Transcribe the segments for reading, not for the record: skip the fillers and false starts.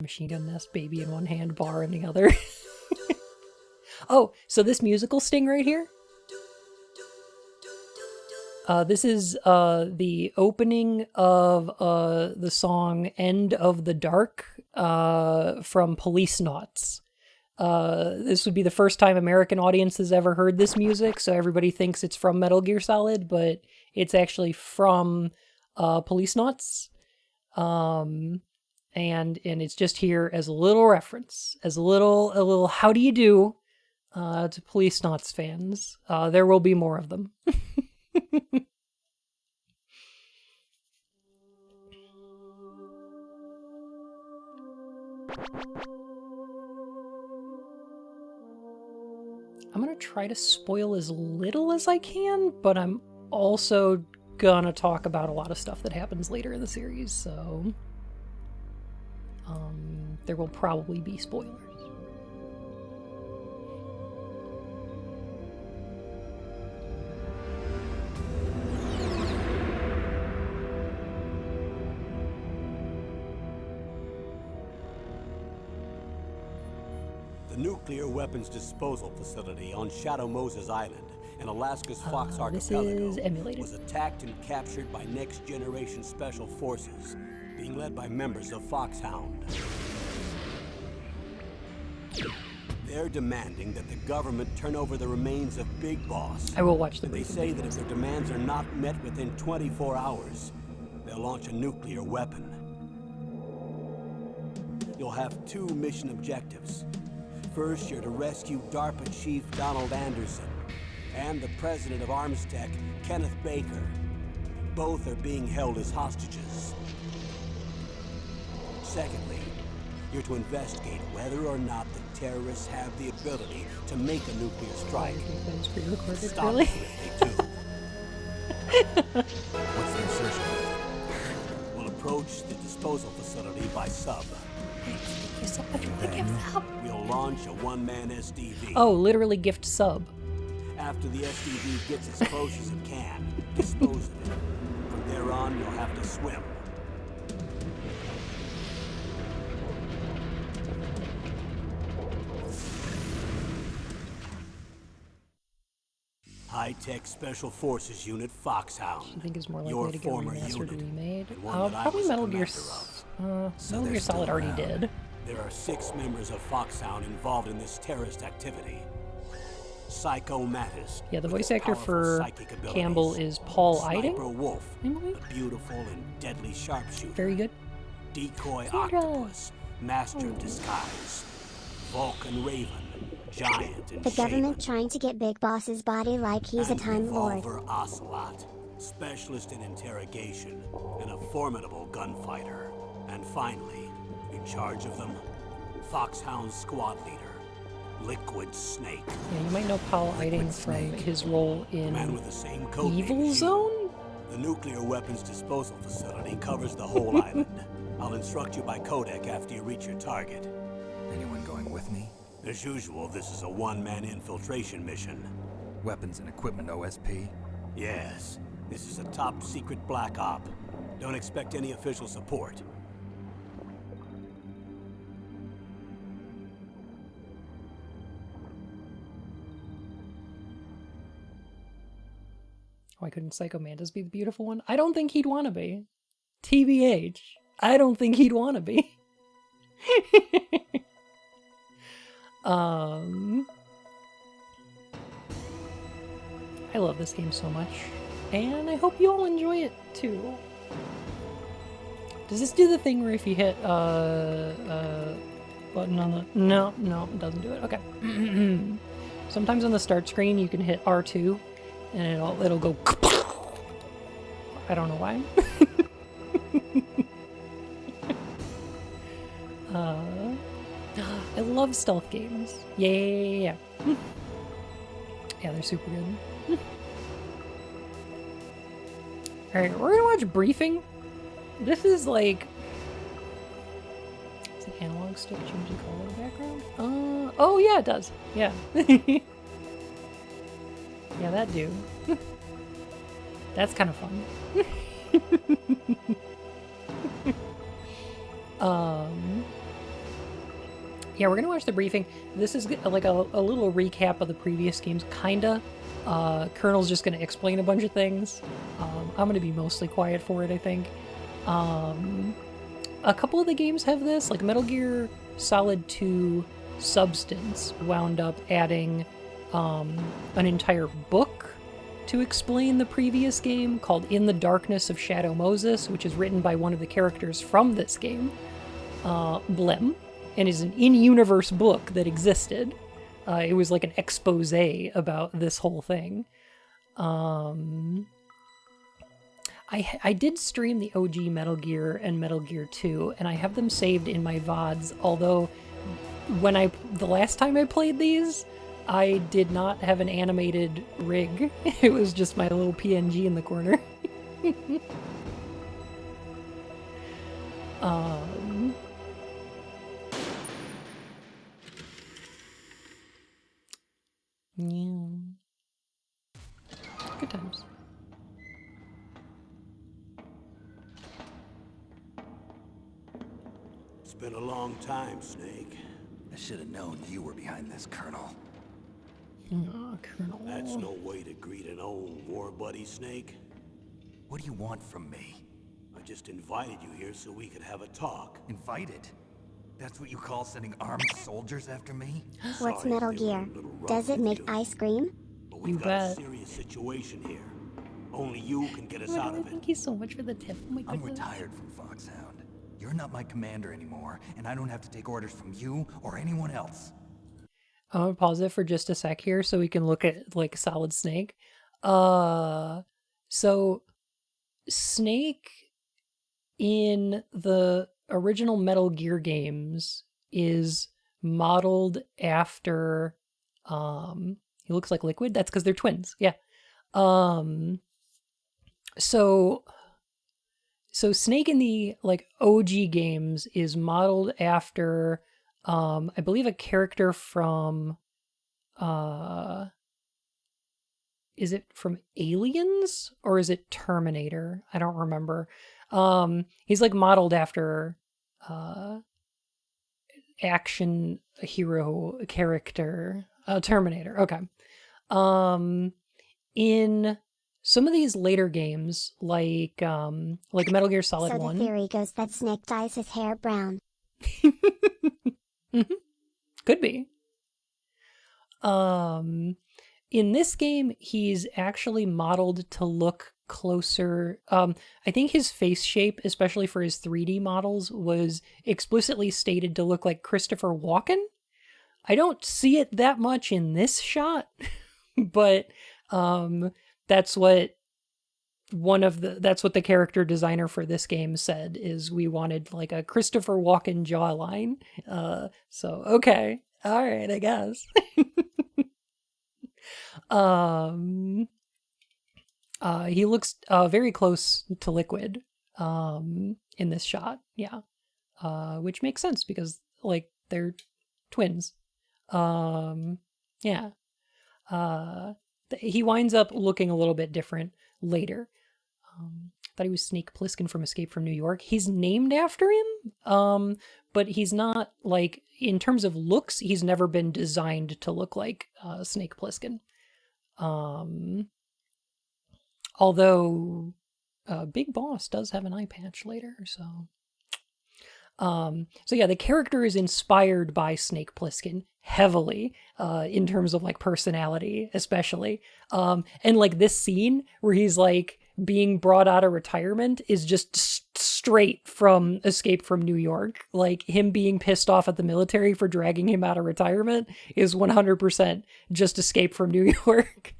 machine gun nest, baby in one hand, bar in the other. Oh, so this musical sting right here? This is the opening of the song End of the Dark from Police Knots. This would be the first time American audiences ever heard this music, so everybody thinks it's from Metal Gear Solid, but it's actually from Police Knots. And it's just here as a little reference, as a little how do you do to Police Knots fans. There will be more of them. I'm gonna try to spoil as little as I can, but I'm also gonna talk about a lot of stuff that happens later in the series, so there will probably be spoilers. The nuclear weapons disposal facility on Shadow Moses Island in Alaska's Fox Archipelago was attacked and captured by next-generation special forces, being led by members of Foxhound. They're demanding that the government turn over the remains of Big Boss. I will watch the They say that if their demands are not met within 24 hours, they'll launch a nuclear weapon. You'll have two mission objectives. First, you're to rescue DARPA Chief Donald Anderson and the president of Armstech, Kenneth Baker. Both are being held as hostages. Secondly, you're to investigate whether or not the terrorists have the ability to make a nuclear strike. Stop them if they do. What's the insertion? We'll approach the disposal facility by sub. We'll launch a one-man SDV. Oh, literally gift sub. After the SDV gets as close as it can, dispose of it. From there on, you'll have to swim. High-tech Special Forces Unit Foxhound. I think is more Your likely to get former remastered or unit, remade. and one that I Probably was Metal Gear. commander of. Metal Gear Solid already did. There are 6 members of Foxhound involved in this terrorist activity. Psycho Mattis. Yeah, the with voice his actor powerful for psychic abilities. Campbell is Paul Sniper Iding. Wolf, I believe. a beautiful and deadly sharpshooter. Very good. Decoy Sandra. Octopus, Master of Disguise. Vulcan Raven, Giant and The government Shaman. trying to get Big Boss's body like he's a And Time Lord. Revolver Ocelot, specialist in interrogation and a formidable gunfighter. And finally, in charge of them, Foxhound squad leader, Liquid Snake. Yeah, you might know Paul Iding from his role The man in with the same code name Evil as you. Zone? The nuclear weapons disposal facility covers the whole island. I'll instruct you by codec after you reach your target. Anyone going with me? As usual, this is a one-man infiltration mission. Weapons and equipment OSP? Yes, this is a top-secret black op. Don't expect any official support. Why couldn't Psycho Mantis be the beautiful one? I don't think he'd want to be. TBH. I don't think he'd want to be. I love this game so much, and I hope you all enjoy it too. Does this do the thing where if you hit button on the... No, it doesn't do it. Okay. Sometimes on the start screen you can hit R2 and it'll go... I don't know why. I love stealth games. Yeah. Yeah, they're super good. Alright, we're gonna watch Briefing. This is like... Does the analog stick change the color of the background? Oh yeah, it does. Yeah. Yeah, that dude. That's kind of fun. Yeah, we're gonna watch the briefing. This is like a little recap of the previous games, kinda. Colonel's just gonna explain a bunch of things. I'm gonna be mostly quiet for it, I think. A couple of the games have this, like Metal Gear Solid 2 Substance wound up adding an entire book to explain the previous game called In the Darkness of Shadow Moses, which is written by one of the characters from this game, Blem, and is an in-universe book that existed. It was like an expose about this whole thing. I did stream the OG Metal Gear and Metal Gear 2, and I have them saved in my VODs, although the last time I played these, I did not have an animated rig. It was just my little PNG in the corner. Yeah. Good times. It's been a long time, Snake. I should have known you were behind this, Colonel. Oh, Colonel. That's no way to greet an old war buddy, Snake. What do you want from me? I just invited you here so we could have a talk. Invited? That's what you call sending armed soldiers after me? What's Sorry if Metal they were a Gear? little rough Does it with make you, ice cream? but we've You got a bet. serious situation here. Only you can get us Oh, out of it. thank you so much for the tip. Oh my I'm goodness. retired from Foxhound. You're not my commander anymore, and I don't have to take orders from you or anyone else. I'm gonna pause it for just a sec here so we can look at like Solid Snake. So Snake in the original Metal Gear games is modeled after he looks like Liquid. That's because they're twins. Yeah. So Snake in the like OG games is modeled after I believe a character from is it from Aliens or is it Terminator? I don't remember. He's like modeled after action hero character, Terminator. Okay. In some of these later games, like Metal Gear Solid So the 1. theory goes that Snake dyes his hair brown. Could be. In this game, he's actually modeled to look closer. I think his face shape, especially for his 3D models, was explicitly stated to look like Christopher Walken. I don't see it that much in this shot, but that's what the character designer for this game said, is we wanted like a Christopher Walken jawline. So okay. All right, I guess. He looks very close to Liquid in this shot. Yeah. Which makes sense because like they're twins. Yeah. He winds up looking a little bit different later. Thought he was Snake Plissken from Escape from New York. He's named after him, but he's not, like, in terms of looks, he's never been designed to look like Snake Plissken. Although Big Boss does have an eye patch later, so... So yeah, the character is inspired by Snake Plissken heavily, in terms of like personality, especially. And like this scene where he's like being brought out of retirement is just straight from Escape from New York. Like him being pissed off at the military for dragging him out of retirement is 100% just Escape from New York.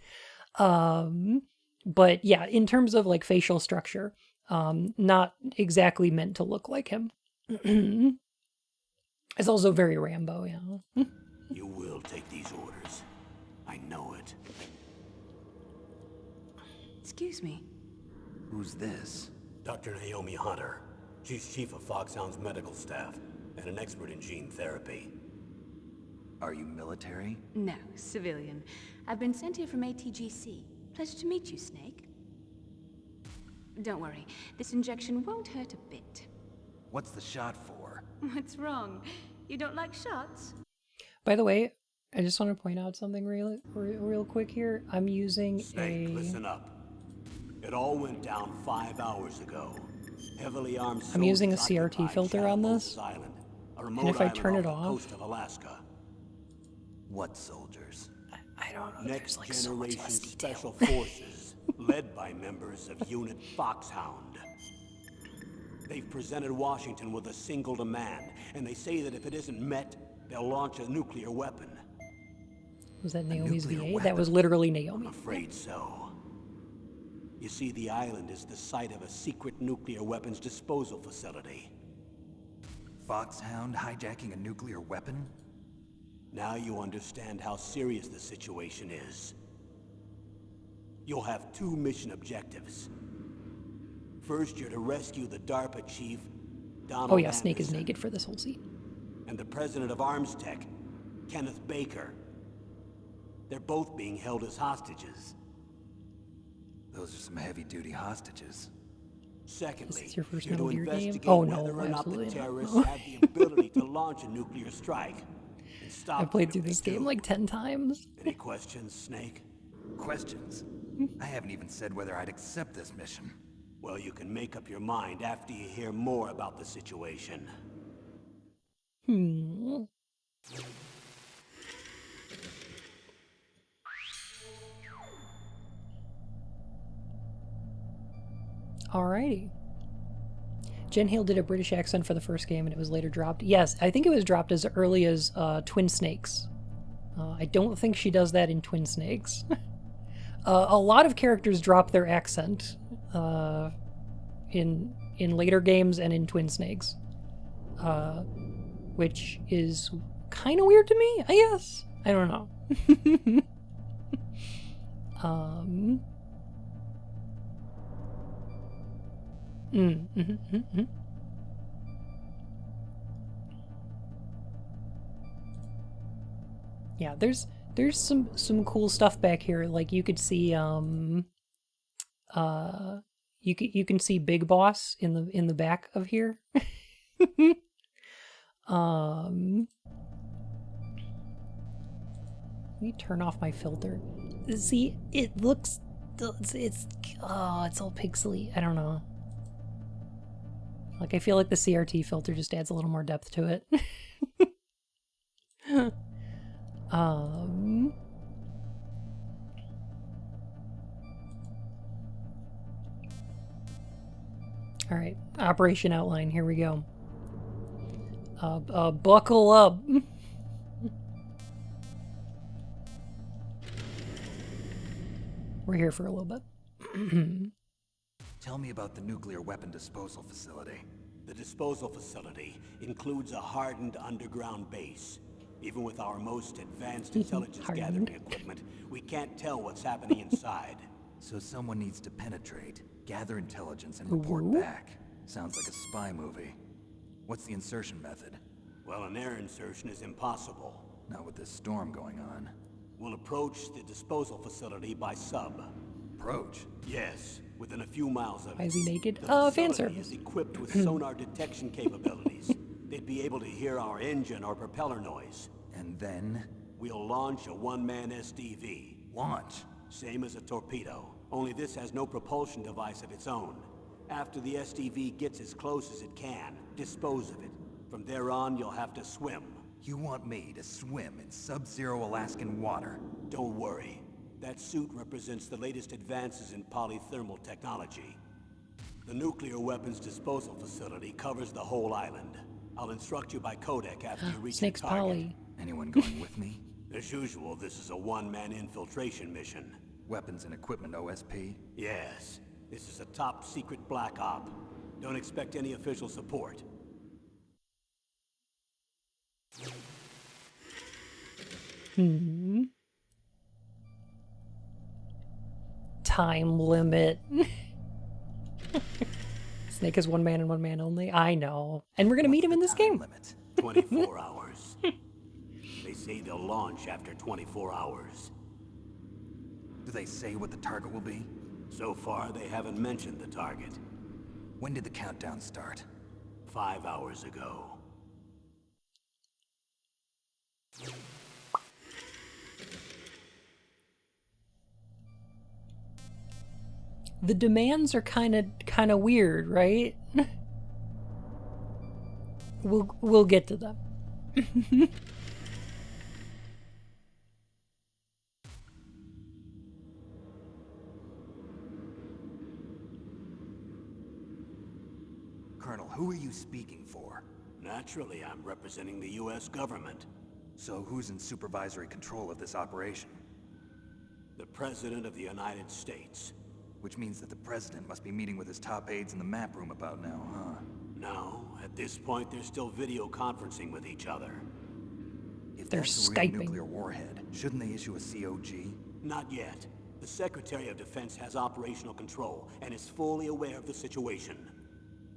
But yeah, in terms of like facial structure, not exactly meant to look like him. It's also very Rambo, yeah. You will take these orders. I know it. Excuse me. Who's this? Dr. Naomi Hunter. She's chief of Foxhound's medical staff and an expert in gene therapy. Are you military? No, civilian. I've been sent here from ATGC. Pleasure to meet you, Snake. Don't worry, this injection won't hurt a bit. What's the shot for? What's wrong? You don't like shots? By the way, I just want to point out something real quick here. I'm using Snake, a... listen up. It all went down 5 hours ago. Heavily armed I'm using a soldiers CRT occupied filter on Moses this, Island, a and remote if I island turn off it the off... coast of Alaska. What soldiers? I don't know, Next there's like so much generation less detail. special forces, led by members of Unit Foxhound. They've presented Washington with a single demand, and they say that if it isn't met, they'll launch a nuclear weapon. Was that Naomi's nuclear VA? That weapon? was literally I'm Naomi. afraid so. You see, the island is the site of a secret nuclear weapons disposal facility. Foxhound hijacking a nuclear weapon? Now you understand how serious the situation is. You'll have 2 mission objectives. First, you're to rescue the DARPA chief, Donald Oh yeah, Snake is Anderson, naked for this whole scene. and the president of ArmsTech, Kenneth Baker. They're both being held as hostages. Those are some heavy-duty hostages. Secondly, Is this your first you're to Metal Gear game? investigate Oh, no, whether or not the absolutely not. terrorists have the ability to launch a nuclear strike. And stop I've played them through if they this game do. like 10 times. Any questions, Snake? Questions? I haven't even said whether I'd accept this mission. Well, you can make up your mind after you hear more about the situation. Alrighty. Jen Hale did a British accent for the first game and it was later dropped. Yes, I think it was dropped as early as Twin Snakes. I don't think she does that in Twin Snakes. A lot of characters drop their accent in later games and in Twin Snakes, which is kind of weird to me, I guess. I don't know. Yeah, there's some cool stuff back here. Like you could see you can see Big Boss in the back of here. Let me turn off my filter. See, it looks it's all pixely. I don't know. Like I feel like the CRT filter just adds a little more depth to it. All right, operation outline. Here we go. Buckle up. We're here for a little bit. Tell me about the nuclear weapon disposal facility. The disposal facility includes a hardened underground base. Even with our most advanced intelligence gathering equipment, we can't tell what's happening inside. So someone needs to penetrate, gather intelligence, and report back. Sounds like a spy movie. What's the insertion method? Well, an air insertion is impossible. Not with this storm going on. We'll approach the disposal facility by sub. Approach? Yes, within a few miles of it. Why is he naked? The Fan facility service. is equipped with sonar detection capabilities. They'd be able to hear our engine or propeller noise. And then? We'll launch a one-man SDV. Launch? Same as a torpedo, only this has no propulsion device of its own. After the SDV gets as close as it can, dispose of it. From there on, you'll have to swim. You want me to swim in sub-zero Alaskan water? Don't worry. That suit represents the latest advances in polythermal technology. The nuclear weapons disposal facility covers the whole island. I'll instruct you by codec after you reach Snake's your target. Polly. Anyone going with me? As usual, this is a one-man infiltration mission. Weapons and equipment OSP? Yes, this is a top-secret black op. Don't expect any official support. Time limit. Snake is one man and one man only. I know. And we're gonna meet him in this game. Limit. 24 hours. They say they'll launch after 24 hours. Do they say what the target will be? So far, they haven't mentioned the target. When did the countdown start? 5 hours ago. the demands are kind of weird, right? We'll get to them. Colonel, who are you speaking for? Naturally, I'm representing the U.S. government. So who's in supervisory control of this operation? The President of the United States. Which means that the President must be meeting with his top aides in the map room about now, huh? No, at this point they're still video conferencing with each other. If They're that's a Skyping. real nuclear warhead, shouldn't they issue a COG? Not yet. The Secretary of Defense has operational control and is fully aware of the situation.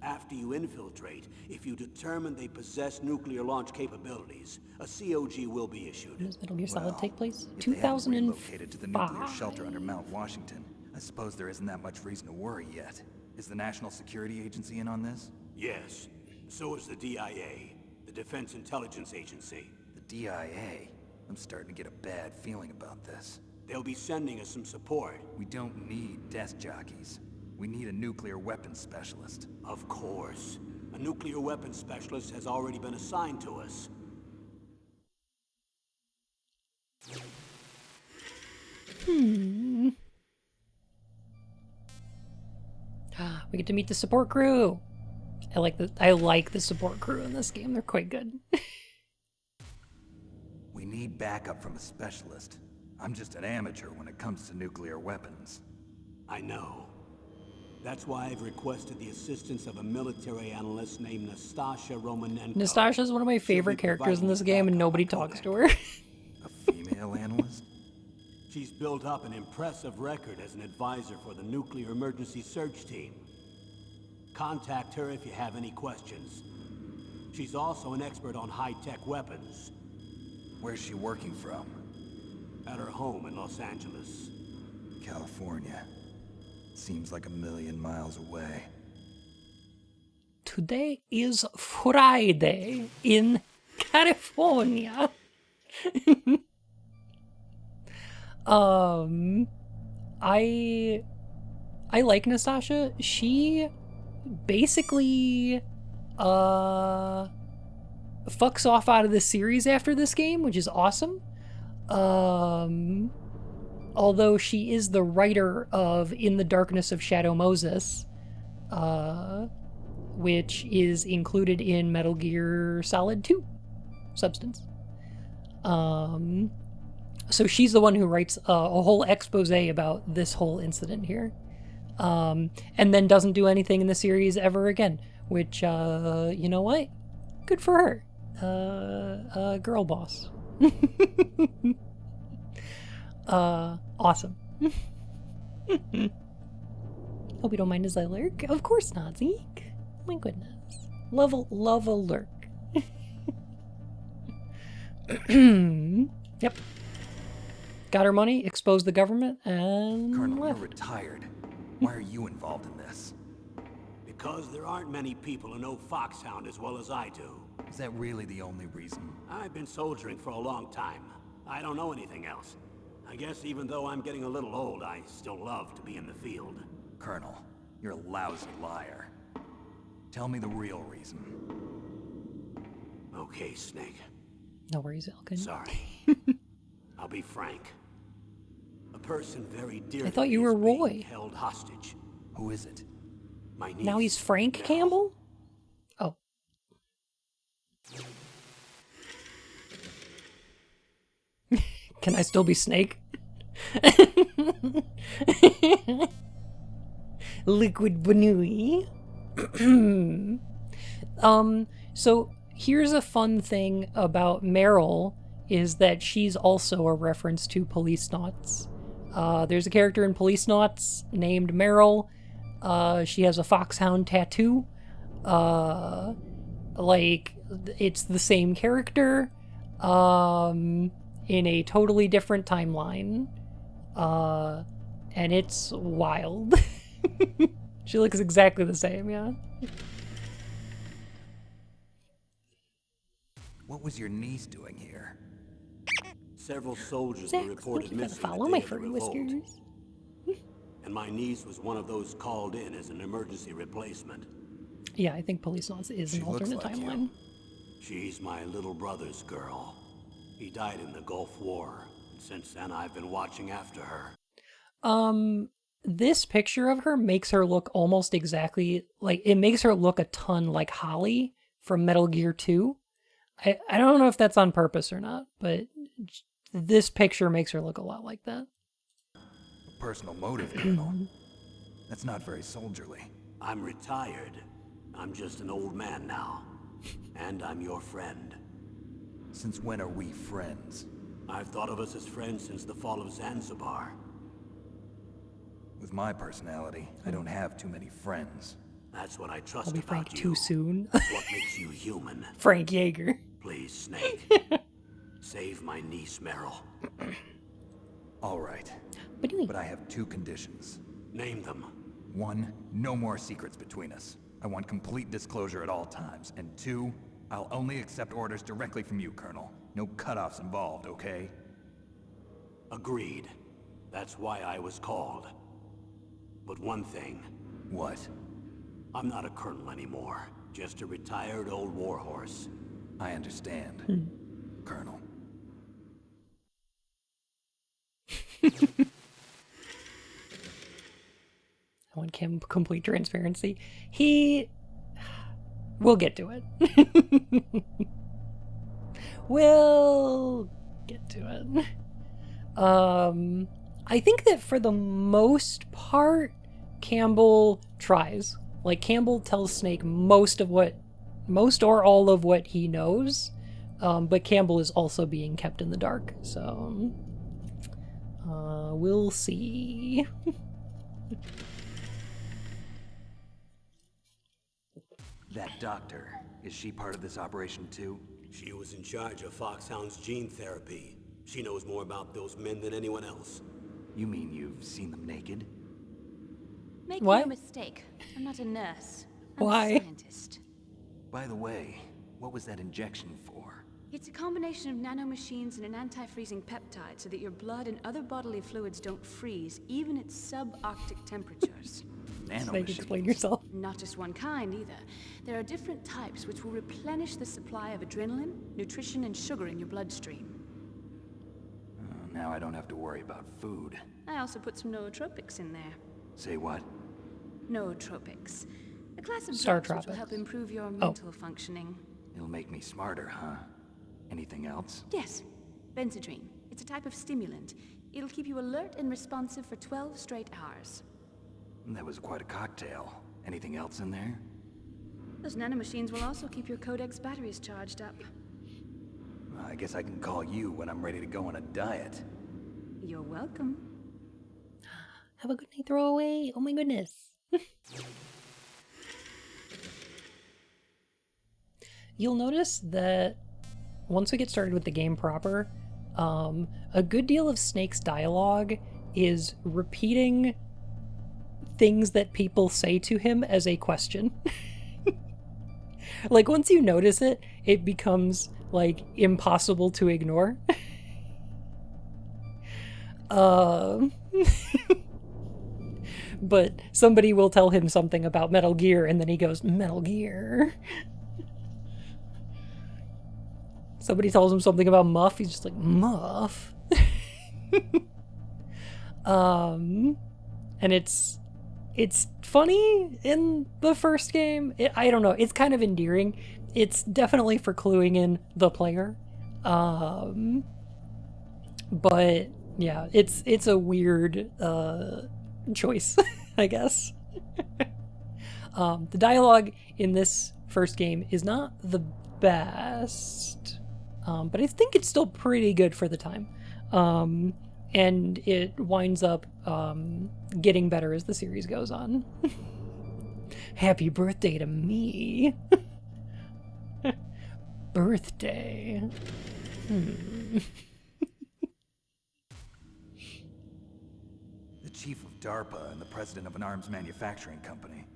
After you infiltrate, if you determine they possess nuclear launch capabilities, a COG will be issued. When does Metal Gear Solid take place? If they haven't relocated to the nuclear 2005. shelter under Mount Washington, I suppose there isn't that much reason to worry yet. Is the National Security Agency in on this? Yes. So is the DIA, the Defense Intelligence Agency. The DIA? I'm starting to get a bad feeling about this. They'll be sending us some support. We don't need desk jockeys. We need a nuclear weapons specialist. Of course. A nuclear weapons specialist has already been assigned to us. We get to meet the support crew. I like the support crew in this game. They're quite good. We need backup from a specialist. I'm just an amateur when it comes to nuclear weapons. I know. That's why I've requested the assistance of a military analyst named Nastasha Romanenko. Nastasha is one of my favorite characters in this game, and nobody talks to her. A female analyst? She's built up an impressive record as an advisor for the Nuclear Emergency Search Team. Contact her if you have any questions. She's also an expert on high-tech weapons. Where's she working from? At her home in Los Angeles. California. Seems like 1,000,000 miles away. Today is Friday in California. I like Nastasha. She basically fucks off out of the series after this game, which is awesome. Although she is the writer of In the Darkness of Shadow Moses, which is included in Metal Gear Solid 2 Substance. So she's the one who writes a whole expose about this whole incident here. And then doesn't do anything in the series ever again, which, you know what? Good for her. Girl boss. Awesome. Hope you don't mind as I lurk. Of course not, Zeke. My goodness. Love a lurk. Yep. Got her money, exposed the government, and Colonel, left. you're retired. Why are you involved in this? Because there aren't many people who know Foxhound as well as I do. Is that really the only reason? I've been soldiering for a long time. I don't know anything else. I guess even though I'm getting a little old, I still love to be in the field. Colonel, you're a lousy liar. Tell me the real reason. Okay, Snake. No worries, Elkin. Sorry. I'll be frank. A person very dear I to thought me you were is being Roy. held hostage. Who is it? My niece. Now he's Frank Nell. Campbell? Oh. Can I still be Snake? Liquid Banui. So here's a fun thing about Meryl is that she's also a reference to Police Knots. There's a character in Police Knots named Meryl. She has a foxhound tattoo. Like, it's the same character, in a totally different timeline. And it's wild. She looks exactly the same, yeah. What was your niece doing here? Several soldiers Zach, were reported you gotta missing follow the my day of the furry revolt. whiskers. An and my niece was one of those called in as an emergency replacement. Yeah, I think Police Knots is an She looks alternate like you. timeline. She's my little brother's girl. He died in the Gulf War. Since then, I've been watching after her. This picture of her makes her look almost exactly like, it makes her look a ton like Holly from Metal Gear 2. I don't know if that's on purpose or not, but this picture makes her look a lot like that. A personal motive, Colonel. That's not very soldierly. I'm retired. I'm just an old man now. And I'm your friend. Since when are we friends? I've thought of us as friends since the fall of Zanzibar. With my personality, I don't have too many friends. That's what I trust I'll be about Frank you. too soon. What makes you human? Frank Yeager. Please, Snake. Save my niece, Meryl. All right, What do you mean? but I have two conditions. Name them. 1, no more secrets between us. I want complete disclosure at all times. And 2, I'll only accept orders directly from you, Colonel. No cutoffs involved, okay? Agreed. That's why I was called. But one thing, What? I'm not a colonel anymore. Just a retired old warhorse. I understand, Colonel. I want complete transparency. We'll get to it. We'll get to it. I think that for the most part, Campbell tries. Like, Campbell tells Snake most or all of what he knows, but Campbell is also being kept in the dark, so we'll see. That doctor, is she part of this operation too? She was in charge of Foxhound's gene therapy. She knows more about those men than anyone else. You mean you've seen them naked? Make What? no mistake, I'm not a nurse. I'm Why? a scientist. By the way, what was that injection for? It's a combination of nanomachines and an anti-freezing peptide so that your blood and other bodily fluids don't freeze, even at subarctic temperatures. Snake, explain Nanomachines. yourself. Not just one kind, either. There are different types which will replenish the supply of adrenaline, nutrition, and sugar in your bloodstream. Now I don't have to worry about food. I also put some nootropics in there. Say what? Nootropics. A class of Star drugs which will Tropics. help improve your mental functioning. It'll make me smarter, huh? Anything else? Yes, Benzedrine. It's a type of stimulant. It'll keep you alert and responsive for 12 straight hours. That was quite a cocktail. Anything else in there? Those nanomachines will also keep your Codex batteries charged up. I guess I can call you when I'm ready to go on a diet. You're welcome. Have a good night throwaway. Oh my goodness. You'll notice that once we get started with the game proper, a good deal of Snake's dialogue is repeating things that people say to him as a question. Like, once you notice it, it becomes, like, impossible to ignore. But somebody will tell him something about Metal Gear, and then he goes, Metal Gear. Somebody tells him something about Muff, he's just like, Muff? And it's funny in the first game. I don't know, it's kind of endearing. It's definitely for cluing in the player. But yeah, it's a weird choice, I guess. The dialogue in this first game is not the best, but I think it's still pretty good for the time. And it winds up getting better as the series goes on. Happy birthday to me. Birthday. The chief of DARPA and the president of an arms manufacturing company.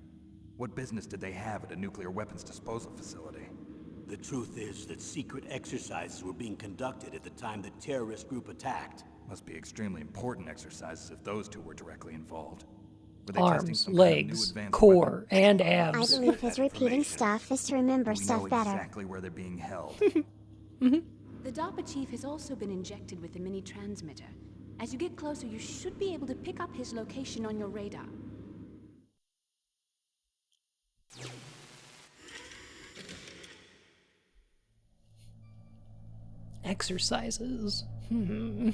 What business did they have at a nuclear weapons disposal facility? The truth is that secret exercises were being conducted at the time the terrorist group attacked. Must be extremely important exercises if those two were directly involved. Were they testing Arms, some kind of new legs, advanced core, weapon? and I abs. believe his That repeating information. stuff is to remember We stuff know better. exactly where they're being held. The DARPA chief has also been injected with the mini transmitter. As you get closer, you should be able to pick up his location on your radar. Exercises. Do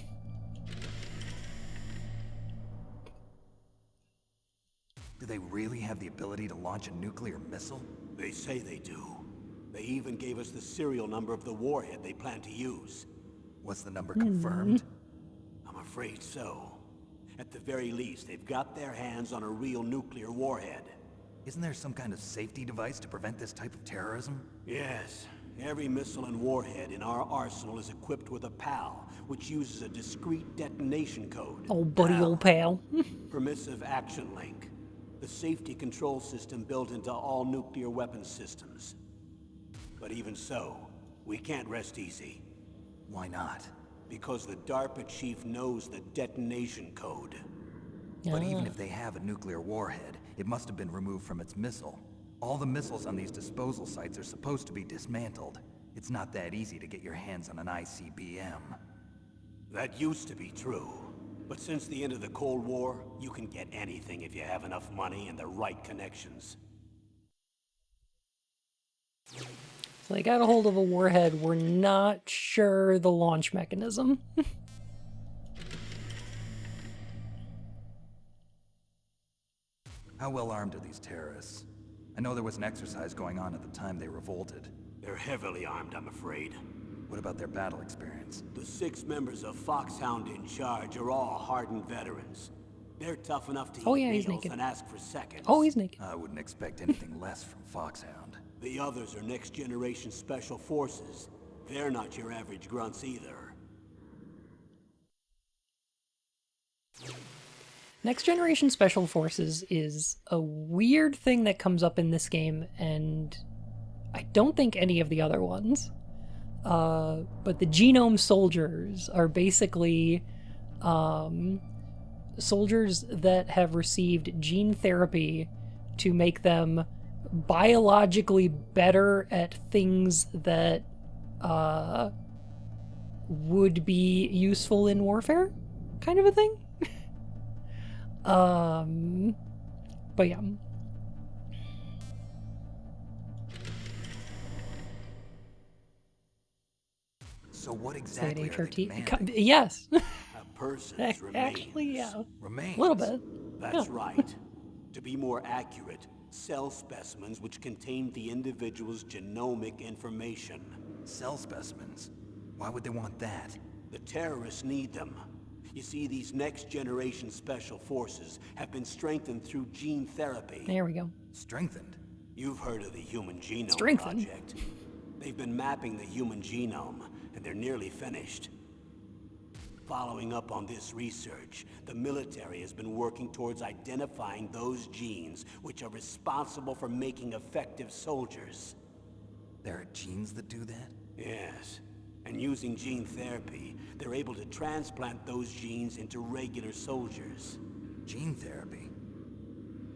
they really have the ability to launch a nuclear missile? They say they do. They even gave us the serial number of the warhead they plan to use. Was the number confirmed? I'm afraid so. At the very least, they've got their hands on a real nuclear warhead. Isn't there some kind of safety device to prevent this type of terrorism? Yes. Every missile and warhead in our arsenal is equipped with a PAL, which uses a discrete detonation code. Old buddy, PAL, old pal. Permissive Action Link. The safety control system built into all nuclear weapons systems. But even so, we can't rest easy. Why not? Because the DARPA chief knows the detonation code. But even if they have a nuclear warhead, it must have been removed from its missile. All the missiles on these disposal sites are supposed to be dismantled. It's not that easy to get your hands on an ICBM. That used to be true. But since the end of the Cold War, you can get anything if you have enough money and the right connections. So they got a hold of a warhead. We're not sure the launch mechanism. How well armed are these terrorists? I know there was an exercise going on at the time they revolted. They're heavily armed, I'm afraid. What about their battle experience? The 6 members of Foxhound in charge are all hardened veterans. They're tough enough to Oh, eat yeah, he's needles naked. and ask for seconds. Oh, he's naked. I wouldn't expect anything less from Foxhound. The others are next-generation special forces. They're not your average grunts either. Next Generation Special Forces is a weird thing that comes up in this game, and I don't think any of the other ones. But the Genome Soldiers are basically soldiers that have received gene therapy to make them biologically better at things that would be useful in warfare, kind of a thing. But yeah. So what Say it exactly are they HRT. demanding? Yes. A person's remains. Actually, yeah. Remains? A little bit. That's right. To be more accurate, cell specimens which contain the individual's genomic information. Cell specimens? Why would they want that? The terrorists need them. You see, these next-generation special forces have been strengthened through gene therapy. There we go. Strengthened? You've heard of the Human Genome Strengthened. Project. They've been mapping the human genome, and they're nearly finished. Following up on this research, the military has been working towards identifying those genes which are responsible for making effective soldiers. There are genes that do that? Yes. And using gene therapy, they're able to transplant those genes into regular soldiers. Gene therapy?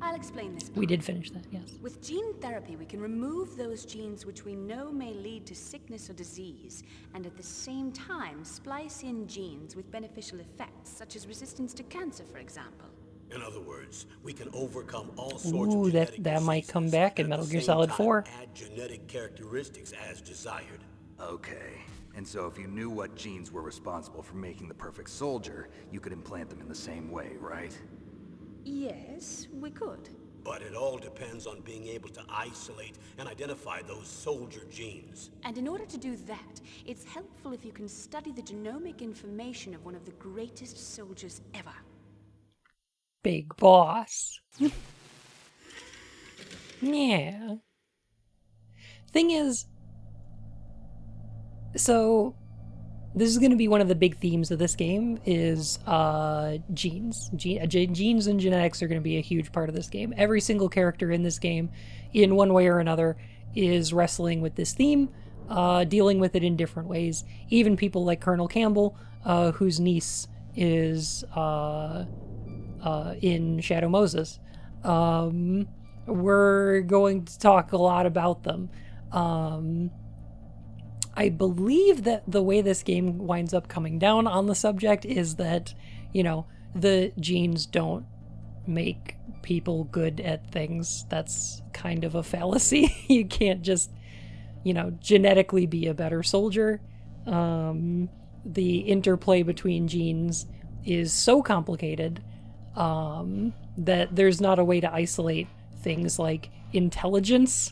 I'll explain this. We did finish that, yes. With gene therapy, we can remove those genes which we know may lead to sickness or disease, and at the same time splice in genes with beneficial effects, such as resistance to cancer, for example. In other words, we can overcome all sorts Ooh, of genetic that might come diseases, back in and at Metal the Gear same Solid time 4. add genetic characteristics as desired. Okay. And so if you knew what genes were responsible for making the perfect soldier, you could implant them in the same way, right? Yes, we could. But it all depends on being able to isolate and identify those soldier genes. And in order to do that, it's helpful if you can study the genomic information of one of the greatest soldiers ever. Big boss. Yeah. Thing is, so this is going to be one of the big themes of this game is genes. Genes and genetics are going to be a huge part of this game. Every single character in this game, in one way or another, is wrestling with this theme, dealing with it in different ways. Even people like Colonel Campbell, whose niece is in Shadow Moses. We're going to talk a lot about them. I believe that the way this game winds up coming down on the subject is that, the genes don't make people good at things. That's kind of a fallacy. You can't just, genetically be a better soldier. The interplay between genes is so complicated that there's not a way to isolate things like intelligence,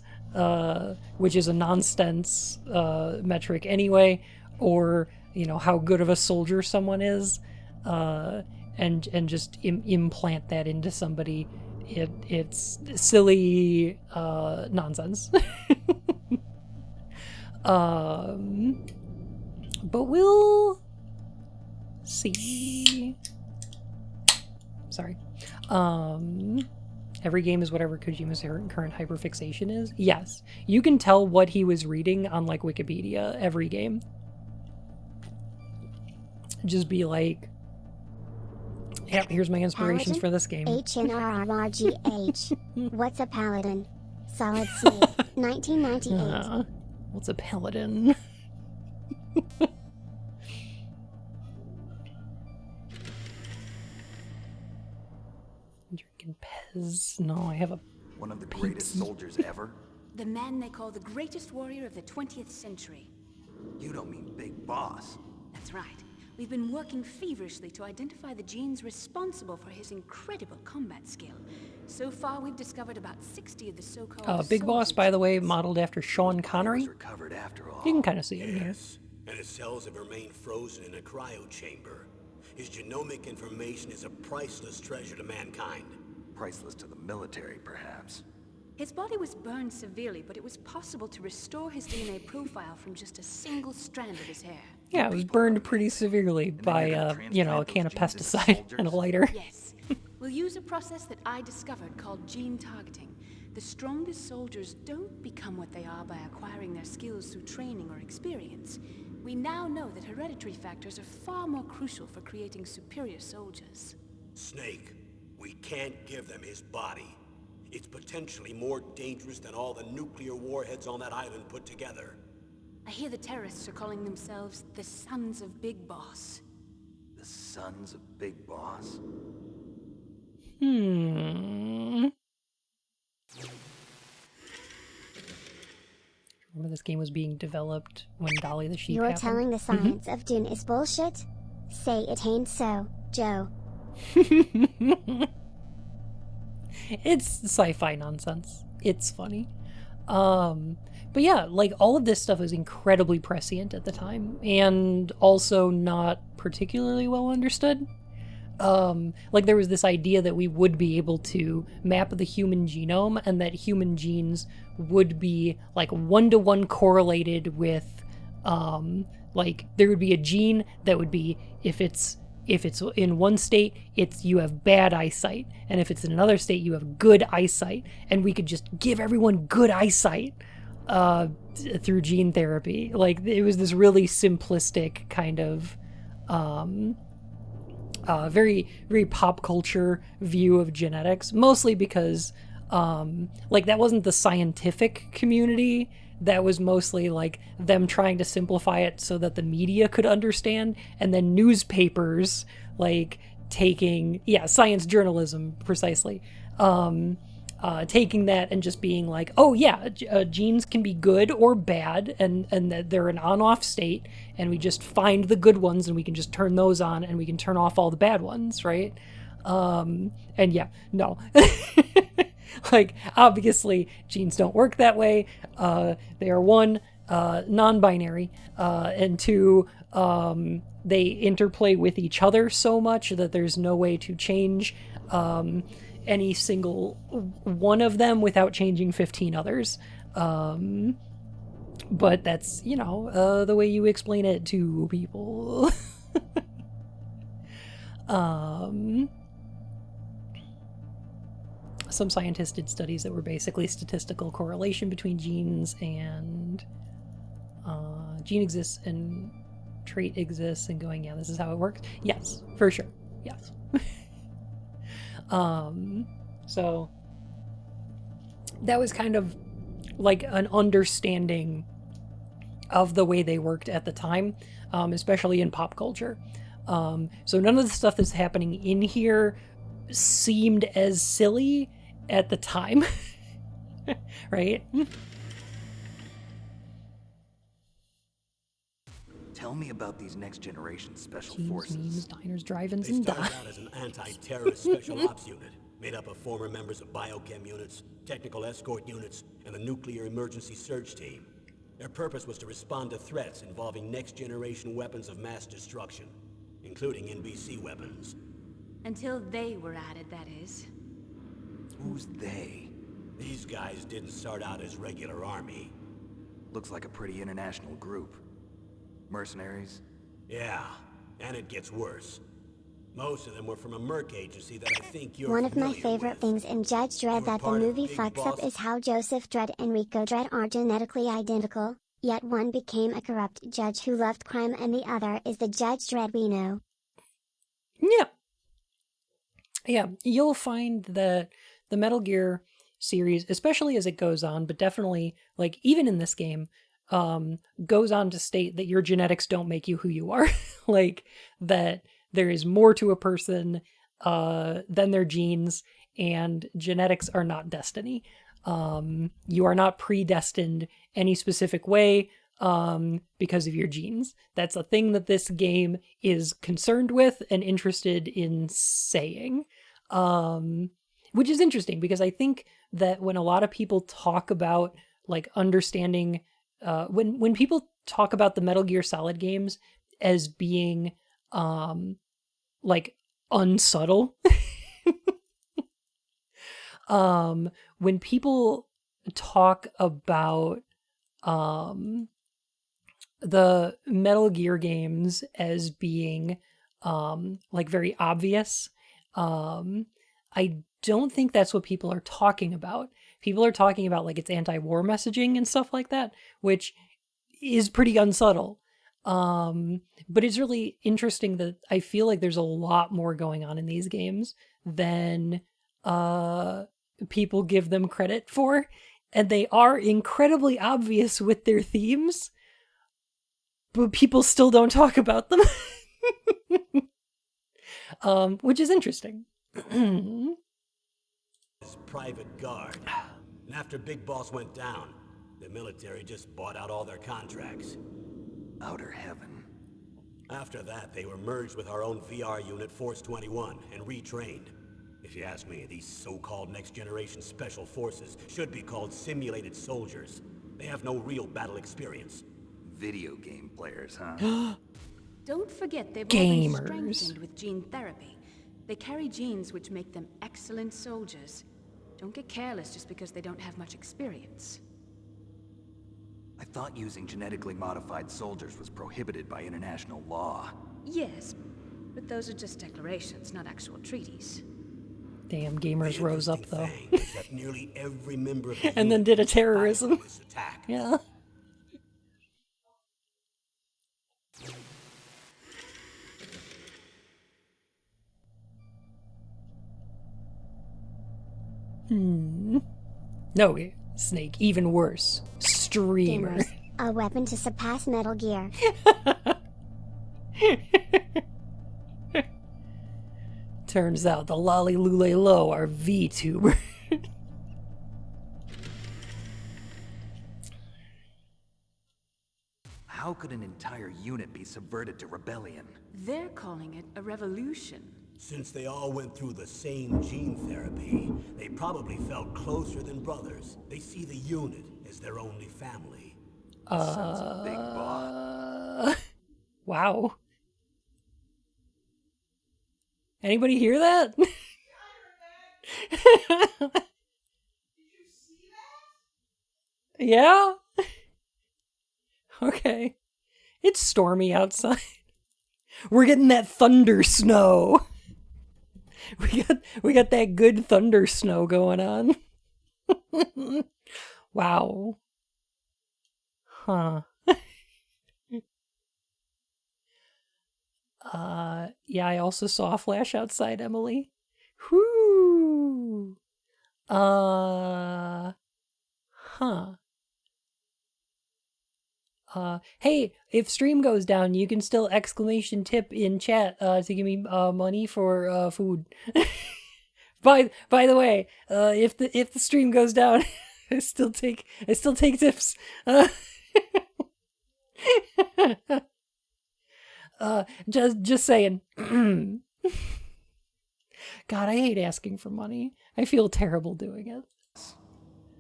which is a nonsense metric anyway, or how good of a soldier someone is, and just implant that into somebody. It's silly nonsense. But we'll see. Sorry. Every game is whatever Kojima's current hyperfixation is. Yes. You can tell what he was reading on, like, Wikipedia every game. Just be like, yep, here's my inspirations for this game. HNRRGH. What's a paladin? Solid Snake. 1998. What's a paladin? Drinking Pez. No, I have a... One of the greatest soldiers ever? The man they call the greatest warrior of the 20th century. You don't mean Big Boss. That's right. We've been working feverishly to identify the genes responsible for his incredible combat skill. So far, we've discovered about 60 of the so-called... Big Boss, by the way, modeled after Sean Connery. Recovered after all. You can kind of see it here. Yes, and his cells have remained frozen in a cryo chamber. His genomic information is a priceless treasure to mankind. Priceless to the military, perhaps. His body was burned severely, but it was possible to restore his DNA profile from just a single strand of his hair. Yeah, it was burned pretty severely by, a can of pesticide and a lighter. Yes. We'll use a process that I discovered called gene targeting. The strongest soldiers don't become what they are by acquiring their skills through training or experience. We now know that hereditary factors are far more crucial for creating superior soldiers. Snake, we can't give them his body. It's potentially more dangerous than all the nuclear warheads on that island put together. I hear the terrorists are calling themselves the Sons of Big Boss. The Sons of Big Boss? Remember this game was being developed when Dolly the Sheep You're happened? telling the science of Dune is bullshit? Say it ain't so, Joe. It's sci-fi nonsense. It's funny. But yeah, like, all of this stuff was incredibly prescient at the time, and also not particularly well understood. Like, there was this idea that we would be able to map the human genome, and that human genes would be, like, one-to-one correlated with, like, there would be a gene that would be, if it's in one state, you have bad eyesight, and if it's in another state, you have good eyesight, and we could just give everyone good eyesight through gene therapy. Like, it was this really simplistic kind of very, very pop culture view of genetics, mostly because like, that wasn't the scientific community. That was mostly like them trying to simplify it so that the media could understand, and then newspapers like taking, science journalism, precisely, taking that and just being like, oh yeah, genes can be good or bad, and that they're an on-off state, and we just find the good ones and we can just turn those on, and we can turn off all the bad ones, right? And yeah, no. Like, obviously, genes don't work that way. They are, one, non-binary, and two, they interplay with each other so much that there's no way to change any single one of them without changing 15 others. But that's, the way you explain it to people. Some scientists did studies that were basically statistical correlation between genes, and gene exists and trait exists, and going, yeah, this is how it works. Yes, for sure. Yes. So that was kind of like an understanding of the way they worked at the time, especially in pop culture. So none of the stuff that's happening in here seemed as silly at the time, right? Tell me about these next generation special Teams, forces. memes, diners, drive-ins, They and started dives. out as an anti-terrorist special ops unit, made up of former members of biochem units, technical escort units, and the nuclear emergency surge team. Their purpose was to respond to threats involving next-generation weapons of mass destruction, including NBC weapons. Until they were added, that is. Who's they? These guys didn't start out as regular army. Looks like a pretty international group. Mercenaries? Yeah, and it gets worse. Most of them were from a merc agency that I think you're One of my familiar favorite with. things in Judge Dredd were that the part of movie Big fucks up Boss- is how Joseph Dredd and Rico Dredd are genetically identical, yet one became a corrupt judge who loved crime and the other is the Judge Dredd we know. Yeah. Yeah, you'll find that the Metal Gear series, especially as it goes on, but definitely, like, even in this game, goes on to state that your genetics don't make you who you are. Like, that there is more to a person than their genes, and genetics are not destiny. You are not predestined any specific way because of your genes. That's a thing that this game is concerned with and interested in saying. Which is interesting because I think that when a lot of people talk about like understanding, when people talk about the Metal Gear Solid games as being like unsubtle, when people talk about the Metal Gear games as being like very obvious, I don't think that's what people are talking about. People are talking about like it's anti-war messaging and stuff like that, which is pretty unsubtle. But it's really interesting that I feel like there's a lot more going on in these games than people give them credit for, and they are incredibly obvious with their themes, but people still don't talk about them. Which is interesting. His private guard. And after Big Boss went down, the military just bought out all their contracts. Outer heaven. After that, they were merged with our own VR unit, Force 21, and retrained. If you ask me, these so-called next-generation special forces should be called simulated soldiers. They have no real battle experience. Video game players, huh? Don't forget they've all been Gamers. strengthened with gene therapy. They carry genes which make them excellent soldiers. Don't get careless just because they don't have much experience. I thought using genetically modified soldiers was prohibited by international law. Yes, but those are just declarations, not actual treaties. Damn, gamers The rose up interesting though. thing is that nearly every member of the And then unit did a was fired terrorism. in this attack. Yeah. No, Snake, even worse. Streamer. Gamers, a weapon to surpass Metal Gear. Turns out the Lolly Lule Low are VTuber. How could an entire unit be subverted to rebellion? They're calling it a revolution. Since they all went through the same gene therapy, they probably felt closer than brothers. They see the unit as their only family. Sons of Big Boss. Wow. Anybody hear that? Yeah? Okay. It's stormy outside. We're getting that thunder snow. We got that good thunder snow going on. Wow. Huh. Yeah, I also saw a flash outside, Emily. Whoo! Huh. Hey, if stream goes down, you can still exclamation tip in chat to give me money for food. By the way, if the stream goes down, I still take tips. Just saying. God, I hate asking for money. I feel terrible doing it.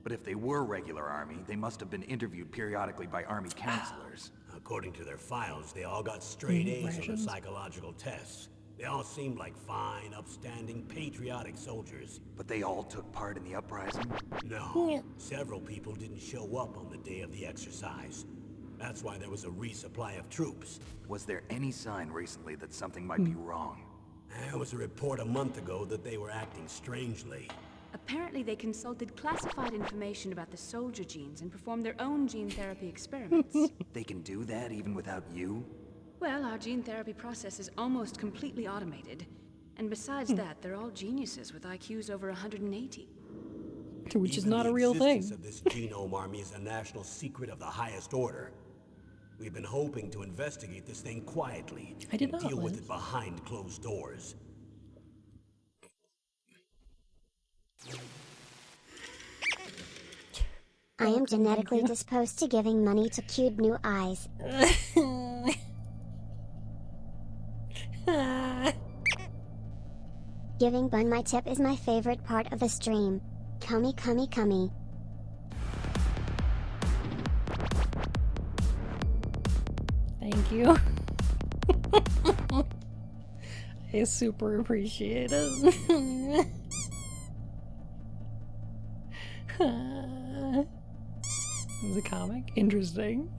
But if they were regular Army, they must have been interviewed periodically by Army counselors. According to their files, they all got straight A's on the rations. psychological tests. They all seemed like fine, upstanding, patriotic soldiers. But they all took part in the uprising? No, several people didn't show up on the day of the exercise. That's why there was a resupply of troops. Was there any sign recently that something might be wrong? There was a report a month ago that they were acting strangely. Apparently, they consulted classified information about the soldier genes and performed their own gene therapy experiments. They can do that even without you? Well, our gene therapy process is almost completely automated. And besides that, they're all geniuses with IQs over 180. Which is Even not the a real thing. existence of this genome army is a national secret of the highest order. We've been hoping to investigate this thing quietly I did and not, deal with Liz. it behind closed doors. I am genetically disposed to giving money to cute new eyes. Giving Bun my tip is my favorite part of the stream. Cummy cummy cummy. Thank you. I super appreciate it. The comic? Interesting.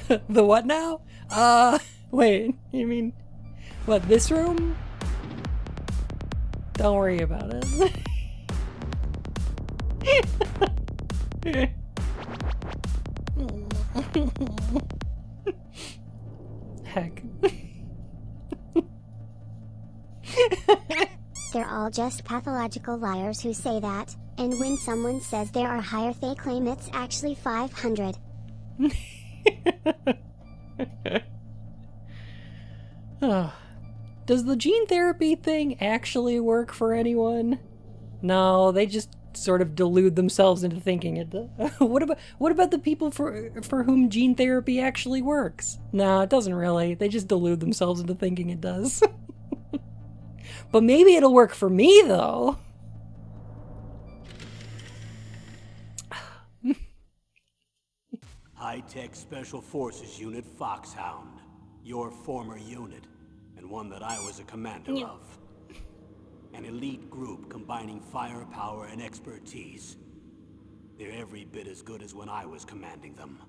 The what now? Wait, you mean, what, this room? Don't worry about it. Heck. They're all just pathological liars who say that, and when someone says there are higher they claim it's actually 500. Does the gene therapy thing actually work for anyone? No, they just sort of delude themselves into thinking it does. What about the people for whom gene therapy actually works? No, it doesn't really. They just delude themselves into thinking it does. But maybe it'll work for me, though. High-tech Special Forces Unit Foxhound. Your former unit, and one that I was a commander of. An elite group combining firepower and expertise. They're every bit as good as when I was commanding them.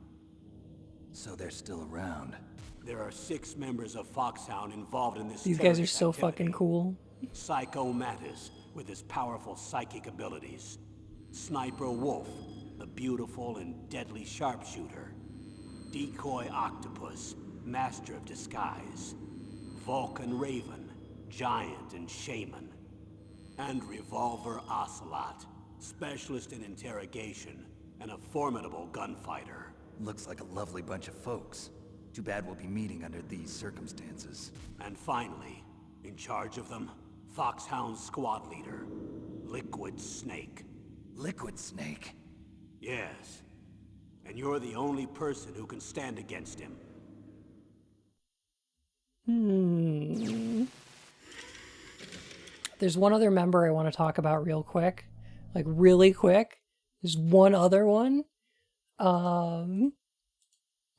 So they're still around. There are 6 members of Foxhound involved in this These guys are terrorist so activity. fucking cool. Psycho Mattis, with his powerful psychic abilities. Sniper Wolf, the beautiful and deadly sharpshooter. Decoy Octopus, master of disguise. Vulcan Raven, giant and shaman. And Revolver Ocelot, specialist in interrogation and a formidable gunfighter. Looks like a lovely bunch of folks. Too bad we'll be meeting under these circumstances. And finally, in charge of them, Foxhound's squad leader, Liquid Snake. Liquid Snake? Yes. And you're the only person who can stand against him. There's one other member I want to talk about real quick. Like, really quick. There's one other one. Let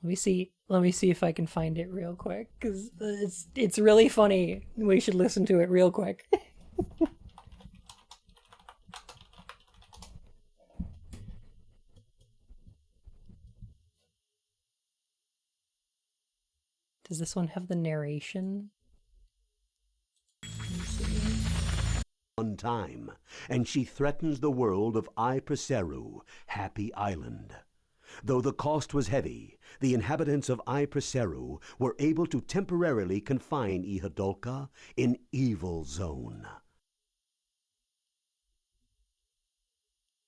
me see if I can find it real quick, because it's really funny. We should listen to it real quick. Does this one have the narration? One time, and she threatens the world of I Preseru, Happy Island. Though the cost was heavy, the inhabitants of I Preseru were able to temporarily confine Ihadolka in Evil Zone.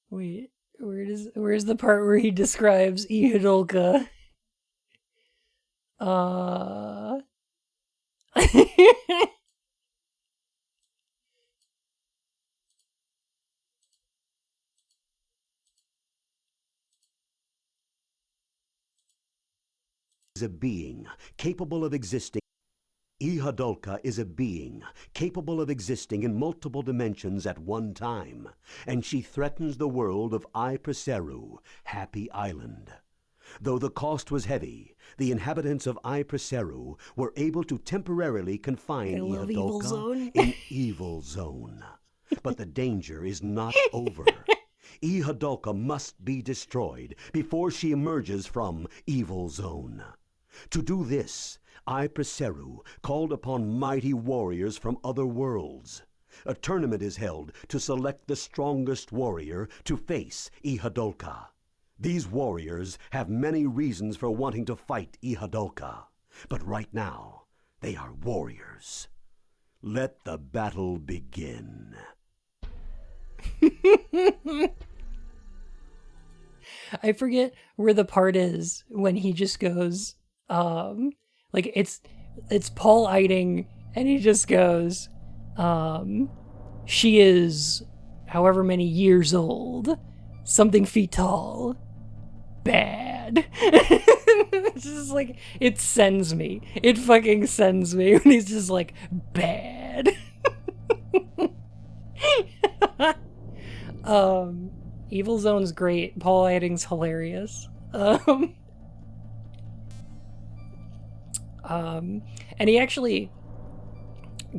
Wait, where's the part where he describes Ihadolka? Is a being capable of existing. Ihadolka is a being capable of existing in multiple dimensions at one time, and she threatens the world of Ipreseru, Happy Island. Though the cost was heavy, the inhabitants of Ipreseru were able to temporarily confine I love Evil Ihadolka Zone. in Evil Zone. But the danger is not over. Ihadolka must be destroyed before she emerges from Evil Zone. To do this, Ipreseru called upon mighty warriors from other worlds. A tournament is held to select the strongest warrior to face Ihadolka. These warriors have many reasons for wanting to fight Ihadolka, but right now, they are warriors. Let the battle begin. I forget where the part is when he just goes, like it's Paul Eiding, and he just goes, she is however many years old, something feet tall, bad. It's just like, it sends me. It fucking sends me when he's just like, bad. Evil Zone's great. Paul Eiding's hilarious. And he actually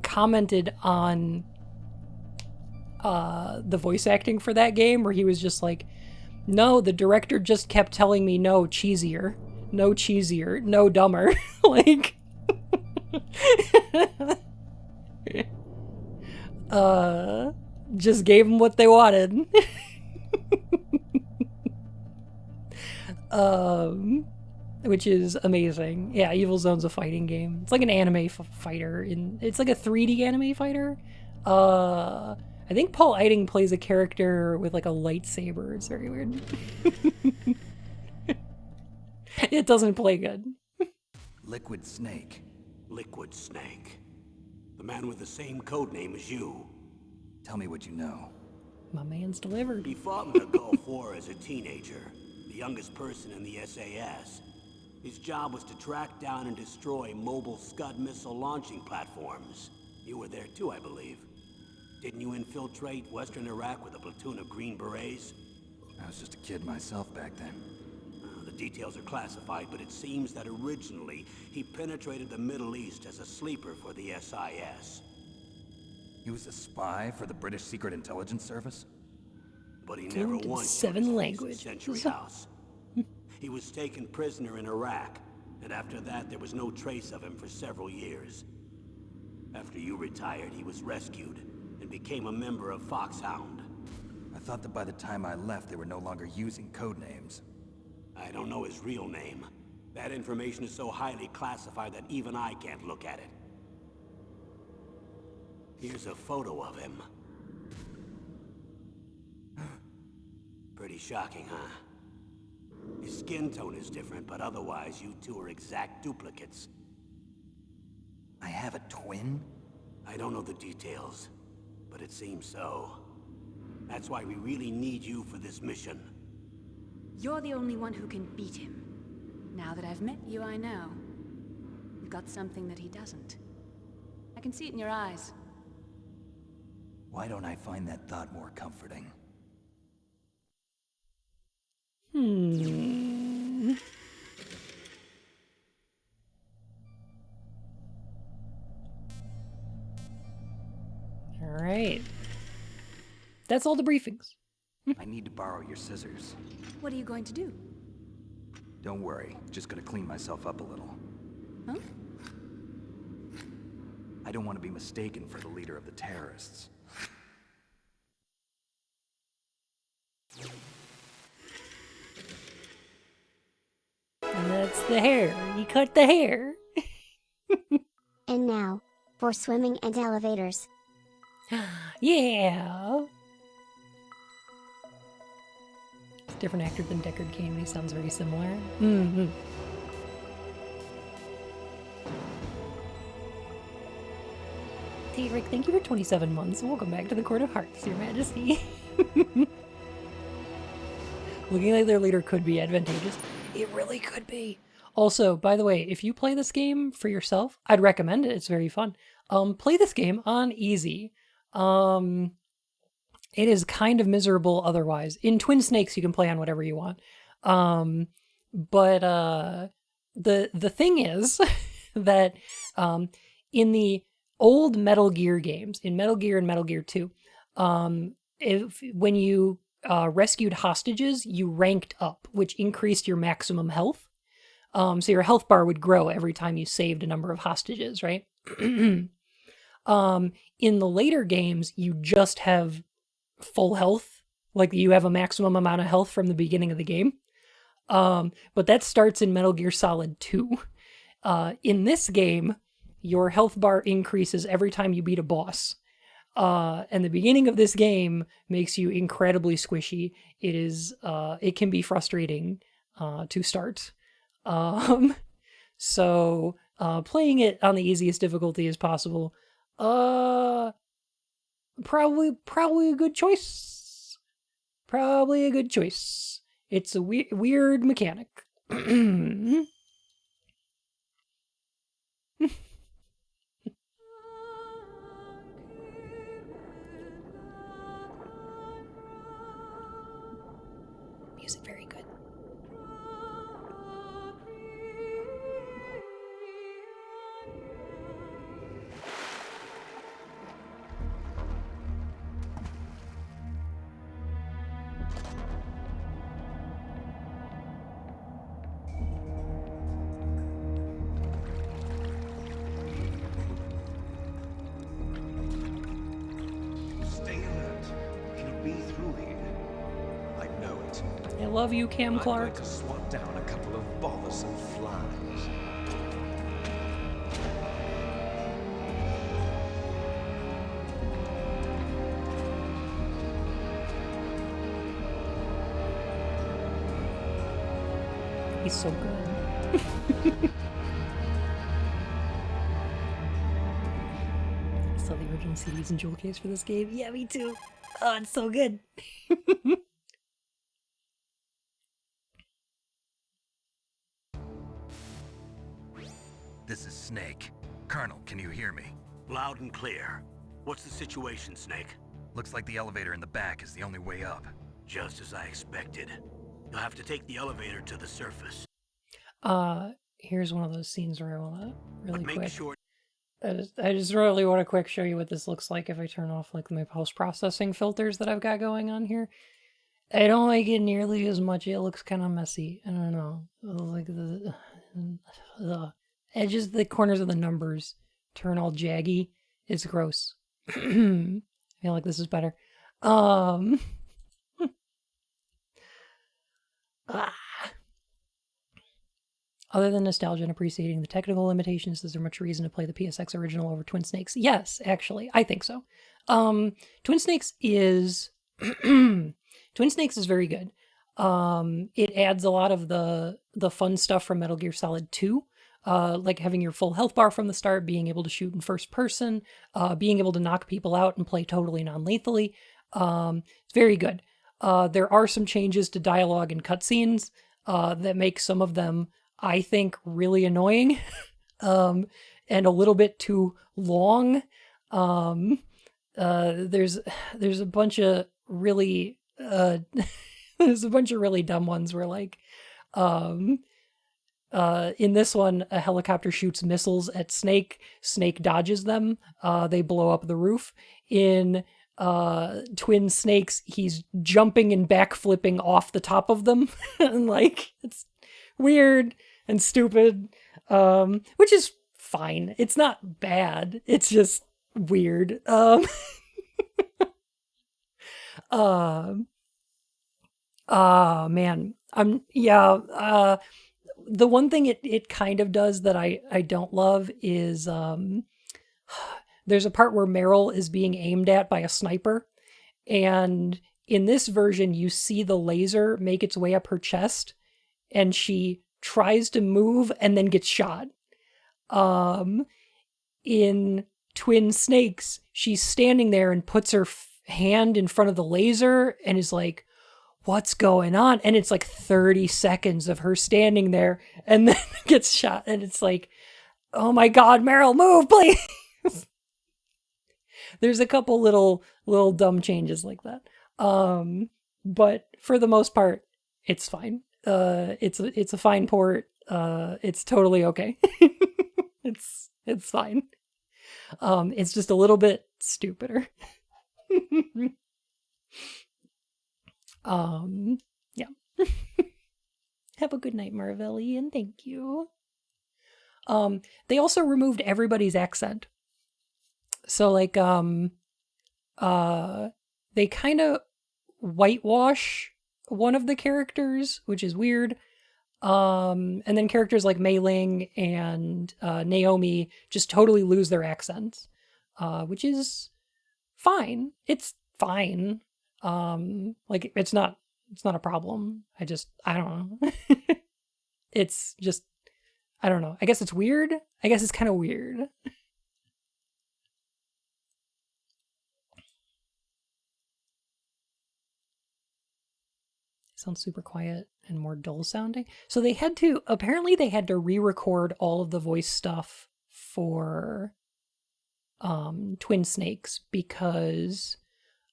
commented on the voice acting for that game, where he was just like, no, the director just kept telling me no cheesier, no dumber. Like, just gave them what they wanted. Which is amazing. Yeah, Evil Zone's a fighting game. It's like an anime fighter. It's like a 3D anime fighter. I think Paul Eiding plays a character with like a lightsaber. It's very weird. It doesn't play good. Liquid Snake. Liquid Snake. The man with the same code name as you. Tell me what you know. My man's delivered. He fought in the Gulf War as a teenager, the youngest person in the SAS. His job was to track down and destroy mobile Scud missile launching platforms. You were there too, I believe. Didn't you infiltrate Western Iraq with a platoon of Green Berets? I was just a kid myself back then. The details are classified, but it seems that originally he penetrated the Middle East as a sleeper for the SIS. He was a spy for the British Secret Intelligence Service? But he Fluent never in once 7 showed his face in languages. Century House. He was taken prisoner in Iraq, and after that there was no trace of him for several years. After you retired, he was rescued and became a member of Foxhound. I thought that by the time I left, they were no longer using code names. I don't know his real name. That information is so highly classified that even I can't look at it. Here's a photo of him. Pretty shocking, huh? His skin tone is different, but otherwise you two are exact duplicates. I have a twin? I don't know the details, but it seems so. That's why we really need you for this mission. You're the only one who can beat him. Now that I've met you, I know. You've got something that he doesn't. I can see it in your eyes. Why don't I find that thought more comforting? All right. That's all the briefings. I need to borrow your scissors. What are you going to do? Don't worry, just gonna clean myself up a little. Huh? I don't want to be mistaken for the leader of the terrorists. And that's the hair. He cut the hair. And now, for swimming and elevators. Yeah. Different actor than Deckard Cain. He sounds very similar. Mm-hmm. Hey, Rick, thank you for 27 months. Welcome back to the Court of Hearts, Your Majesty. Looking like their leader could be advantageous. It really could be. Also, by the way, if you play this game for yourself, I'd recommend it. It's very fun. Play this game on easy. It is kind of miserable otherwise. In Twin Snakes, you can play on whatever you want. But the thing is that in the old Metal Gear games, in Metal Gear and Metal Gear 2, when you rescued hostages, you ranked up, which increased your maximum health. So your health bar would grow every time you saved a number of hostages, right? In the later games, you just have full health. Like, you have a maximum amount of health from the beginning of the game. But that starts in Metal Gear Solid 2. In this game, your health bar increases every time you beat a boss. And the beginning of this game makes you incredibly squishy. It can be frustrating to start. So playing it on the easiest difficulty as possible, probably a good choice. Probably a good choice. It's a weird mechanic. Music very good. Stay alert. He'll be through here. I know it. I love you, Cam I'm Clark. going to swat down a couple of bothersome flies. He's so good. Saw the original CDs and jewel case for this game. Yeah, me too. Oh, it's so good. This is Snake. Colonel, can you hear me? Loud and clear. What's the situation, Snake? Looks like the elevator in the back is the only way up. Just as I expected. You'll have to take the elevator to the surface. Here's one of those scenes where I want to really But quick. make sure... I just really want to quick show you what this looks like if I turn off like my post-processing filters that I've got going on here. I don't like it nearly as much. It looks kind of messy. I don't know. Like the edges, the corners of the numbers turn all jaggy. It's gross. I feel like this is better. Other than nostalgia and appreciating the technical limitations, is there much reason to play the PSX original over Twin Snakes? Yes, actually, I think so. Twin Snakes is Twin Snakes is very good. It adds a lot of the fun stuff from Metal Gear Solid 2, like having your full health bar from the start, being able to shoot in first person, being able to knock people out and play totally non-lethally. It's very good. There are some changes to dialogue and cutscenes that make some of them, I think, really annoying and a little bit too long. There's a bunch of really there's a bunch of really dumb ones where like in this one a helicopter shoots missiles at Snake. Snake dodges them. They blow up the roof. In Twin Snakes, he's jumping and backflipping off the top of them. And like, it's weird and stupid, which is fine. It's not bad. It's just weird. Man, the one thing it kind of does that I don't love is, there's a part where Meryl is being aimed at by a sniper, and in this version, you see the laser make its way up her chest, and she tries to move and then gets shot. In Twin Snakes, she's standing there and puts her hand in front of the laser and is like, what's going on? And it's like 30 seconds of her standing there and then gets shot. And it's like, oh my God, Meryl, move, please. There's a couple little dumb changes like that. But for the most part, it's fine. It's a fine port. It's totally okay. It's fine. It's just a little bit stupider. Yeah. Have a good night, Marvelli, and thank you. They also removed everybody's accent. So like, they kind of whitewash one of the characters, which is weird. And then characters like Mei Ling and Naomi just totally lose their accents, which is fine. It's fine. Like it's not a problem. I don't know. It's just, I don't know. I guess it's weird. I guess it's kind of weird. Sounds super quiet and more dull sounding. So apparently they had to re-record all of the voice stuff for Twin Snakes because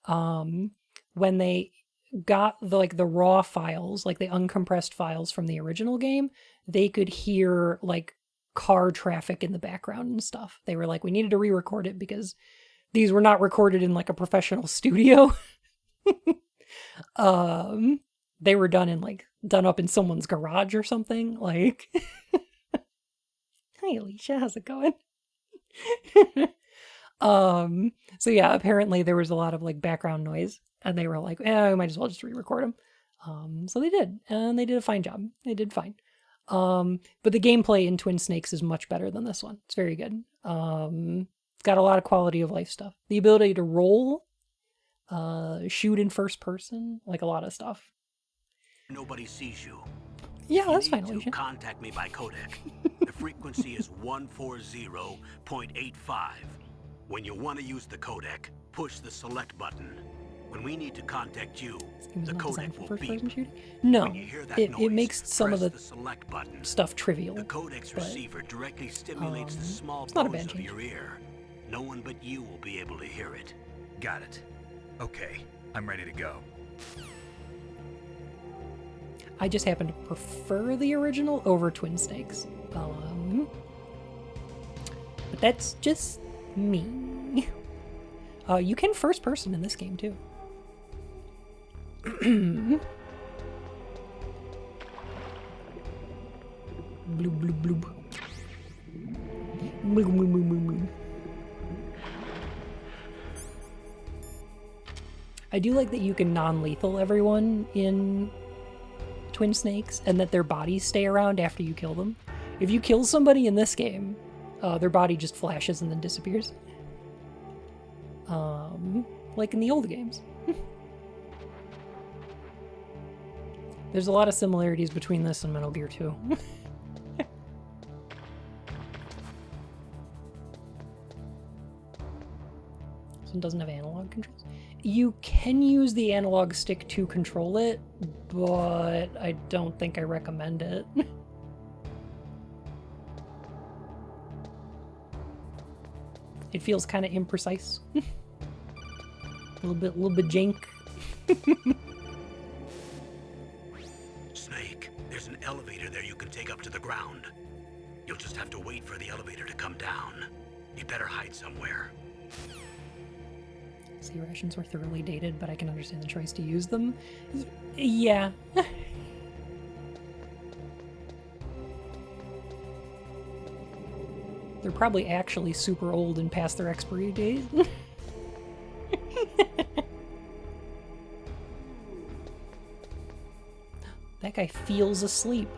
when they got the raw files, like the uncompressed files from the original game, they could hear like car traffic in the background and stuff. They were like, we needed to re-record it because these were not recorded in like a professional studio. They were done up in someone's garage or something. Like, hi Alicia, how's it going? So yeah, apparently there was a lot of like background noise, and they were like, we might as well just re-record them. So they did, and they did a fine job. They did fine. But the gameplay in Twin Snakes is much better than this one. It's very good. It's got a lot of quality of life stuff. The ability to roll, shoot in first person, like a lot of stuff. Nobody sees you. Yeah, that's You fine, need Alicia. to contact me by codec. The frequency is 140.85. When you want to use the codec, push the select button. When we need to contact you, the codec will beep. No, When you hear that it noise, makes some of press the select button. stuff trivial. The codec's but, receiver directly stimulates the small it's not a bones bad of change. your ear. No one but you will be able to hear it. Got it. Okay, I'm ready to go. I just happen to prefer the original over Twin Snakes. But that's just me. You can first person in this game too. Bloop, bloop, bloop. Bloop, bloop, bloop, bloop, bloop. I do like that you can non-lethal everyone in Twin Snakes, and that their bodies stay around after you kill them. If you kill somebody in this game, their body just flashes and then disappears. Like in the old games. There's a lot of similarities between this and Metal Gear 2. This one doesn't have analog controls. You can use the analog stick to control it, but I don't think I recommend it. It feels kind of imprecise. a little bit jank. Snake, there's an elevator there you can take up to the ground. You'll just have to wait for the elevator to come down. You better hide somewhere. C rations were thoroughly dated, but I can understand the choice to use them. Yeah. They're probably actually super old and past their expiry date. That guy feels asleep.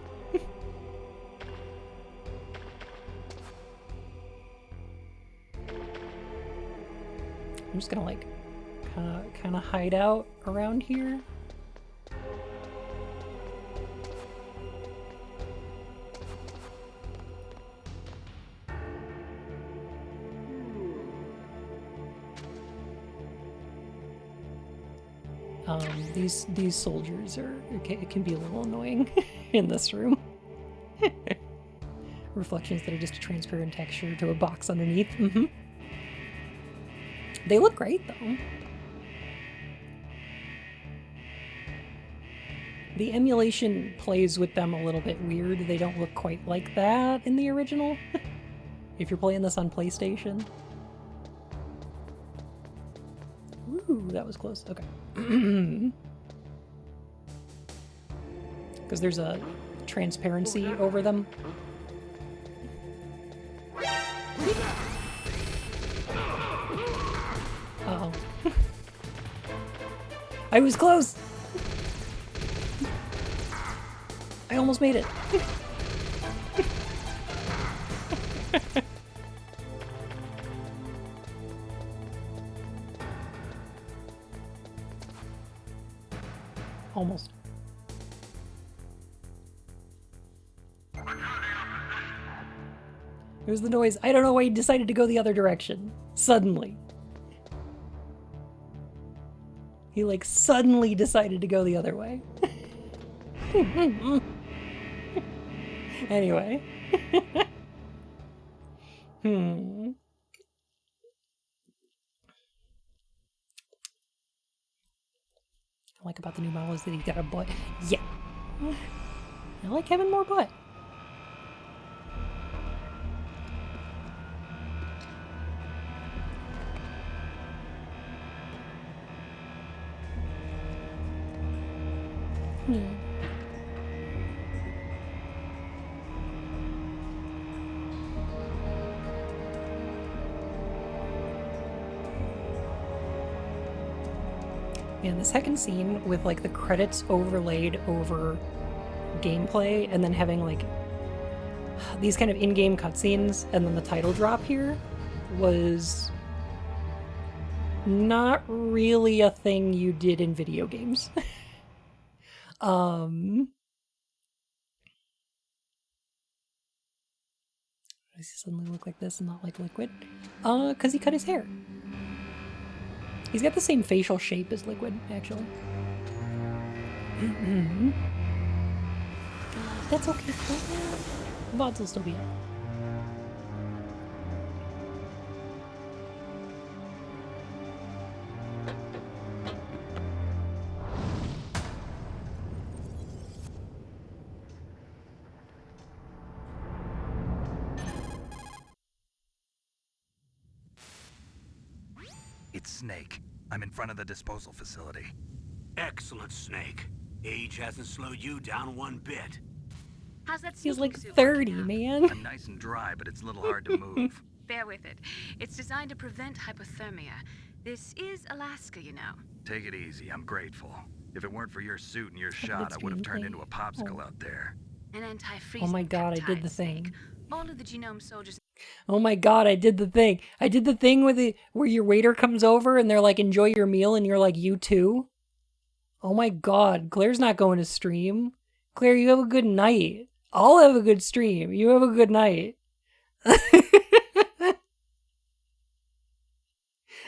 I'm just gonna like kind of hide out around here. These soldiers it can be a little annoying in this room. Reflections that are just a transparent texture to a box underneath. They look great though. The emulation plays with them a little bit weird. They don't look quite like that in the original. If you're playing this on PlayStation. Ooh, that was close. Okay. Because there's a transparency over them. Uh-oh. I was close! I almost made it. Almost. It was the noise. I don't know why he decided to go the other direction. Suddenly. He like suddenly decided to go the other way. Anyway. I like about the new model is that he's got a butt. Yeah. I like having more butt. And the second scene with like the credits overlaid over gameplay and then having like these kind of in-game cutscenes and then the title drop here was not really a thing you did in video games. Why does he suddenly look like this and not like Liquid? Because he cut his hair. He's got the same facial shape as Liquid, actually. That's okay. VODs will still be up. It's Snake. I'm in front of the disposal facility. Excellent, Snake. Age hasn't slowed you down one bit. How's that? He's like suit 30, working out? man. I'm nice and dry, but it's a little hard to move. Bear with it. It's designed to prevent hypothermia. This is Alaska, you know. Take it easy. I'm grateful. If it weren't for your suit and your Have a shot, good I would have stream, turned into a popsicle Oh. out there. An anti-freeze. Oh my god, I did the thing. All of the genome soldiers. Oh my god, I did the thing. I did the thing with it where your waiter comes over and they're like, enjoy your meal, and you're like, you too? Oh my god, Claire's not going to stream. Claire, you have a good night. I'll have a good stream. You have a good night.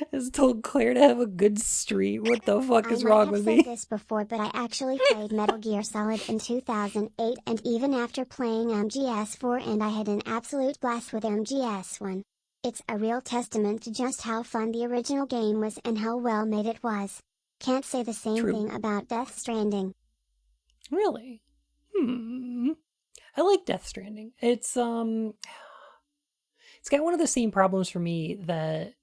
I just told Claire to have a good stream. What the fuck is wrong with I might me? have said this before, but I actually played Metal Gear Solid in 2008, and even after playing MGS 4, and I had an absolute blast with MGS 1. It's a real testament to just how fun the original game was and how well made it was. Can't say the same True. thing about Death Stranding. Really? I like Death Stranding. It's got one of the same problems for me that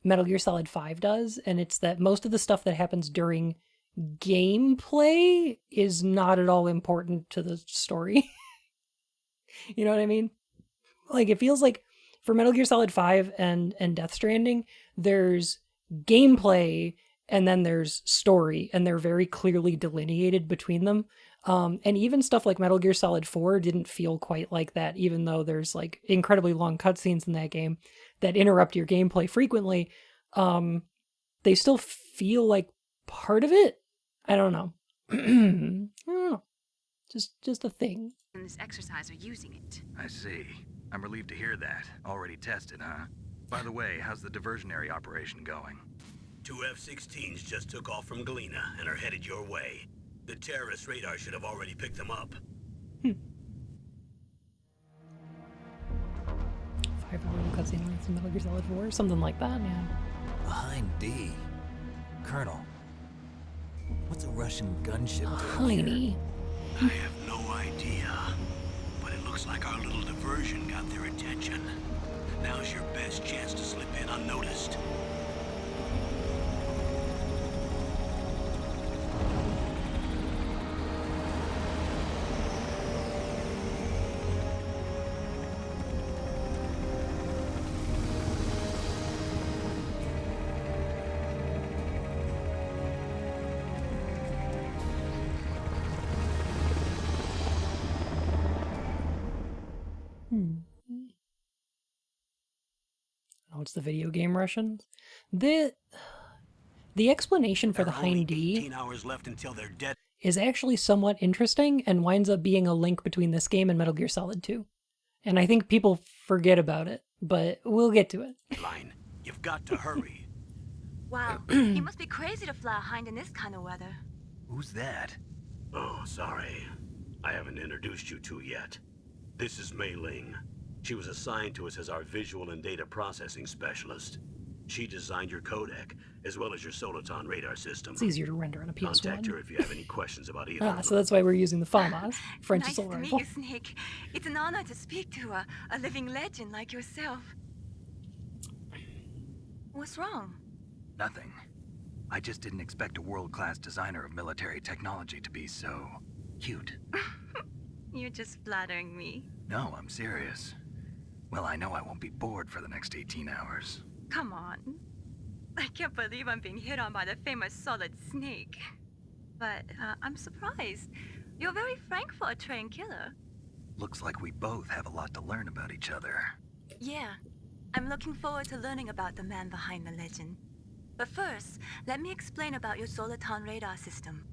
Metal Gear Solid 5 does, and it's that most of the stuff that happens during gameplay is not at all important to the story. You know what I mean? Like, it feels like for Metal Gear Solid 5 and Death Stranding, there's gameplay and then there's story, and they're very clearly delineated between them. And even stuff like Metal Gear Solid 4 didn't feel quite like that, even though there's like incredibly long cutscenes in that game that interrupt your gameplay frequently. they still feel like part of it. I don't know. I don't know. Just a thing. In this exercise are using it. I see. I'm relieved to hear that. Already tested, huh? By the way, how's the diversionary operation going? 2 F-16s just took off from Galena and are headed your way. The terrorist radar should have already picked them up. 5-hour cutscene like some Metal Gear Solid 4, something like that, yeah. Behind D. Colonel, what's a Russian gunship doing Tiny. I have no idea, but it looks like our little diversion got their attention. Now's your best chance to slip in unnoticed. Oh, it's the video game Russians. The explanation for the There are only Hind D 18 hours left until they're dead. is actually somewhat interesting and winds up being a link between this game and Metal Gear Solid 2. And I think people forget about it, but we'll get to it. Line. You've got to hurry. Wow, he must be crazy to fly a hind in this kind of weather. Who's that? Oh, sorry. I haven't introduced you to yet. This is Mei Ling. She was assigned to us as our visual and data processing specialist. She designed your codec, as well as your Soliton radar system. It's easier to render on a Contact her PS1. if you have any questions about either. Ah, so that's why we're using the FAMAS, French Nice assault to meet rifle. you, Snake. It's an honor to speak to a living legend like yourself. What's wrong? Nothing. I just didn't expect a world-class designer of military technology to be so cute. You're just flattering me. No, I'm serious. Well, I know I won't be bored for the next 18 hours. Come on. I can't believe I'm being hit on by the famous Solid Snake. But I'm surprised. You're very frank for a trained killer. Looks like we both have a lot to learn about each other. Yeah, I'm looking forward to learning about the man behind the legend. But first, let me explain about your Soliton radar system.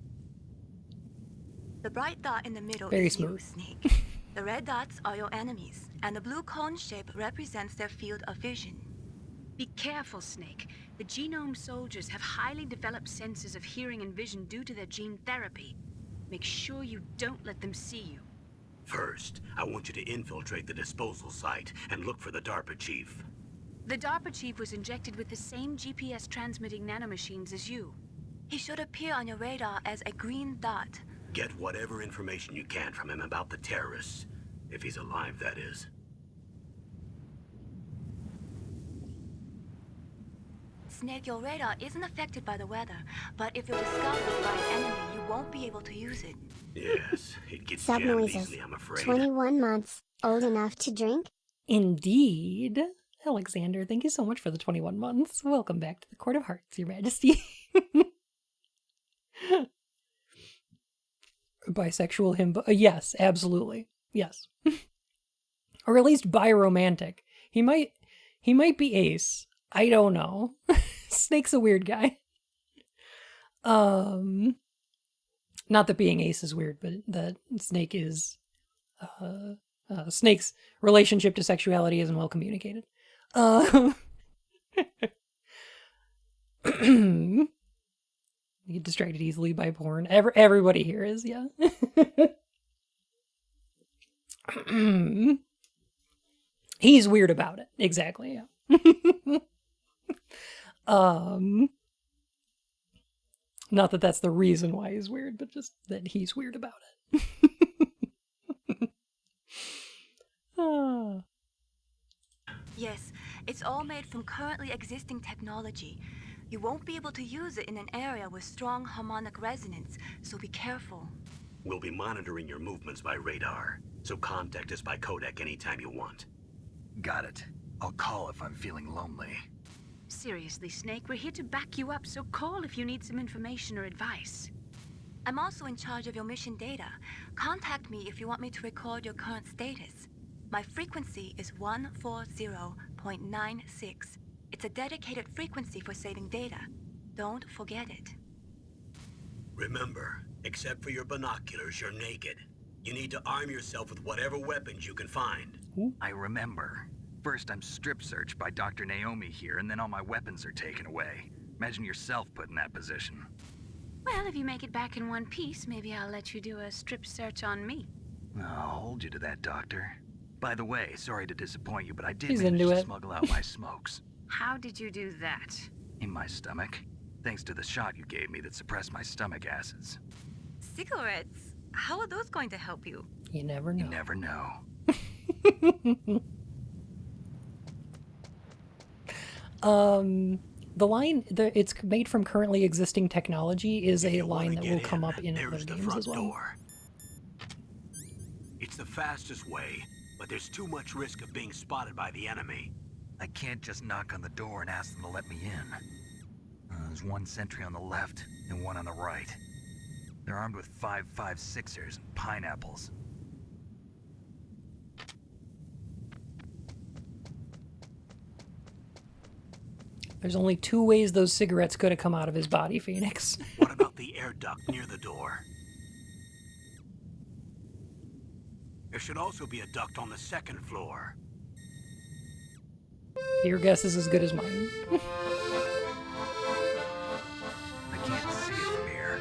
The bright dot in the middle Very is you, smooth. Snake. The red dots are your enemies, and the blue cone shape represents their field of vision. Be careful, Snake. The genome soldiers have highly developed senses of hearing and vision due to their gene therapy. Make sure you don't let them see you. First, I want you to infiltrate the disposal site and look for the DARPA chief. The DARPA chief was injected with the same GPS transmitting nanomachines as you. He should appear on your radar as a green dot. Get whatever information you can from him about the terrorists. If he's alive, that is. Snake, your radar isn't affected by the weather, but if you're discovered by an enemy, you won't be able to use it. Yes, it gets Sub jammed noises. easily, I'm afraid. 21 months. Old enough to drink? Indeed. Alexander, thank you so much for the 21 months. Welcome back to the Court of Hearts, Your Majesty. Bisexual himbo. Yes, absolutely. Yes. Or at least biromantic. He might be ace. I don't know. Snake's a weird guy. Not that being ace is weird, but that Snake is Snake's relationship to sexuality isn't well communicated. You get distracted easily by porn. Everybody here is, yeah. He's weird about it. Exactly, yeah. Not that that's the reason why he's weird, but just that he's weird about it. Ah. Yes, it's all made from currently existing technology. You won't be able to use it in an area with strong harmonic resonance, so be careful. We'll be monitoring your movements by radar, so contact us by codec anytime you want. Got it. I'll call if I'm feeling lonely. Seriously, Snake, we're here to back you up, so call if you need some information or advice. I'm also in charge of your mission data. Contact me if you want me to record your current status. My frequency is 140.96. It's a dedicated frequency for saving data. Don't forget it. Remember, except for your binoculars, you're naked. You need to arm yourself with whatever weapons you can find. I remember. First, I'm strip searched by Dr. Naomi here, and then all my weapons are taken away. Imagine yourself put in that position. Well, if you make it back in one piece, maybe I'll let you do a strip search on me. I'll hold you to that, Doctor. By the way, sorry to disappoint you, but I did He's manage into to it. smuggle out my smokes. How did you do that? In my stomach. Thanks to the shot you gave me that suppressed my stomach acids. Cigarettes? How are those going to help you? You never know. You never know. The line that it's made from currently existing technology is If a you wanna line that get will come up in there's other the games front as well. door. It's the fastest way, but there's too much risk of being spotted by the enemy. I can't just knock on the door and ask them to let me in. There's one sentry on the left and one on the right. They're armed with 5.56ers and pineapples. There's only two ways those cigarettes could have come out of his body, Phoenix. What about the air duct near the door? There should also be a duct on the second floor. Your guess is as good as mine. I can't see it from here.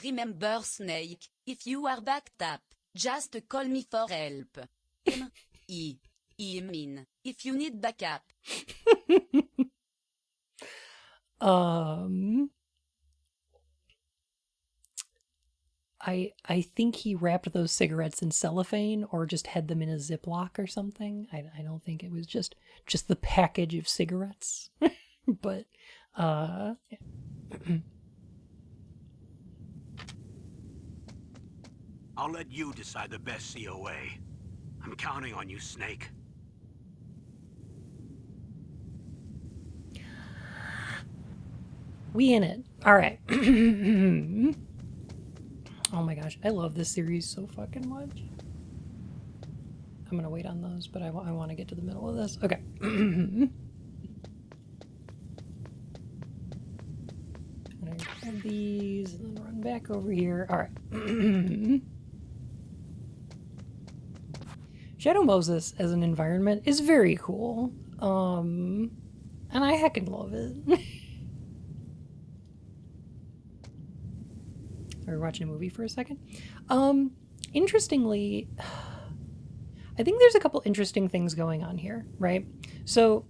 Remember, Snake, if you are backed up, just call me for help. mean, if you need backup. I think he wrapped those cigarettes in cellophane or just had them in a Ziploc or something. I don't think it was just the package of cigarettes. But yeah. I'll let you decide the best COA. I'm counting on you, Snake. We in it. All right. Oh my gosh, I love this series so fucking much. I'm gonna wait on those, but I want to get to the middle of this. Okay. I'm gonna grab these and then run back over here. All right. Shadow Moses as an environment is very cool. And I heckin' love it. Are we watching a movie for a second? Interestingly, I think there's a couple interesting things going on here, right? So,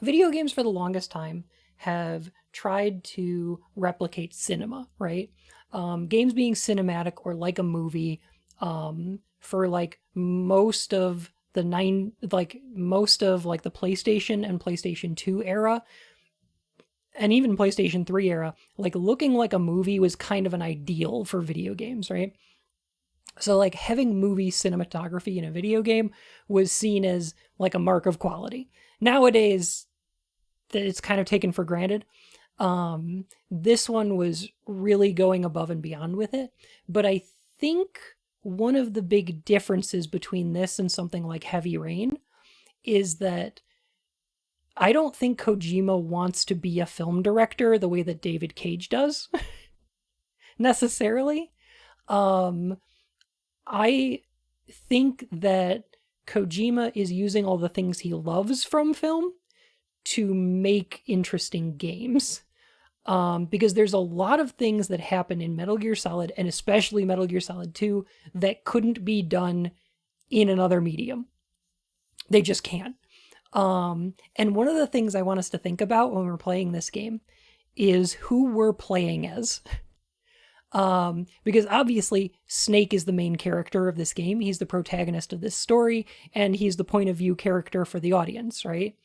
video games for the longest time have tried to replicate cinema, right? Games being cinematic or like a movie, for like most of the PlayStation and PlayStation 2 era, and even PlayStation 3 era, like looking like a movie was kind of an ideal for video games, right? So like having movie cinematography in a video game was seen as like a mark of quality. Nowadays, it's kind of taken for granted. This one was really going above and beyond with it. But I think one of the big differences between this and something like Heavy Rain is that I don't think Kojima wants to be a film director the way that David Cage does, necessarily. I think that Kojima is using all the things he loves from film to make interesting games. Because there's a lot of things that happen in Metal Gear Solid, and especially Metal Gear Solid 2, that couldn't be done in another medium. They just can't. And one of the things I want us to think about when we're playing this game is who we're playing as. Because obviously Snake is the main character of this game. He's the protagonist of this story, and he's the point of view character for the audience, right?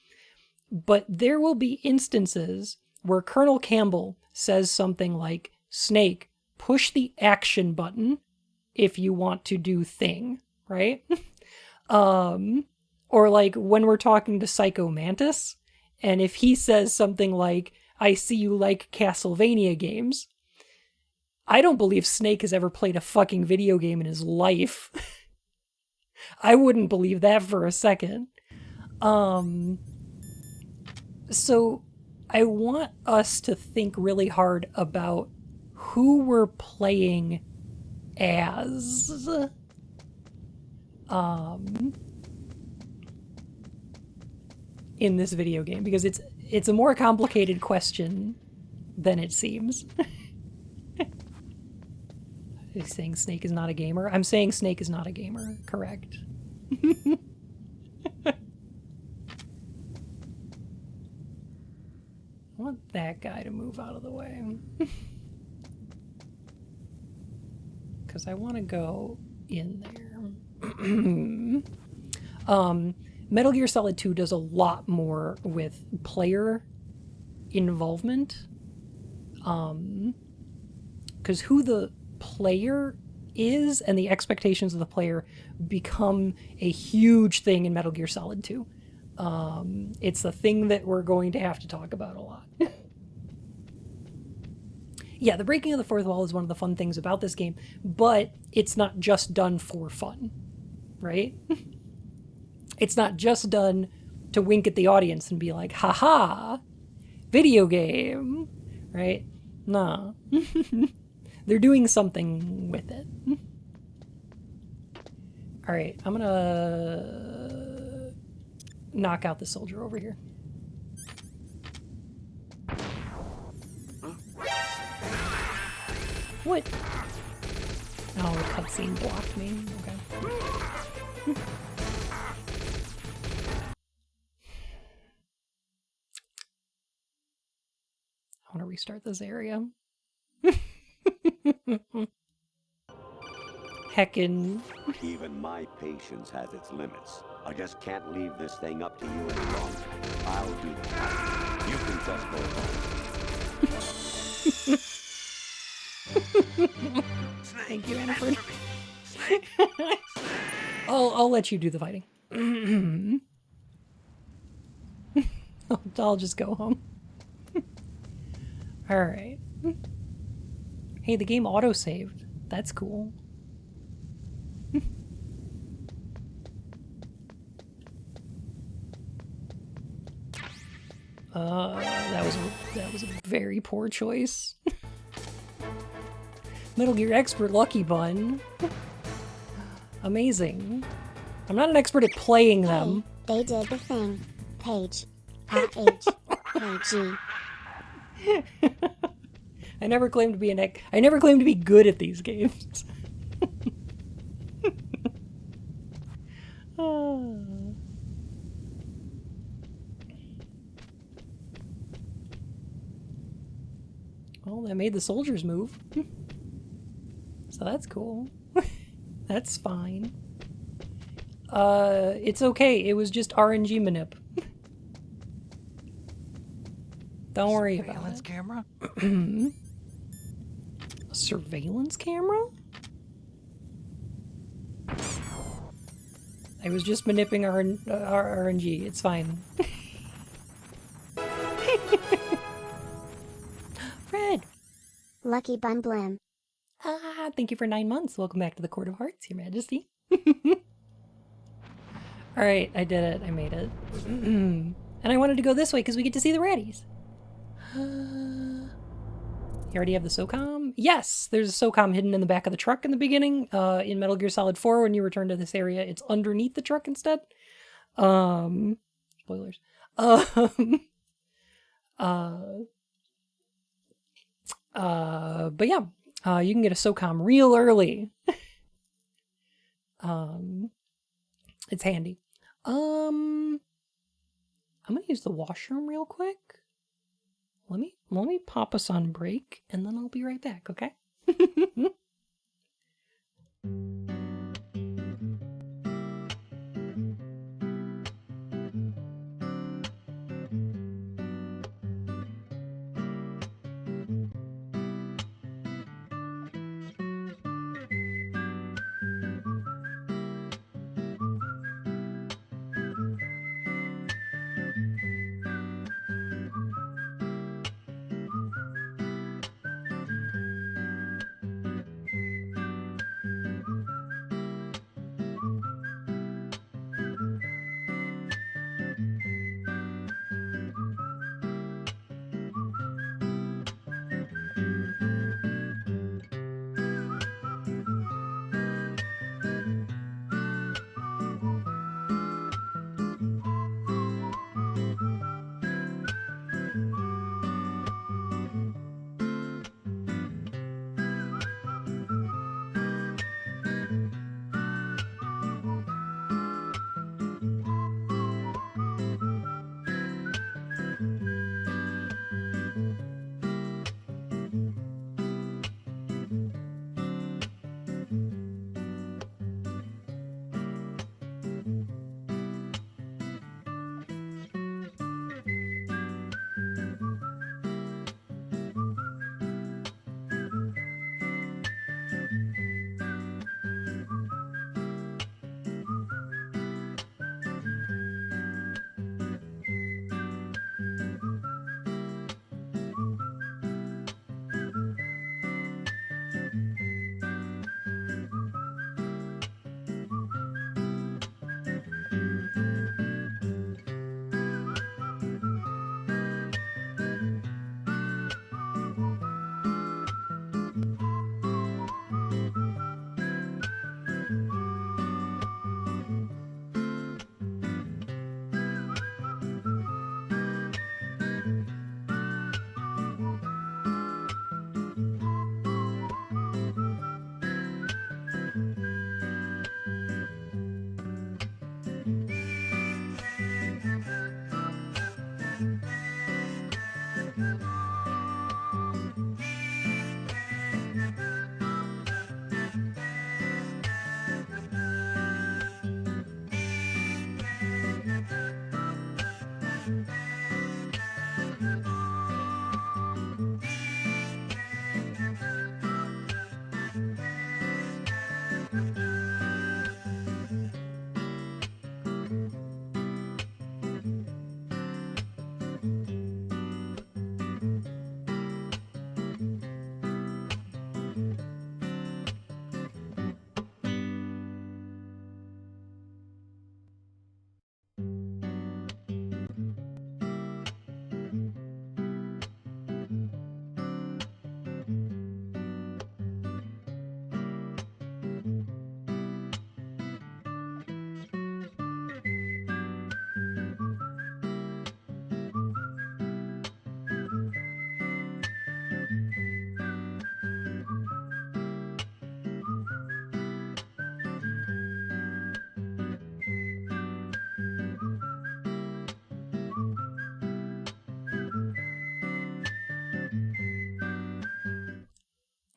But there will be instances where Colonel Campbell says something like, Snake, push the action button if you want to do thing, right? Or like when we're talking to Psycho Mantis, and if he says something like, I see you like Castlevania games, I don't believe Snake has ever played a fucking video game in his life. I wouldn't believe that for a second. So I want us to think really hard about who we're playing as. In this video game, because it's a more complicated question than it seems. He's saying Snake is not a gamer. I'm saying Snake is not a gamer. Correct. I want that guy to move out of the way. Because I want to go in there. Metal Gear Solid 2 does a lot more with player involvement. Because who the player is and the expectations of the player become a huge thing in Metal Gear Solid 2. It's a thing that we're going to have to talk about a lot. Yeah, the breaking of the fourth wall is one of the fun things about this game, but it's not just done for fun, right? It's not just done to wink at the audience and be like, haha, video game, right? Nah. They're doing something with it. All right, I'm gonna knock out the soldier over here. What? Oh, the cutscene blocked me. Okay. I want to restart this area. Heckin'. Even my patience has its limits. I just can't leave this thing up to you any longer. I'll do the fighting. You can just go home. Thank you, Annaford. I'll let you do the fighting. I'll just go home. Alright. Hey, the game auto-saved. That's cool. That was a very poor choice. Metal Gear Expert Lucky Bun. Amazing. I'm not an expert at playing them. Hey, they did the thing. Page. P-A-G. I never claimed to be I never claimed to be good at these games. Well, that made the soldiers move. So that's cool. That's fine. It's okay. It was just RNG manip. Don't worry about it. Surveillance camera? A surveillance camera? I was just manipping our RNG. It's fine. Fred! Lucky Bun Blim. Ah, thank you for 9 months. Welcome back to the Court of Hearts, Your Majesty. Alright, I did it. I made it. And I wanted to go this way because we get to see the raddies. You already have the SOCOM? Yes! There's a SOCOM hidden in the back of the truck in the beginning. In Metal Gear Solid 4, when you return to this area, it's underneath the truck instead. Spoilers. But yeah, you can get a SOCOM real early. It's handy. I'm gonna use the washroom real quick. Let me pop us on break, and then I'll be right back, okay?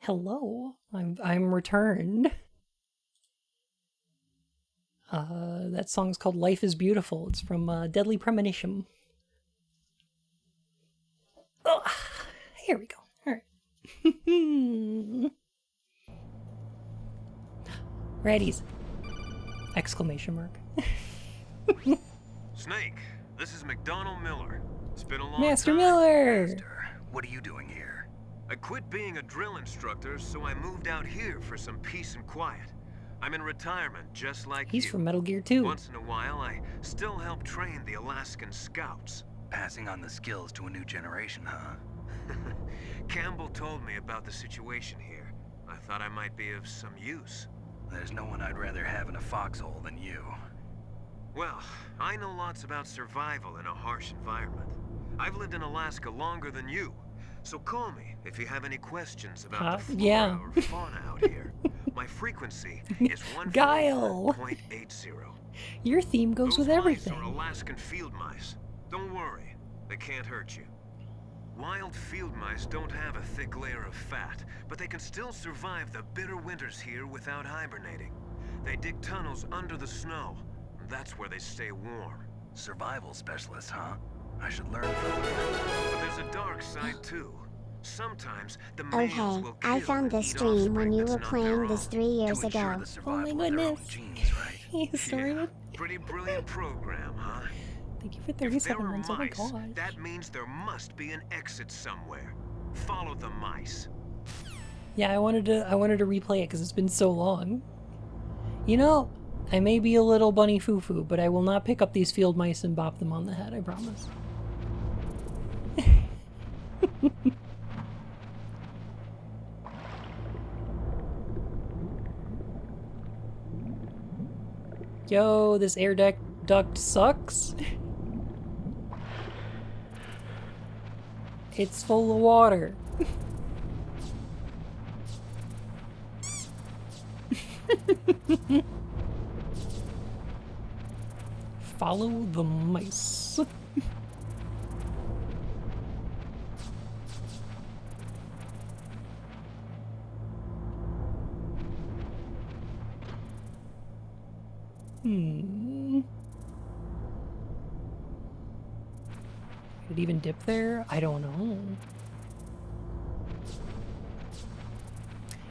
Hello, I'm returned. That song's called "Life Is Beautiful." It's from Deadly Premonition. Oh, here we go. All right. Readies! Exclamation mark. Snake, this is McDonald Miller. It's been a long Master time. Miller! Master, what are you doing here? I quit being a drill instructor, so I moved out here for some peace and quiet. I'm in retirement, just like He's you. from Metal Gear 2. Once in a while, I still help train the Alaskan Scouts. Passing on the skills to a new generation, huh? Campbell told me about the situation here. I thought I might be of some use. There's no one I'd rather have in a foxhole than you. Well, I know lots about survival in a harsh environment. I've lived in Alaska longer than you, so call me if you have any questions about the flora yeah. or fauna out here. My frequency is Guile. 1.80. Your theme goes with everything. Those mice are Alaskan field mice. Don't worry, they can't hurt you. Wild field mice don't have a thick layer of fat, but they can still survive the bitter winters here without hibernating. They dig tunnels under the snow. That's where they stay warm. Survival specialist, huh? I should learn from them. But there's a dark side too. Sometimes the Oh males hey, will I kill found and this eat stream when offspring you that's were not playing their this own. 3 years To ensure ago. the Oh survival my of their own goodness. genes, right? Historian. Pretty brilliant program, huh? Thank you for If there 37 are months. Oh my mice, gosh. that means there must be an exit somewhere. Follow the mice. Yeah, I wanted to replay it because it's been so long. You know, I may be a little bunny foo-foo, but I will not pick up these field mice and bop them on the head, I promise. Yo, this air duct sucks. It's full of water. Follow the mice. Could it even dip there? I don't know.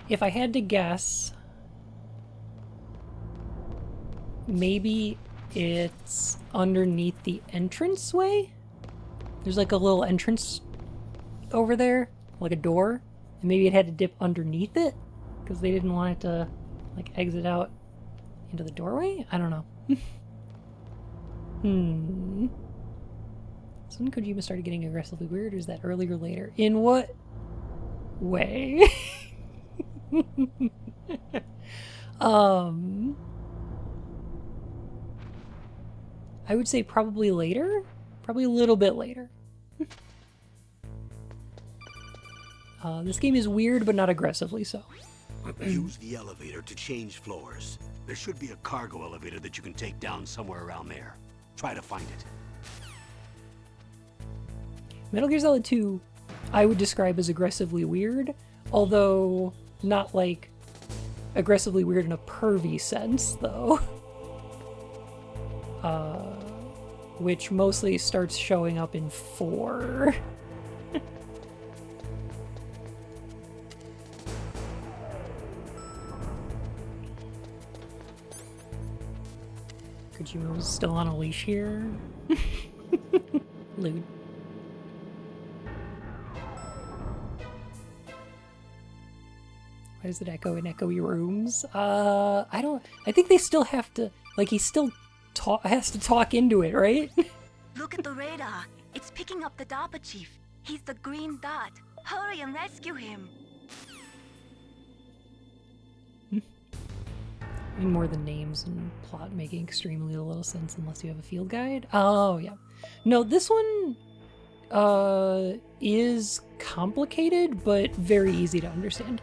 If I had to guess, maybe it's underneath the entranceway? There's like a little entrance over there, like a door, and maybe it had to dip underneath it because they didn't want it to like exit out into the doorway? I don't know. So when Kojima started getting aggressively weird, or is that earlier or later? In what way? I would say probably later. Probably a little bit later. This game is weird, but not aggressively so. Use the elevator to change floors. There should be a cargo elevator that you can take down somewhere around there. Try to find it. Metal Gear Solid 2, I would describe as aggressively weird, although not like aggressively weird in a pervy sense, though. Which mostly starts showing up in 4. Kojima's still on a leash here. Lewd. Why does it echo in echoey rooms? I think they still have to, like, he still has to talk into it, right? Look at the radar. It's picking up the DARPA chief. He's the green dot. Hurry and rescue him. I mean, more than names and plot making extremely little sense unless you have a field guide. Oh, yeah. No, this one is complicated, but very easy to understand.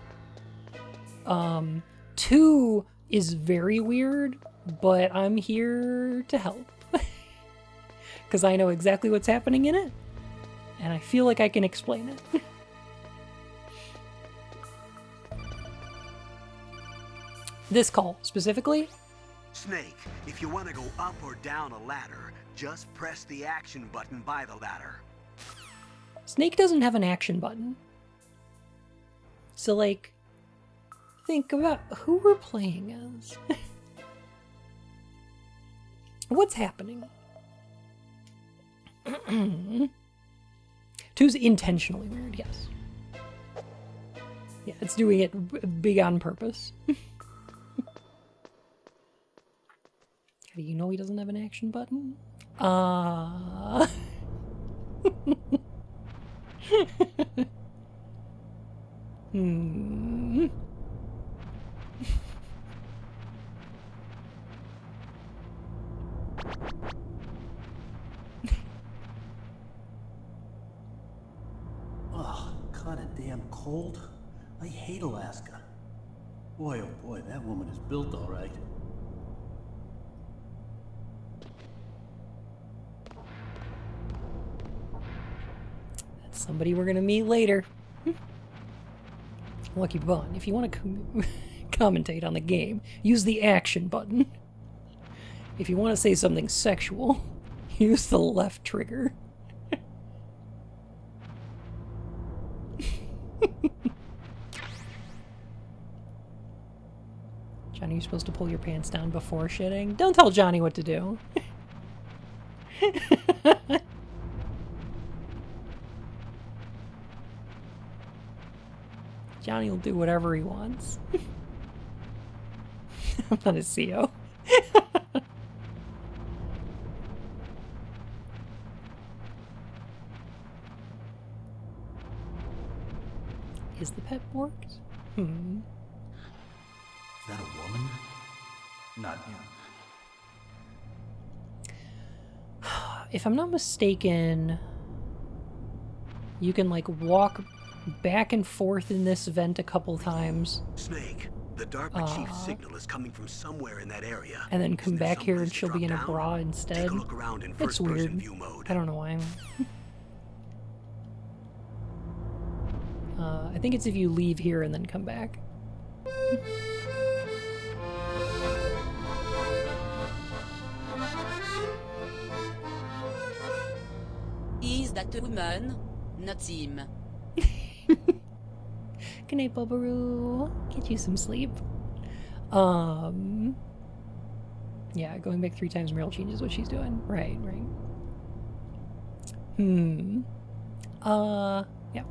2 is very weird, but I'm here to help. Because I know exactly what's happening in it, and I feel like I can explain it. This call, specifically? Snake, if you want to go up or down a ladder, just press the action button by the ladder. Snake doesn't have an action button. So, like, think about who we're playing as. What's happening? 2's intentionally weird, yes. Yeah, it's doing it big on purpose. How do you know he doesn't have an action button? Oh, kinda damn cold. I hate Alaska. Boy, oh boy, that woman is built all right. That's somebody we're gonna meet later. Lucky Bun, if you want to commentate on the game, use the action button. If you want to say something sexual, use the left trigger. Johnny, you're supposed to pull your pants down before shitting? Don't tell Johnny what to do. Johnny will do whatever he wants. I'm not a CEO. Is the pet worked? Is that a woman? Not yet. If I'm not mistaken, you can like walk back and forth in this vent a couple times. Snake, the DARPA chief's signal is coming from somewhere in that area. And then come Isn't there back here and someplace to she'll be in drop a down? bra instead. Take a look around in It's first-person weird. view mode. I don't know why. I think it's if you leave here and then come back. Is that a woman? Not him. Good night, Bobaroo. Get you some sleep. Yeah, going back 3 times Meryl changes what she's doing. Right. Yeah.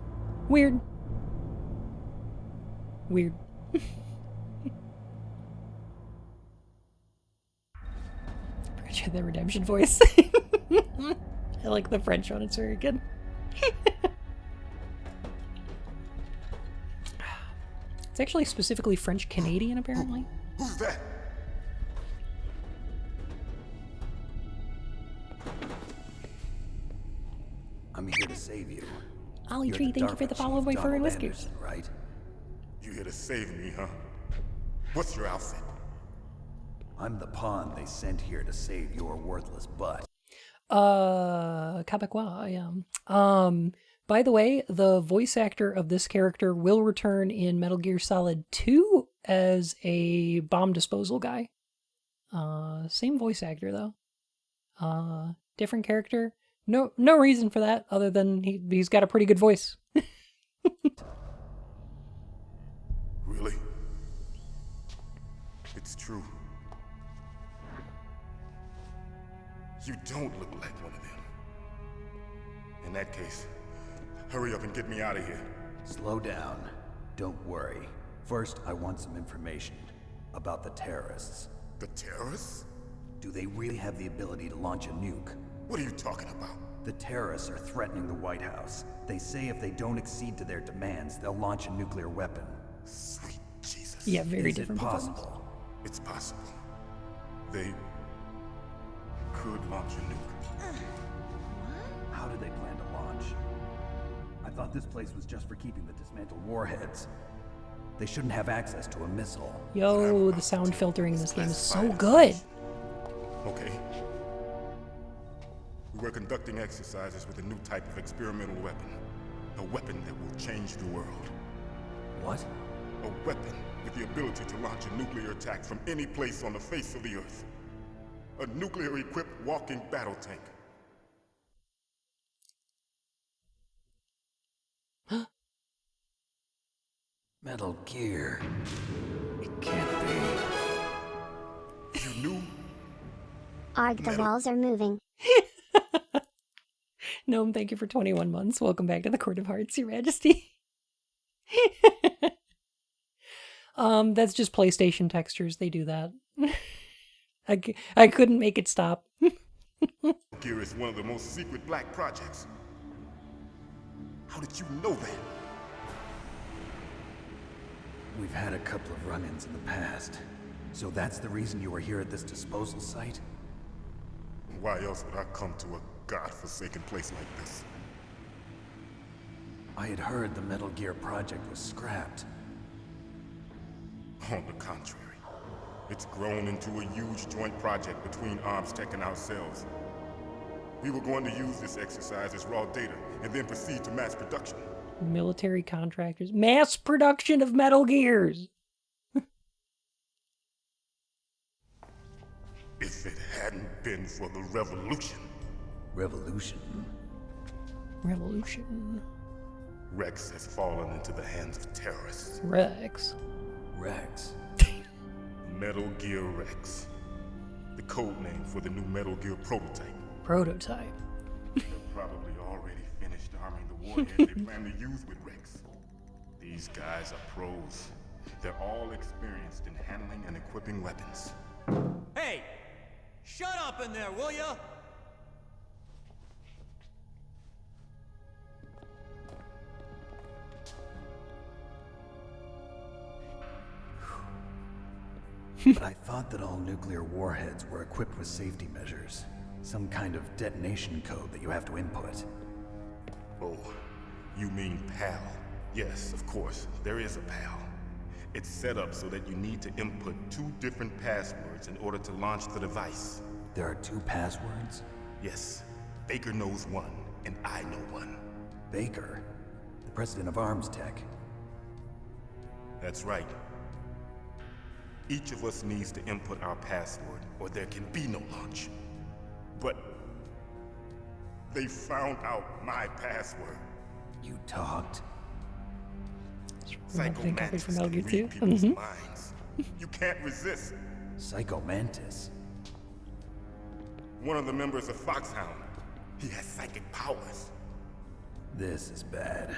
Weird. Forget that redemption voice. I like the French one, it's very good. It's actually specifically French-Canadian, apparently. Who's that? I'm here to save you. Ollie You're Tree, the thank you for DARPA the follow chief, by Fur and Donald Whiskers. Anderson, right? You here to save me, huh? What's your outfit? I'm the pawn they sent here to save your worthless butt. Quebecois, I am. By the way, the voice actor of this character will return in Metal Gear Solid 2 as a bomb disposal guy. Same voice actor, though. Different character. No reason for that other than he's got a pretty good voice. Really? It's true. You don't look like one of them. In that case, hurry up and get me out of here. Slow down. Don't worry. First, I want some information about the terrorists. The terrorists? Do they really have the ability to launch a nuke? What are you talking about? The terrorists are threatening the White House. They say if they don't accede to their demands, they'll launch a nuclear weapon. Sweet Jesus. Yeah, very Is it different performance. possible? It's possible. They could launch a nuke. How do they plan to launch? I thought this place was just for keeping the dismantled warheads. They shouldn't have access to a missile. Yo, the sound filtering in this game is so good. Okay. We were conducting exercises with a new type of experimental weapon. A weapon that will change the world. What? A weapon with the ability to launch a nuclear attack from any place on the face of the Earth. A nuclear-equipped walking battle tank. Metal Gear. It can't be. You knew? Arg, the walls are moving. Gnome, thank you for 21 months. Welcome back to the Court of Hearts, Your Majesty. That's just PlayStation textures. They do that. I couldn't make it stop. Gear is one of the most secret black projects. How did you know that? We've had a couple of run-ins in the past. So that's the reason you were here at this disposal site? Why else would I come to a godforsaken place like this? I had heard the Metal Gear project was scrapped. On the contrary, it's grown into a huge joint project between ArmsTech and ourselves. We were going to use this exercise as raw data and then proceed to mass production. Military contractors. Mass production of Metal Gears! If it hadn't been for the revolution. Revolution? Revolution. Rex has fallen into the hands of terrorists. Rex. Rex. Metal Gear Rex. The code name for the new Metal Gear prototype. Prototype. They've probably already finished arming the warhead they plan to use with Rex. These guys are pros. They're all experienced in handling and equipping weapons. Hey! Shut up in there, will ya? But I thought that all nuclear warheads were equipped with safety measures. Some kind of detonation code that you have to input. Oh, you mean PAL? Yes, of course, there is a PAL. It's set up so that you need to input 2 different passwords in order to launch the device. There are 2 passwords? Yes. Baker knows one, and I know one. Baker? The president of ArmsTech? That's right. Each of us needs to input our password, or there can be no launch. But they found out my password. You talked? I think I from Metal Gear 2. People's minds. You can't resist. Psycho Mantis. One of the members of Foxhound. He has psychic powers. This is bad.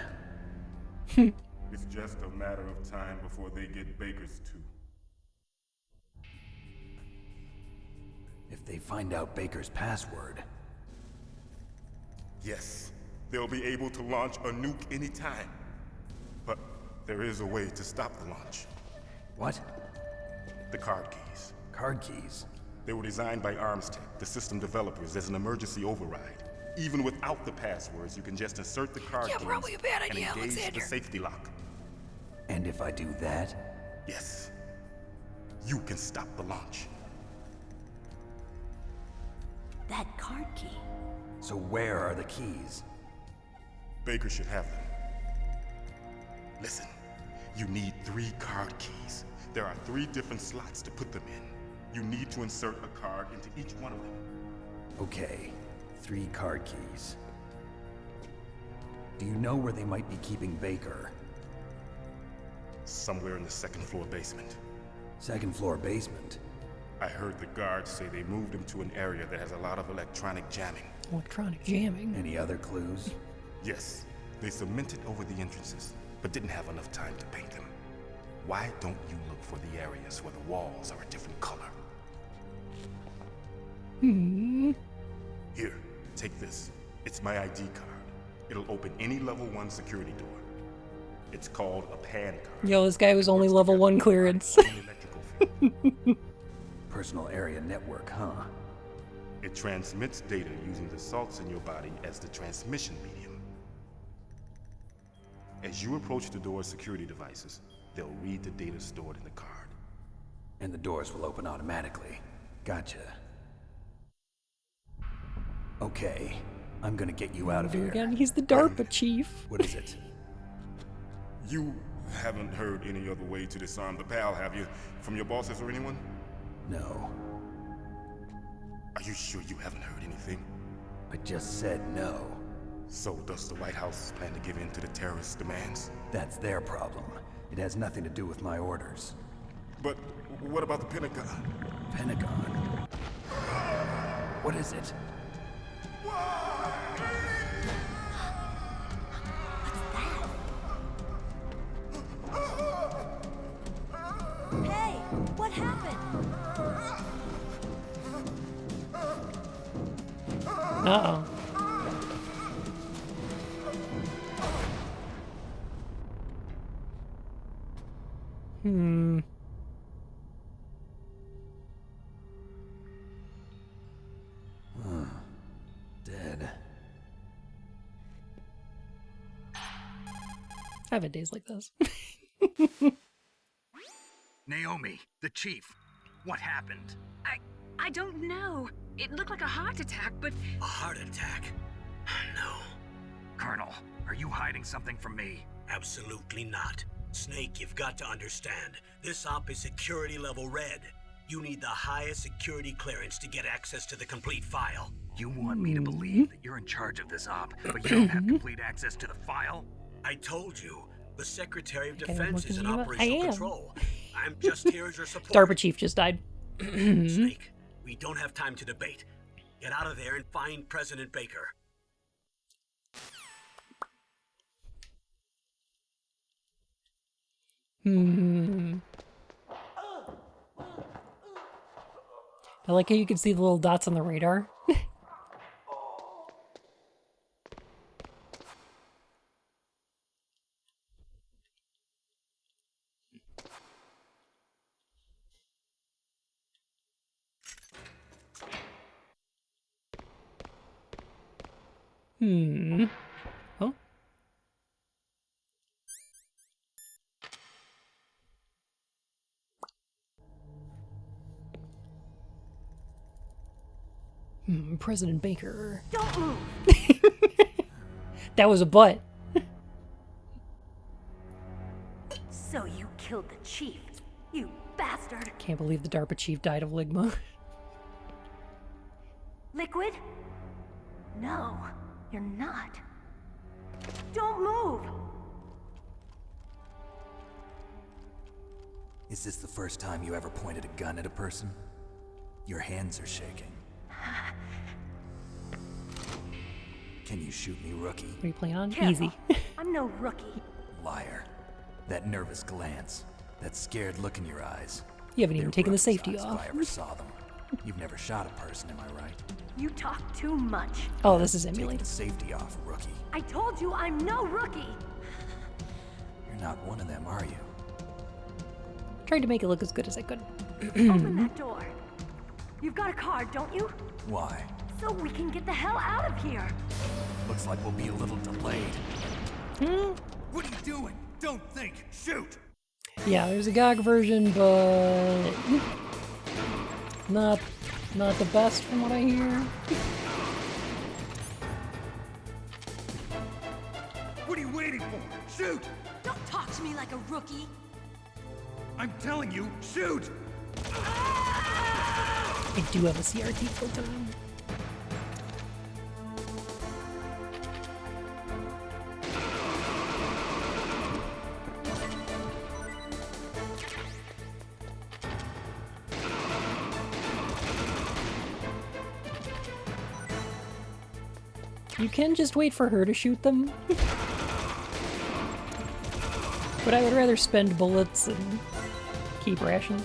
It's just a matter of time before they get Baker's too. If they find out Baker's password... Yes, they'll be able to launch a nuke anytime. But there is a way to stop the launch. What? The card keys. Card keys? They were designed by ArmsTech, the system developers, as an emergency override. Even without the passwords, you can just insert the card keys probably a bad idea, and engage Alexander. the safety lock. And if I do that? Yes. You can stop the launch. That card key. So where are the keys? Baker should have them. Listen, you need 3 card keys. There are 3 different slots to put them in. You need to insert a card into each one of them. Okay, 3 card keys. Do you know where they might be keeping Baker? Somewhere in the 2nd floor basement. 2nd floor basement? I heard the guards say they moved him to an area that has a lot of electronic jamming. Electronic jamming? Any other clues? Yes, they cemented over the entrances, but didn't have enough time to paint them. Why don't you look for the areas where the walls are a different color? Here, take this. It's my ID card. It'll open any level 1 security door. It's called a PAN card. Yo, this guy was only level 1 clearance. Personal area network, huh? It transmits data using the salts in your body as the transmission medium. As you approach the door's security devices, they'll read the data stored in the card. And the doors will open automatically. Gotcha. Okay, I'm gonna get you out of here. Again, he's the DARPA chief. What is it? You Haven't heard any other way to disarm the PAL, have you? From your bosses or anyone? No. Are you sure you haven't heard anything? I just said no. So does the White House plan to give in to the terrorists' demands? That's their problem. It has nothing to do with my orders. But what about the Pentagon? Pentagon? What is it? Hey, what happened? Uh-oh. Hmm. Dead. I've had days like this. Naomi, the chief. What happened? I don't know. It looked like a heart attack, but... A heart attack? No. Colonel, are you hiding something from me? Absolutely not. Snake, you've got to understand. This op is security level red. You need the highest security clearance to get access to the complete file. You want me to believe that you're in charge of this op, but you don't have complete access to the file? I told you. The Secretary of Okay, Defense what is in can you do? operational I am. control. I'm just here as your support. DARPA chief just died. Snake, we don't have time to debate. Get out of there and find President Baker. I like how you can see the little dots on the radar. Oh. President Baker. Don't move. That was a butt. So you killed the chief, you bastard. Can't believe the DARPA chief died of ligma. Liquid? No, you're not. Don't move. Is this the first time you ever pointed a gun at a person? Your hands are shaking. Can you shoot me, rookie? What are you playing on? Careful. Easy. I'm no rookie. Liar. That nervous glance. That scared look in your eyes. You haven't even They're taken the rough safety eyes if off. I ever saw them. You've never shot a person, am I right? You talk too much. Oh, this is Taking emulated. the safety off, rookie. I told you I'm no rookie. You're not one of them, are you? Tried to make it look as good as I could. Open that door. You've got a card, don't you? Why? So we can get the hell out of here. Looks like we'll be a little delayed. What are you doing? Don't think. Shoot! Yeah, there's a GOG version, but not the best from what I hear. What are you waiting for? Shoot! Don't talk to me like a rookie. I'm telling you, shoot! I do have a CRT filter. You can just wait for her to shoot them. But I would rather spend bullets and keep rations.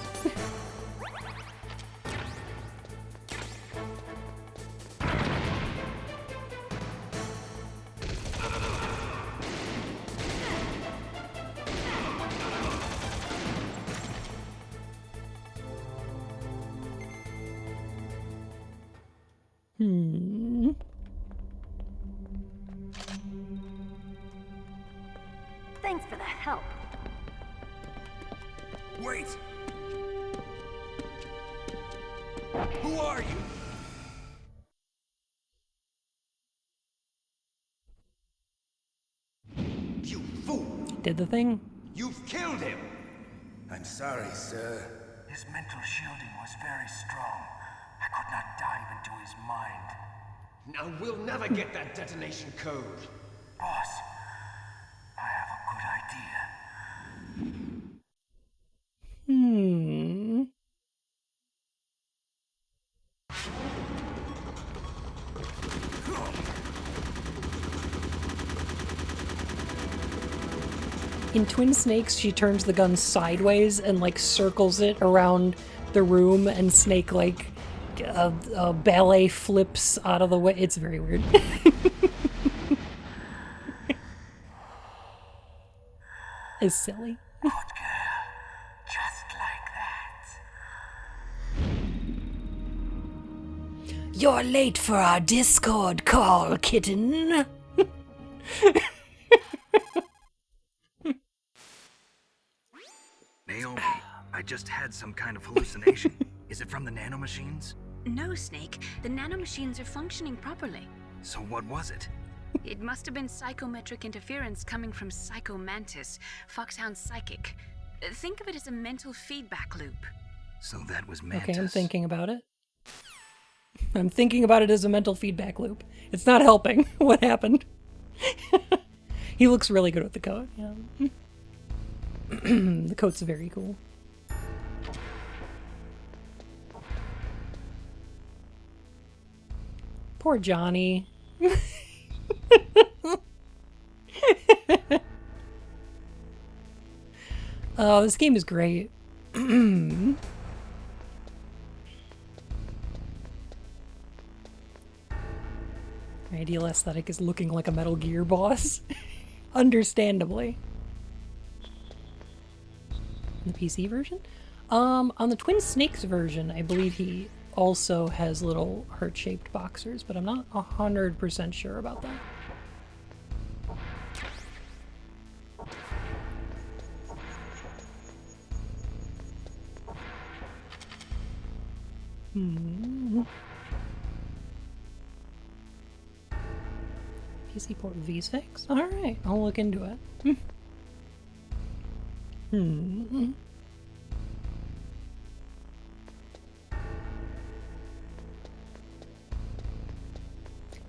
Thanks for the help. Wait! Who are you? You fool! Did the thing? You've killed him! I'm sorry, sir. His mental shielding was very strong. I could not dive into his mind. Now we'll never get that detonation code. Boss, I have a good idea. In Twin Snakes, she turns the gun sideways and like circles it around the room, and Snake like ballet flips out of the way. It's very weird. It's silly. Good girl. Just like that. You're late for our Discord call, kitten. Naomi, I just had some kind of hallucination. Is it from the nanomachines? No, Snake. The nanomachines are functioning properly. So what was it? It must have been psychometric interference coming from Psycho Mantis, Foxhound's psychic. Think of it as a mental feedback loop. So that was Mantis. Okay, I'm thinking about it. I'm thinking about it as a mental feedback loop. It's not helping. What happened? He looks really good with the coat. Yeah. The coat's very cool. Poor Johnny. Oh, this game is great. My ideal aesthetic is looking like a Metal Gear boss. Understandably. The PC version? On the Twin Snakes version, I believe he also has little heart-shaped boxers, but I'm not 100% sure about that. PC port V's fix? Alright, I'll look into it.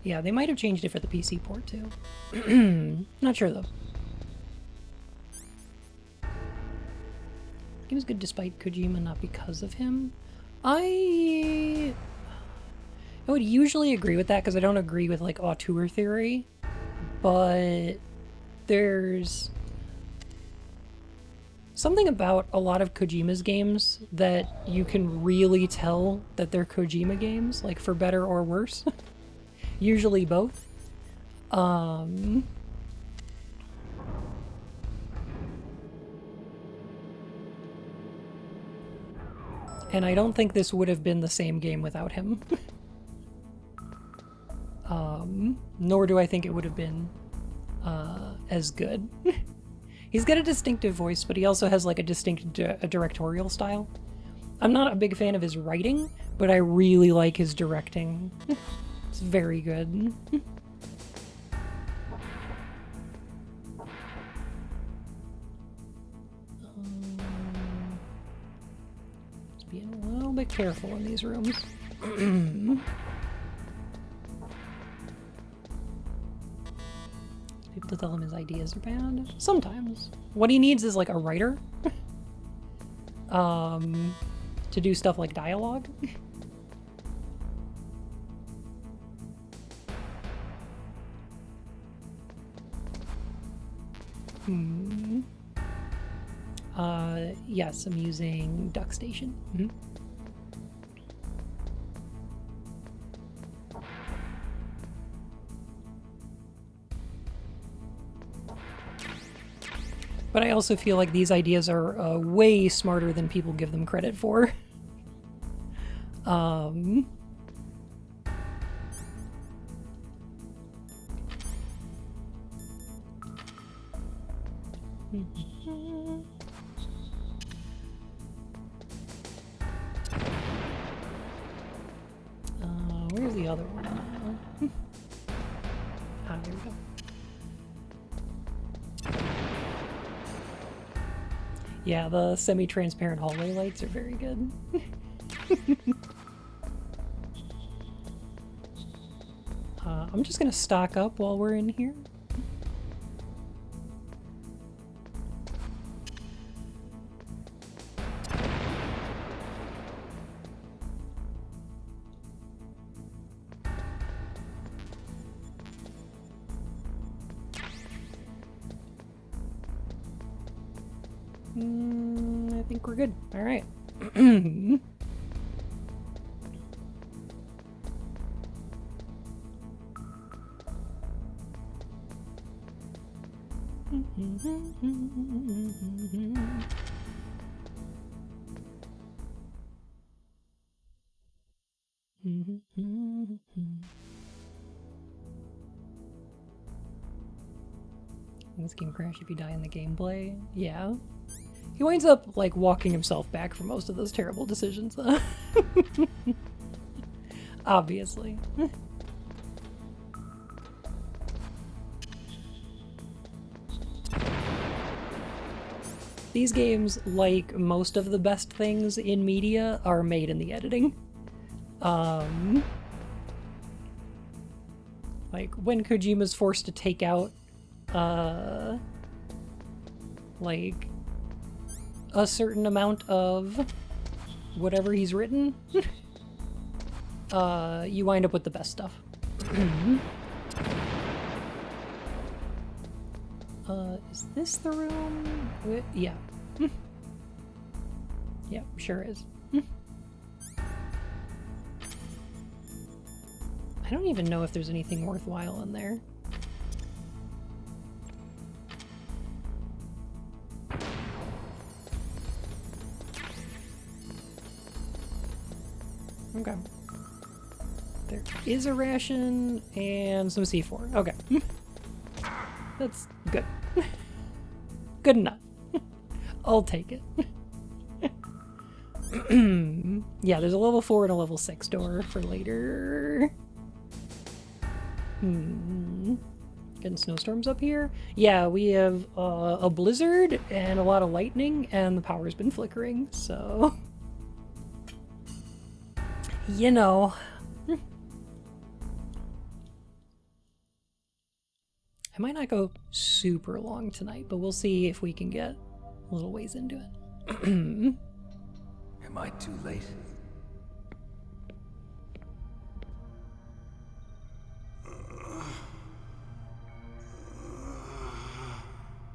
Yeah, they might have changed it for the PC port too. Not sure though. Game is good despite Kojima, not because of him. I would usually agree with that because I don't agree with like auteur theory, but there's something about a lot of Kojima's games that you can really tell that they're Kojima games, like for better or worse. Usually both. And I don't think this would have been the same game without him. Nor do I think it would have been as good. He's got a distinctive voice, but he also has like a distinct directorial style. I'm not a big fan of his writing, but I really like his directing. It's very good. Just being a little bit careful in these rooms. People to tell him his ideas are bad. Sometimes. What he needs is like a writer. To do stuff like dialogue. Yes, I'm using Duck Station. But I also feel like these ideas are way smarter than people give them credit for. Where's the other one now? Ah, there we go. Yeah, the semi-transparent hallway lights are very good. I'm just gonna stock up while we're in here. I think we're good. All right. This game crash if you die in the gameplay. Yeah. He winds up, like, walking himself back for most of those terrible decisions. Obviously. These games, like most of the best things in media, are made in the editing. Like, when Kojima's forced to take out, like, a certain amount of whatever he's written, you wind up with the best stuff. Is this the room? Yeah. Yeah, sure is. I don't even know if there's anything worthwhile in there. Okay. There is a ration and some C4. Okay. That's good. Good enough. I'll take it. Yeah, there's a level 4 and a level 6 door for later. Getting snowstorms up here. Yeah, we have a blizzard and a lot of lightning, and the power's been flickering, so... You know. I might not go super long tonight, but we'll see if we can get a little ways into it. Am I too late?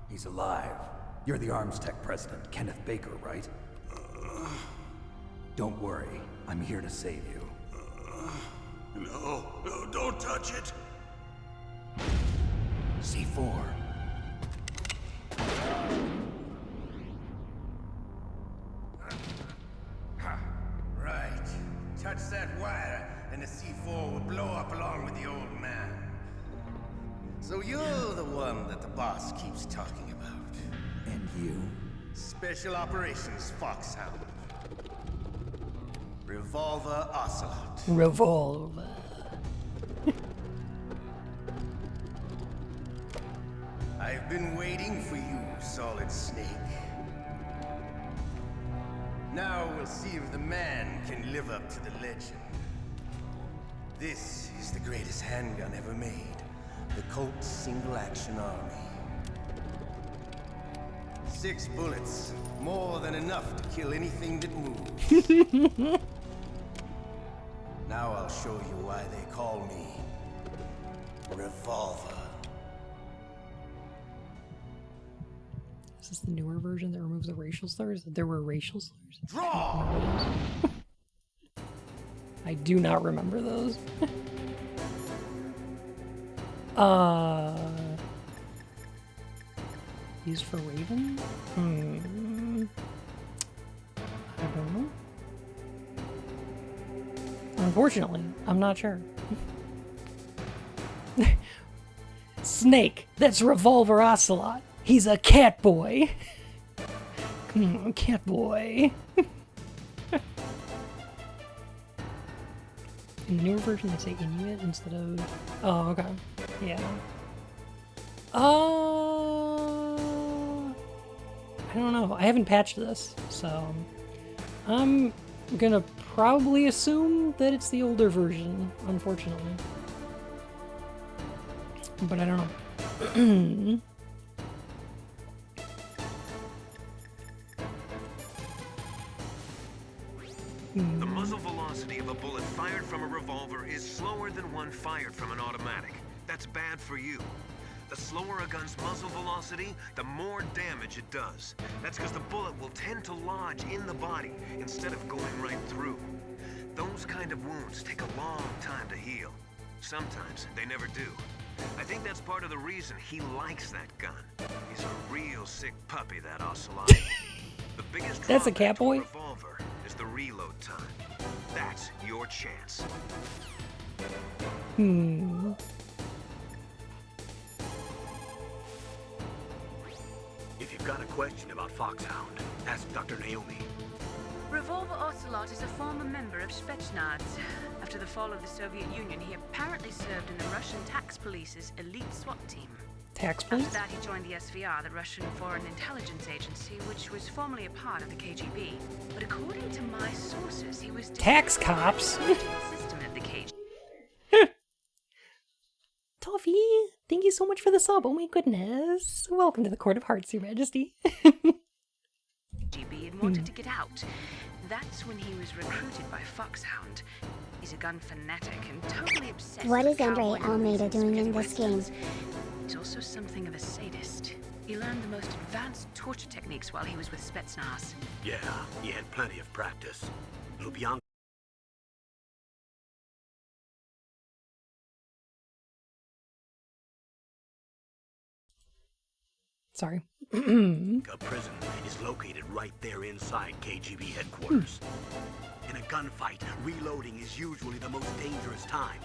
He's alive. You're the Arms Tech president, Kenneth Baker, right? Don't worry. I'm here to save you. No, don't touch it! C4. Right. Touch that wire, and the C4 will blow up along with the old man. So you're the one that the boss keeps talking about. And you? Special Operations Foxhound. Revolver Ocelot. Revolver. I've been waiting for you, Solid Snake. Now we'll see if the man can live up to the legend. This is the greatest handgun ever made. The Colt Single Action Army. 6 bullets, more than enough to kill anything that moves. Now I'll show you why they call me Revolver. Is this the newer version that removes the racial slurs? There were racial slurs? Draw! I do not remember those. Used for Raven? I don't know. Unfortunately, I'm not sure. Snake! That's Revolver Ocelot! He's a cat boy! Cat boy! In the newer version, they say Inuit instead of... Oh, okay. Yeah. I don't know. I haven't patched this, so I'm gonna probably assume that it's the older version, unfortunately. But I don't know. The muzzle velocity of a bullet fired from a revolver is slower than one fired from an automatic. That's bad for you. The slower a gun's muzzle velocity, the more damage it does. That's because the bullet will tend to lodge in the body instead of going right through. Those kind of wounds take a long time to heal. Sometimes they never do. I think that's part of the reason he likes that gun. He's a real sick puppy, that ocelot. The biggest That's a drawback to Catboy? revolver is the reload time. That's your chance. If you've got a question about Foxhound, ask Dr. Naomi. Revolver Ocelot is a former member of Spetsnaz. After the fall of the Soviet Union, he apparently served in the Russian tax police's elite SWAT team. Tax police? After that, he joined the SVR, the Russian Foreign Intelligence Agency, which was formerly a part of the KGB. But according to my sources, he was Tax cops? system at the KGB. Toffee, thank you so much for the sub. Oh my goodness. Welcome to the Court of Hearts, Your Majesty. KGB and wanted to get out. That's when he was recruited by Foxhound. He's a gun fanatic and totally obsessed What with is Andre cowboy Almeida movies and doing in spaghetti this game? westerns. He's also something of a sadist. He learned the most advanced torture techniques while he was with Spetsnaz. Yeah, he had plenty of practice. Lubyanka. Sorry. A prison is located right there inside KGB headquarters. In a gunfight, reloading is usually the most dangerous time.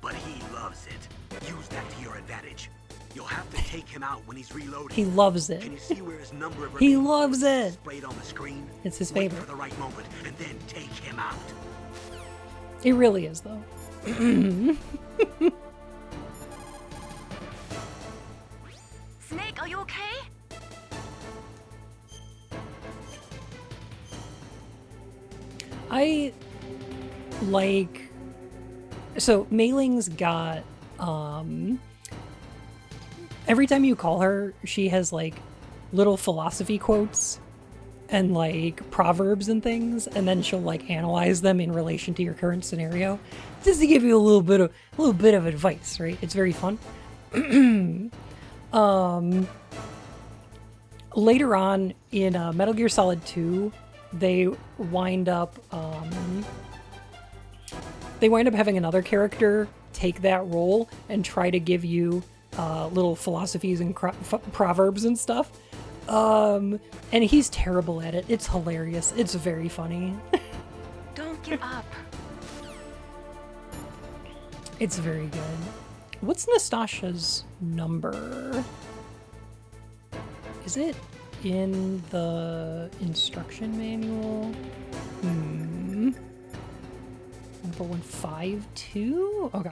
But he loves it. Use that to your advantage. You'll have to take him out when he's reloading. He loves it. Can you see where his number of He loves it. sprayed on the screen? It's his Wait favorite. for the right moment and then take him out. It really is, though. Snake, are you okay? I like... So, Mailing's got, every time you call her, she has, like, little philosophy quotes and, like, proverbs and things, and then she'll, like, analyze them in relation to your current scenario, just to give you a little bit of advice, right? It's very fun. Later on in Metal Gear Solid 2, they wind up having another character take that role and try to give you little philosophies and proverbs and stuff. And he's terrible at it. It's hilarious. It's very funny. Don't give up. It's very good. What's Nastasha's number? Is it in the instruction manual? 14152? Okay.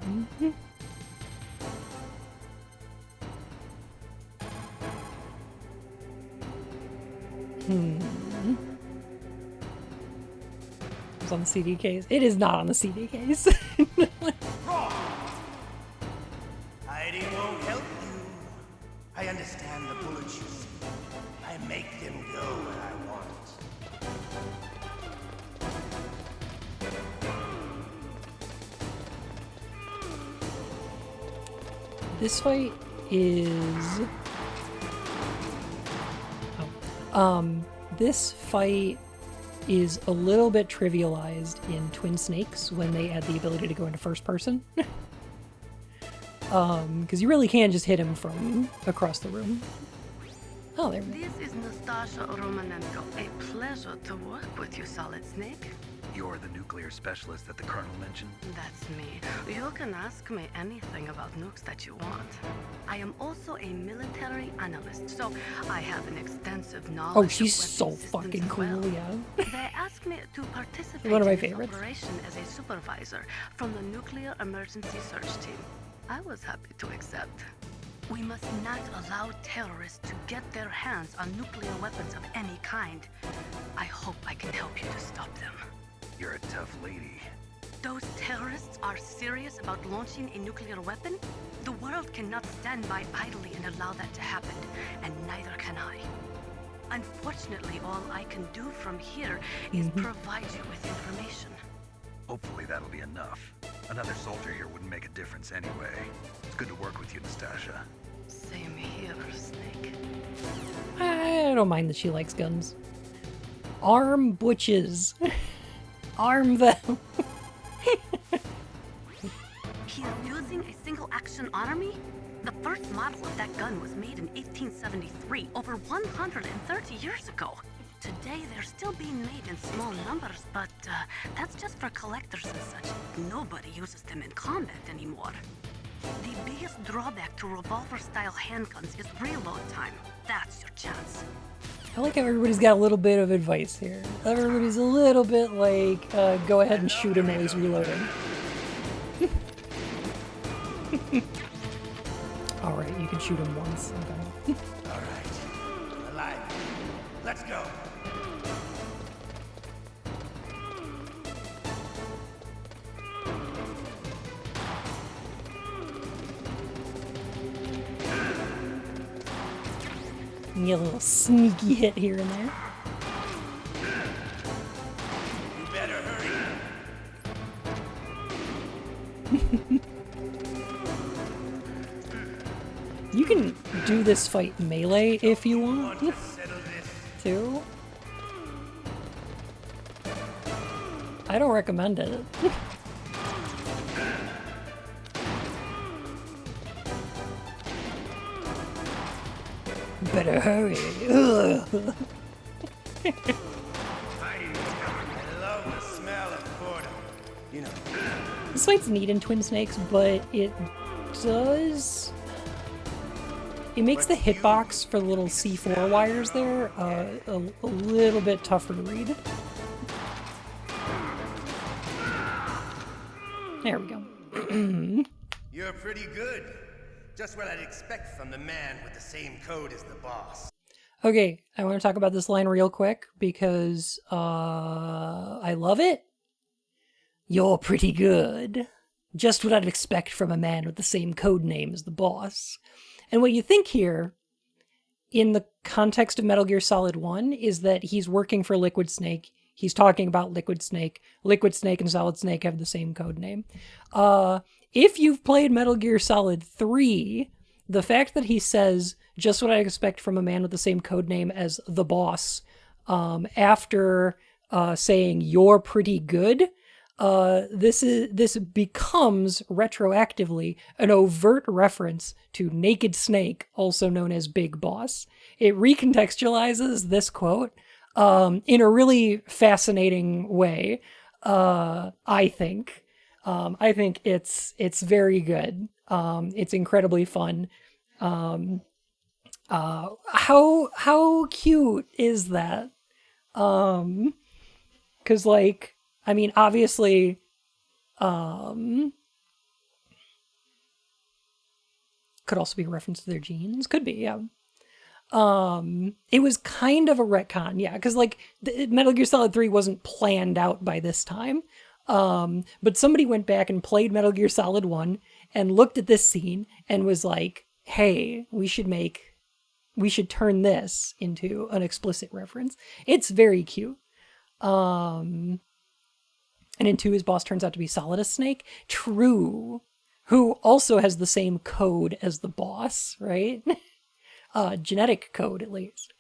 It's on the CD case. It is not on the CD case. Hiding won't help you. I understand the bullets you see. I make them go where I want. This fight is... this fight is a little bit trivialized in Twin Snakes when they add the ability to go into first person. Because you really can just hit him from across the room. Oh, there we go. This is Nastasha Romanenko. A pleasure to work with you, Solid Snake. You're the nuclear specialist that the Colonel mentioned? That's me. You can ask me anything about nukes that you want. I am also a military analyst, so I have an extensive knowledge. Oh, she's of so weapon systems fucking as cool, well. yeah. They asked me to participate One of my in this favorites. operation as a supervisor from the Nuclear Emergency Search Team. I was happy to accept. We must not allow terrorists to get their hands on nuclear weapons of any kind. I hope I can help you to stop them. You're a tough lady. Those terrorists are serious about launching a nuclear weapon? The world cannot stand by idly and allow that to happen, and neither can I. Unfortunately, all I can do from here is provide you with information. Hopefully that'll be enough. Another soldier here wouldn't make a difference anyway. It's good to work with you, Nastasha. Same here, Snake. I don't mind that she likes guns. Arm butches. Arm them. He's using a single-action army? The first model of that gun was made in 1873, over 130 years ago. Today, they're still being made in small numbers, but that's just for collectors and such. Nobody uses them in combat anymore. The biggest drawback to revolver-style handguns is reload time. That's your chance. I like how everybody's got a little bit of advice here. Everybody's a little bit like, go ahead and shoot him while he's reloading. Alright, you can shoot him once. Okay. Alright. Alive. Let's go. You get a little sneaky hit here and there. You better hurry. You can do this fight melee if you want too. I don't recommend it. Better hurry. Ugh. I love the smell of boredom. You know. This fight's neat in Twin Snakes, but it does... It makes the hitbox for the little C4 wires there a little bit tougher to read. There we go. You're pretty good. Just what I'd expect from the man with the same code as the boss. Okay, I want to talk about this line real quick because I love it. You're pretty good. Just what I'd expect from a man with the same code name as the boss. And what you think here, in the context of Metal Gear Solid 1, is that he's working for Liquid Snake. He's talking about Liquid Snake. Liquid Snake and Solid Snake have the same code name. If you've played Metal Gear Solid 3, the fact that he says, just what I expect from a man with the same code name as the boss, after saying, you're pretty good, this becomes retroactively an overt reference to Naked Snake, also known as Big Boss. It recontextualizes this quote in a really fascinating way, I think. I think it's very good. It's incredibly fun. How cute is that? 'Cause like, I mean, obviously, could also be a reference to their genes. Could be, yeah. It was kind of a retcon, yeah, because like Metal Gear Solid 3 wasn't planned out by this time. But somebody went back and played Metal Gear Solid 1 and looked at this scene and was like, hey, we should turn this into an explicit reference. It's very cute. And in 2, his boss turns out to be Solidus Snake. True. Who also has the same code as the boss, right? Genetic code, at least.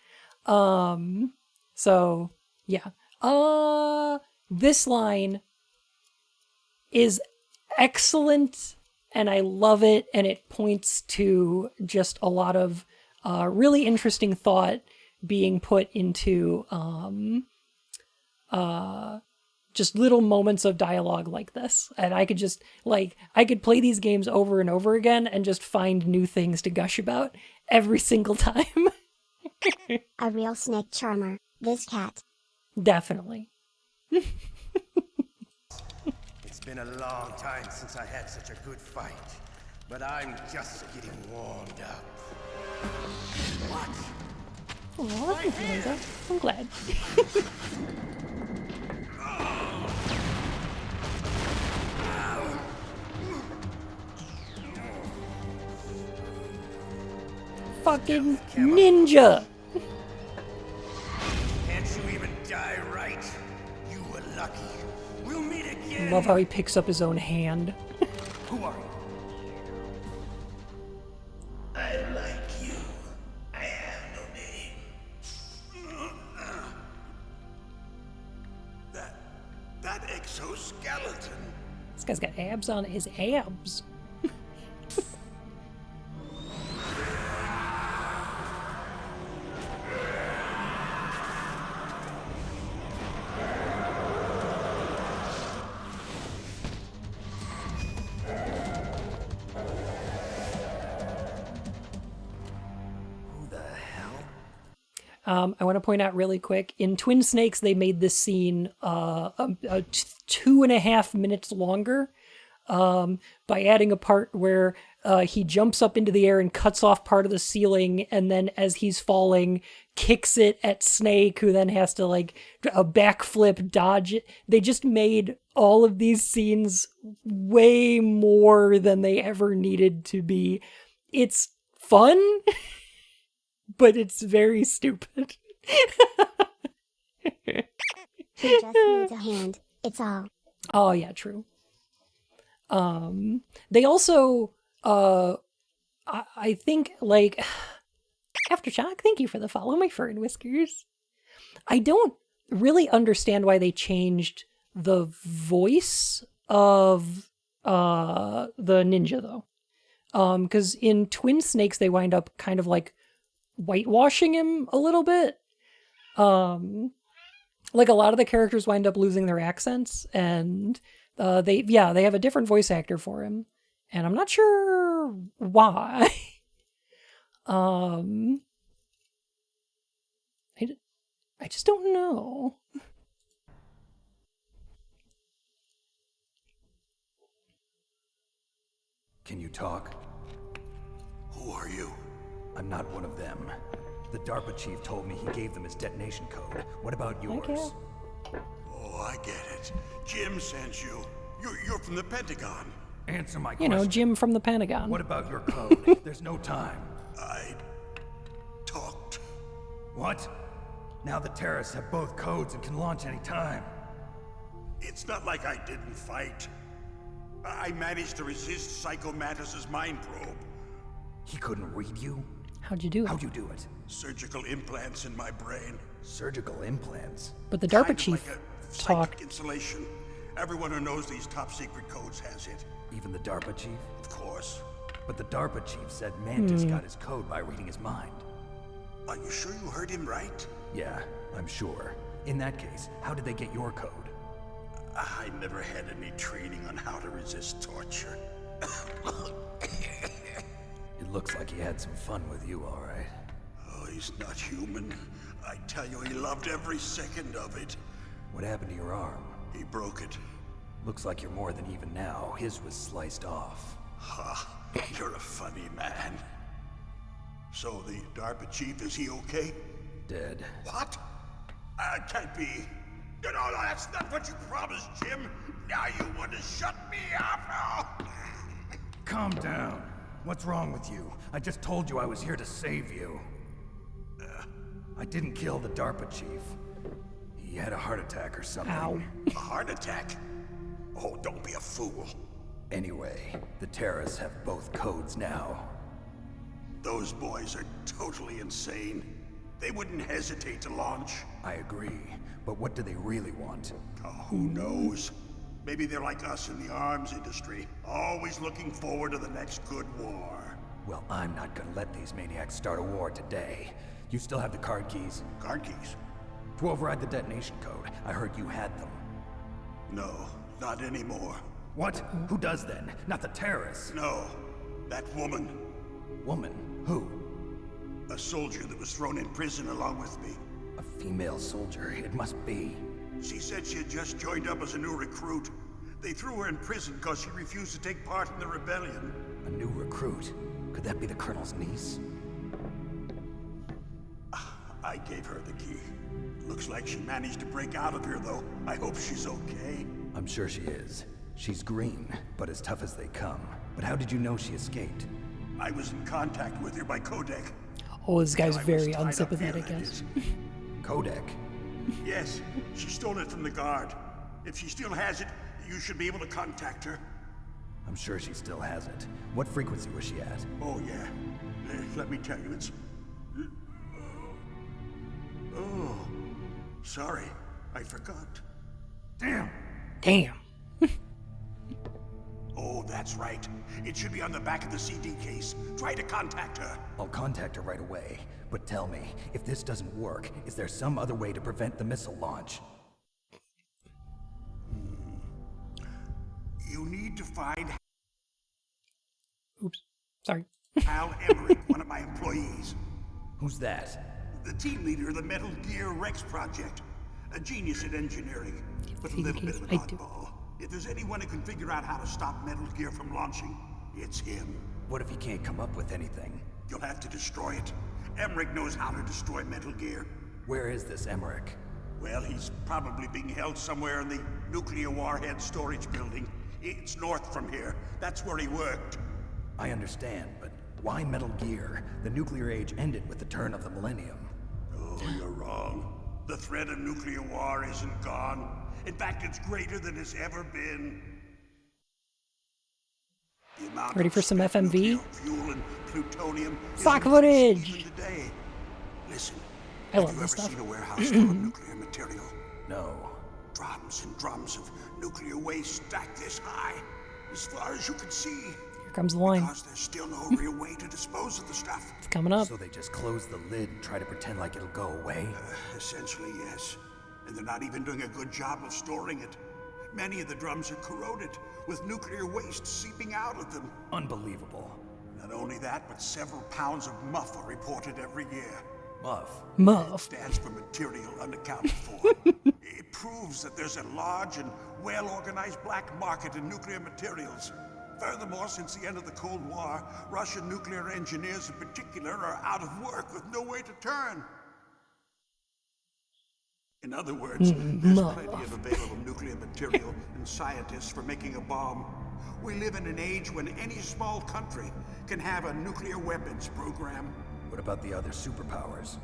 So, yeah. This line is excellent, and I love it, and it points to just a lot of really interesting thought being put into just little moments of dialogue like this. And I could just, I could play these games over and over again and just find new things to gush about every single time. A real snake charmer, this cat. Definitely. It's been a long time since I had such a good fight. But I'm just getting warmed up. What? Oh, that's Linda. I'm glad. Fucking ninja! Can't you even die right? You were lucky. We'll meet again. Love how he picks up his own hand. Who are you? I like you. I have no name. That exoskeleton. This guy's got abs on his abs. I want to point out really quick, in Twin Snakes, they made this scene 2.5 minutes longer by adding a part where he jumps up into the air and cuts off part of the ceiling, and then as he's falling, kicks it at Snake, who then has to like a backflip, dodge it. They just made all of these scenes way more than they ever needed to be. It's fun. But it's very stupid. He just needs a hand. It's all. Oh yeah, true. They also, I think, like, Aftershock, thank you for the follow, my fur and whiskers. I don't really understand why they changed the voice of the ninja though. Because in Twin Snakes they wind up kind of like whitewashing him a little bit. Like a lot of the characters wind up losing their accents, and they have a different voice actor for him, and I'm not sure why. I just don't know. Can you talk? Who are you? I'm not one of them. The DARPA chief told me he gave them his detonation code. What about yours? Okay. Oh, I get it. Jim sent you. You're from the Pentagon. Answer my question. You know, Jim from the Pentagon. What about your code? There's no time. I talked. What? Now the terrorists have both codes and can launch any time. It's not like I didn't fight. I managed to resist Psycho Mantis's mind probe. He couldn't read you? How'd you do it? How'd you do it? Surgical implants in my brain. Surgical implants? But the DARPA Kind of chief like a psychic talked. insulation. Everyone who knows these top secret codes has it. Even the DARPA chief? Of course. But the DARPA chief said Mantis got his code by reading his mind. Are you sure you heard him right? Yeah, I'm sure. In that case, how did they get your code? I never had any training on how to resist torture. It looks like he had some fun with you, all right. Oh, he's not human. I tell you, he loved every second of it. What happened to your arm? He broke it. Looks like you're more than even now. His was sliced off. Ha, you're a funny man. So the DARPA chief, is he okay? Dead. What? Can't be. No, that's not what you promised, Jim. Now you want to shut me up? Calm down. What's wrong with you? I just told you I was here to save you. I didn't kill the DARPA chief. He had a heart attack or something. Ow. A heart attack? Oh, don't be a fool. Anyway, the terrorists have both codes now. Those boys are totally insane. They wouldn't hesitate to launch. I agree, but what do they really want? Oh, who knows? Maybe they're like us in the arms industry, always looking forward to the next good war. Well, I'm not gonna let these maniacs start a war today. You still have the card keys? Card keys? To override the detonation code. I heard you had them. No, not anymore. What? Who does then? Not the terrorists. No, that woman. Woman? Who? A soldier that was thrown in prison along with me. A female soldier, it must be. She said she had just joined up as a new recruit. They threw her in prison because she refused to take part in the rebellion. A new recruit? Could that be the Colonel's niece? I gave her the key. Looks like she managed to break out of here, though. I hope she's okay. I'm sure she is. She's green, but as tough as they come. But how did you know she escaped? I was in contact with her by codec. Oh, this guy's very unsympathetic, yes. Codec? Yes, she stole it from the guard. If she still has it, you should be able to contact her. I'm sure she still has it. What frequency was she at? Oh, yeah. Let me tell you, it's... Oh, sorry. I forgot. Damn. Damn. Oh, that's right. It should be on the back of the CD case. Try to contact her. I'll contact her right away. But tell me, if this doesn't work, is there some other way to prevent the missile launch? You need to find... Oops. Sorry. Al Emmerich, one of my employees. Who's that? The team leader of the Metal Gear Rex project. A genius at engineering, but a little bit of an oddball. If there's anyone who can figure out how to stop Metal Gear from launching, it's him. What if he can't come up with anything? You'll have to destroy it. Emmerich knows how to destroy Metal Gear. Where is this Emmerich? Well, he's probably being held somewhere in the nuclear warhead storage building. It's north from here. That's where he worked. I understand, but why Metal Gear? The nuclear age ended with the turn of the millennium. Oh, you're wrong. The threat of nuclear war isn't gone. In fact, it's greater than it's ever been. Ready for some FMV? Fuel and plutonium stock footage! Today. Listen, I love have you this ever stuff. seen a warehouse full of nuclear material? No. Drums and drums of nuclear waste stacked this high, as far as you can see. Here comes the line. Because there's still no real way to dispose of the stuff. It's coming up. So they just close the lid and try to pretend like it'll go away? Essentially, yes. And they're not even doing a good job of storing it. Many of the drums are corroded, with nuclear waste seeping out of them. Unbelievable. Not only that, but several pounds of muff are reported every year. Muff? Muff. Stands for material unaccounted for. It proves that there's a large and well-organized black market in nuclear materials. Furthermore, since the end of the Cold War, Russian nuclear engineers in particular are out of work with no way to turn. In other words, there's plenty of available nuclear material and scientists for making a bomb. We live in an age when any small country can have a nuclear weapons program. What about the other superpowers?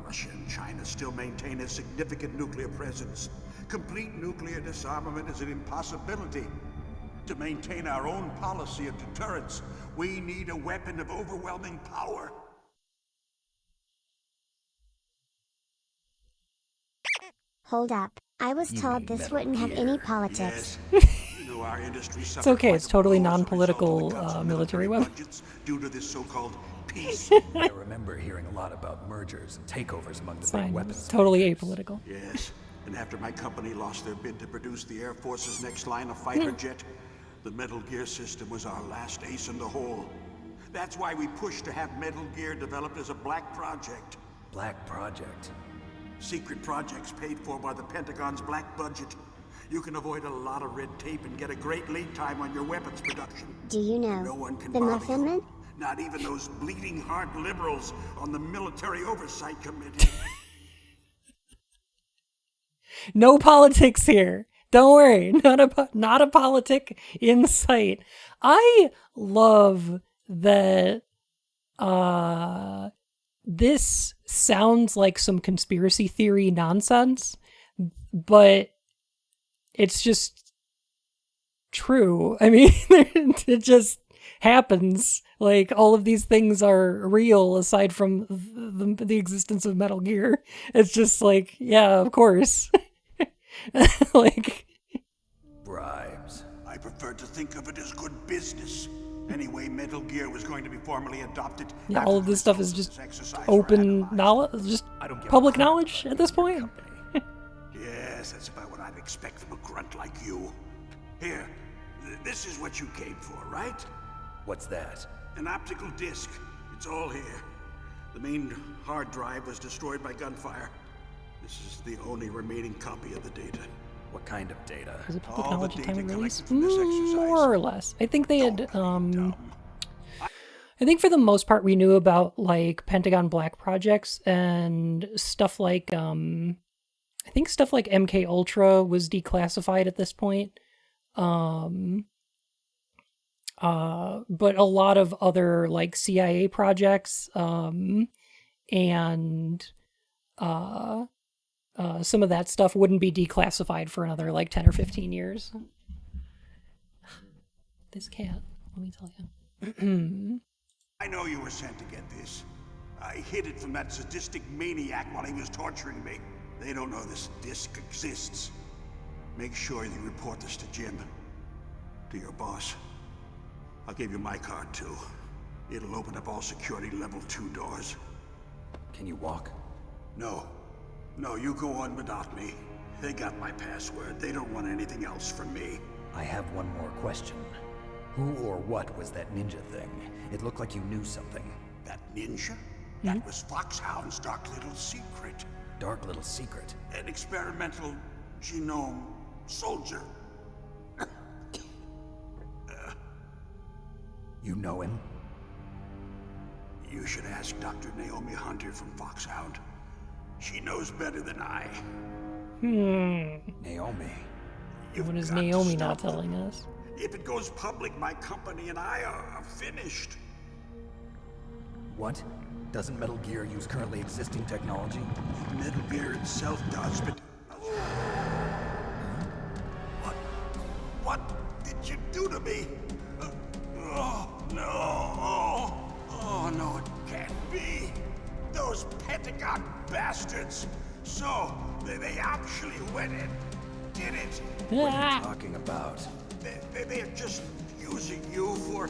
Russia and China still maintain a significant nuclear presence. Complete nuclear disarmament is an impossibility. To maintain our own policy of deterrence, we need a weapon of overwhelming power. Hold up. I was told this wouldn't have any politics. You know, our industry It's okay. It's totally non-political military weapon. Due to this so-called peace. I remember hearing a lot about mergers and takeovers among the It's big fine. weapons. It's totally apolitical. Yes, and after my company lost their bid to produce the Air Force's next line of fighter jet, the Metal Gear system was our last ace in the hole. That's why we pushed to have Metal Gear developed as a black project. Black project? Secret projects paid for by the Pentagon's black budget. You can avoid a lot of red tape and get a great lead time on your weapons production. Do you know No one can the bother Muffin Man? Not even those bleeding heart liberals on the Military Oversight Committee. No politics here. Don't worry. Not a politic in sight. I love that this sounds like some conspiracy theory nonsense, but it's just true. I mean, it just happens. Like, all of these things are real aside from the existence of Metal Gear. It's just like, yeah, of course. Like, bribes. I prefer to think of it as good business. Anyway, Metal Gear was going to be formally adopted. yeah, all of this stuff is just open knowledge, just public knowledge at this point. Yes, that's about what I'd expect from a grunt like you. Here, this is what you came for, right? What's that? An optical disc. It's all here. The main hard drive was destroyed by gunfire. This is the only remaining copy of the data. What kind of data? Was it public All the knowledge at data time of release? collected from this exercise. More or less. I think they had I think for the most part we knew about like Pentagon Black projects and stuff like I think stuff like MK Ultra was declassified at this point. But a lot of other like CIA projects and some of that stuff wouldn't be declassified for another like 10 or 15 years. This cat, let me tell you. I know you were sent to get this. I hid it from that sadistic maniac while he was torturing me. They don't know this disc exists. Make sure you report this to Jim. To your boss. I'll give you my card too. It'll open up all security level 2 doors. Can you walk? No. No, you go on without me. They got my password. They don't want anything else from me. I have one more question. Who or what was that ninja thing? It looked like you knew something. That ninja? That was Foxhound's dark little secret. Dark little secret? An experimental genome soldier. You know him? You should ask Dr. Naomi Hunter from Foxhound. She knows better than I. Naomi? What is Naomi not telling us? If it goes public, my company and I are finished. What? Doesn't Metal Gear use currently existing technology? Metal Gear itself does, but... What did you do to me? Oh, no. Oh, no, it can't be. Those Pentagon bastards. So, they actually went and did it. What are you talking about? They're just using you for...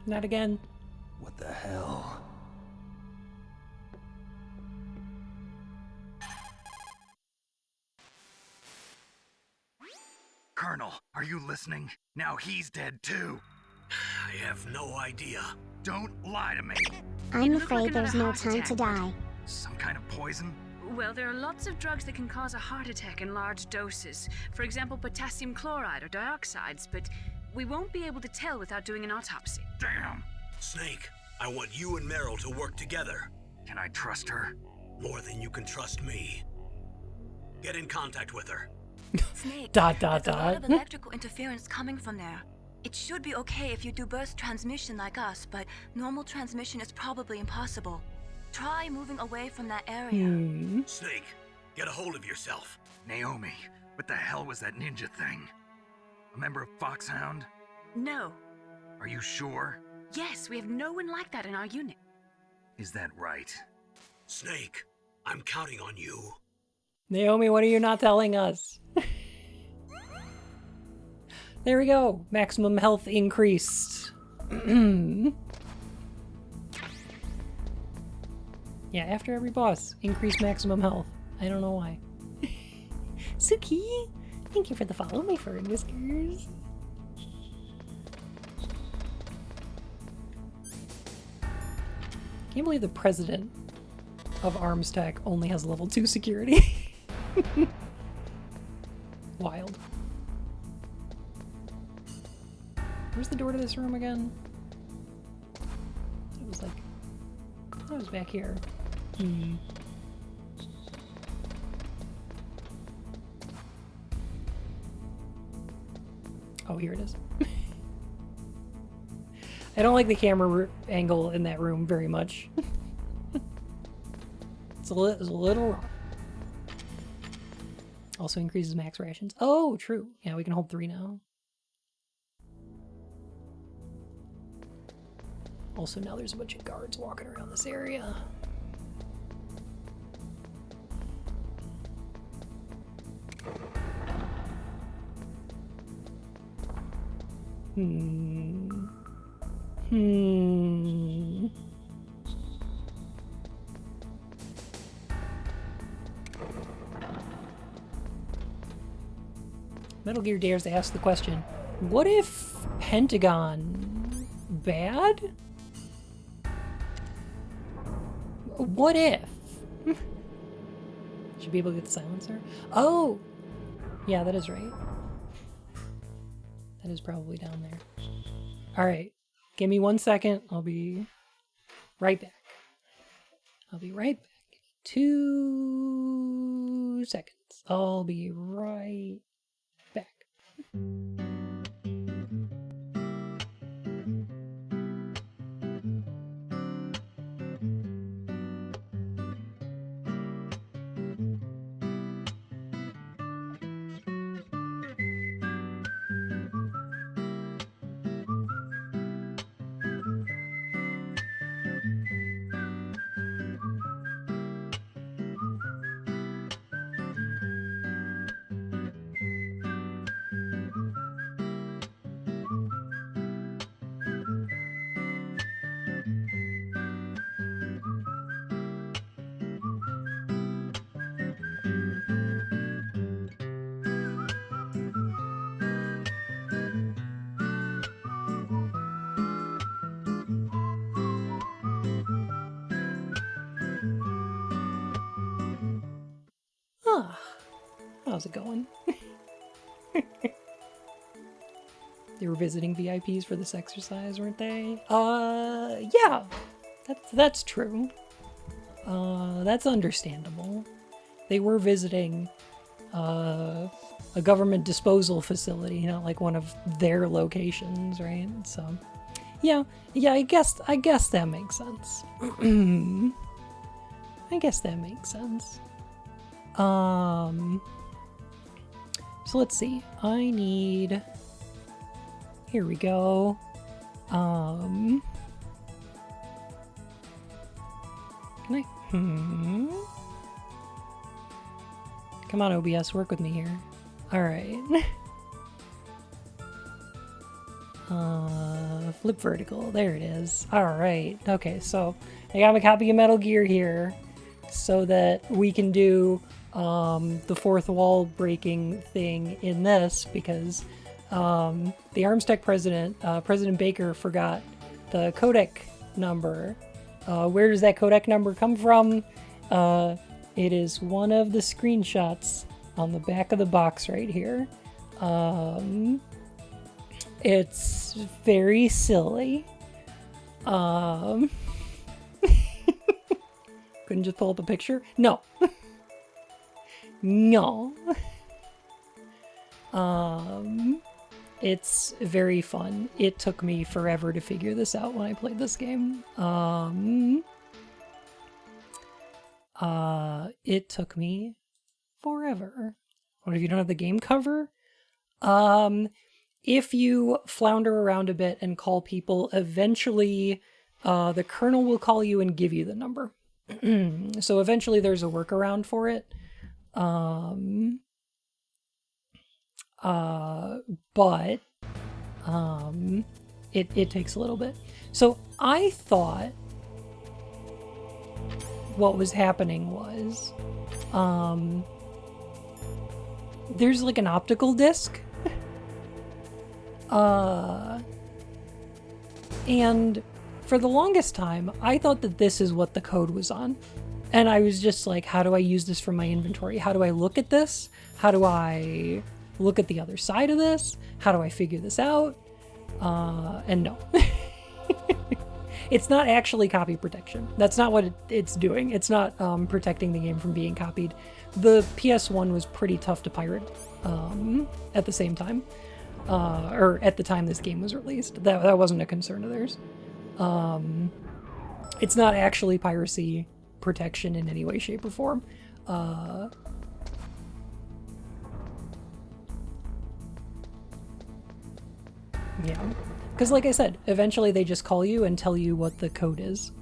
Not again. What the hell? Colonel, are you listening? Now he's dead too. I have no idea. Don't lie to me. I'm afraid there's no time to die. Some kind of poison? Well, there are lots of drugs that can cause a heart attack in large doses. For example, potassium chloride or dioxides, but we won't be able to tell without doing an autopsy. Damn. Snake, I want you and Meryl to work together. Can I trust her? More than you can trust me. Get in contact with her. Snake, There's a lot of electrical interference coming from there. It should be okay if you do burst transmission like us, but normal transmission is probably impossible. Try moving away from that area. Snake, get a hold of yourself. Naomi, what the hell was that ninja thing? A member of Foxhound? No. Are you sure? Yes, we have no one like that in our unit. Is that right? Snake, I'm counting on you. Naomi, what are you not telling us? There we go. Maximum health increased. Yeah, after every boss, increase maximum health. I don't know why. Suki, thank you for the follow, my fur and whiskers. Can't believe the president of Arms Tech only has level 2 security. Wild. Where's the door to this room again? It was like... It was back here. Oh, here it is. I don't like the camera angle in that room very much. It's a little rough. Also increases max rations. Oh, true. Yeah, we can hold 3 now. Also, now there's a bunch of guards walking around this area. Metal Gear dares to ask the question, what if Pentagon bad? What if? Should be able to get the silencer. Oh! Yeah, that is right. That is probably down there. Alright. Give me 1 second. I'll be right back. I'll be right back. 2 seconds. I'll be right back. Ah, how's it going? They were visiting VIPs for this exercise, weren't they? Yeah, that's true. That's understandable. They were visiting a government disposal facility, not like one of their locations, right? So, yeah, I guess that makes sense. I guess that makes sense. So let's see. I need. Here we go. Can I? Come on, OBS, work with me here. All right. Flip vertical. There it is. All right. Okay, so I got my copy of Metal Gear here, so that we can do the fourth wall breaking thing in this, because the ArmsTech president, President Baker, forgot the codec number. Where does that codec number come from? It is one of the screenshots on the back of the box right here. It's very silly. Couldn't just pull up a picture? No. No. It's very fun. It took me forever to figure this out when I played this game. It took me forever. What if you don't have the game cover? If you flounder around a bit and call people, eventually the kernel will call you and give you the number. So eventually there's a workaround for it. But it takes a little bit. So I thought what was happening was there's like an optical disc. And for the longest time, I thought that this is what the code was on. And I was just like, how do I use this for my inventory? How do I look at this? How do I look at the other side of this? How do I figure this out? And no. It's not actually copy protection. That's not what it's doing. It's not protecting the game from being copied. The PS1 was pretty tough to pirate at the same time. Or at the time this game was released. That wasn't a concern of theirs. It's not actually piracy protection in any way, shape, or form. Yeah. Because like I said, eventually they just call you and tell you what the code is.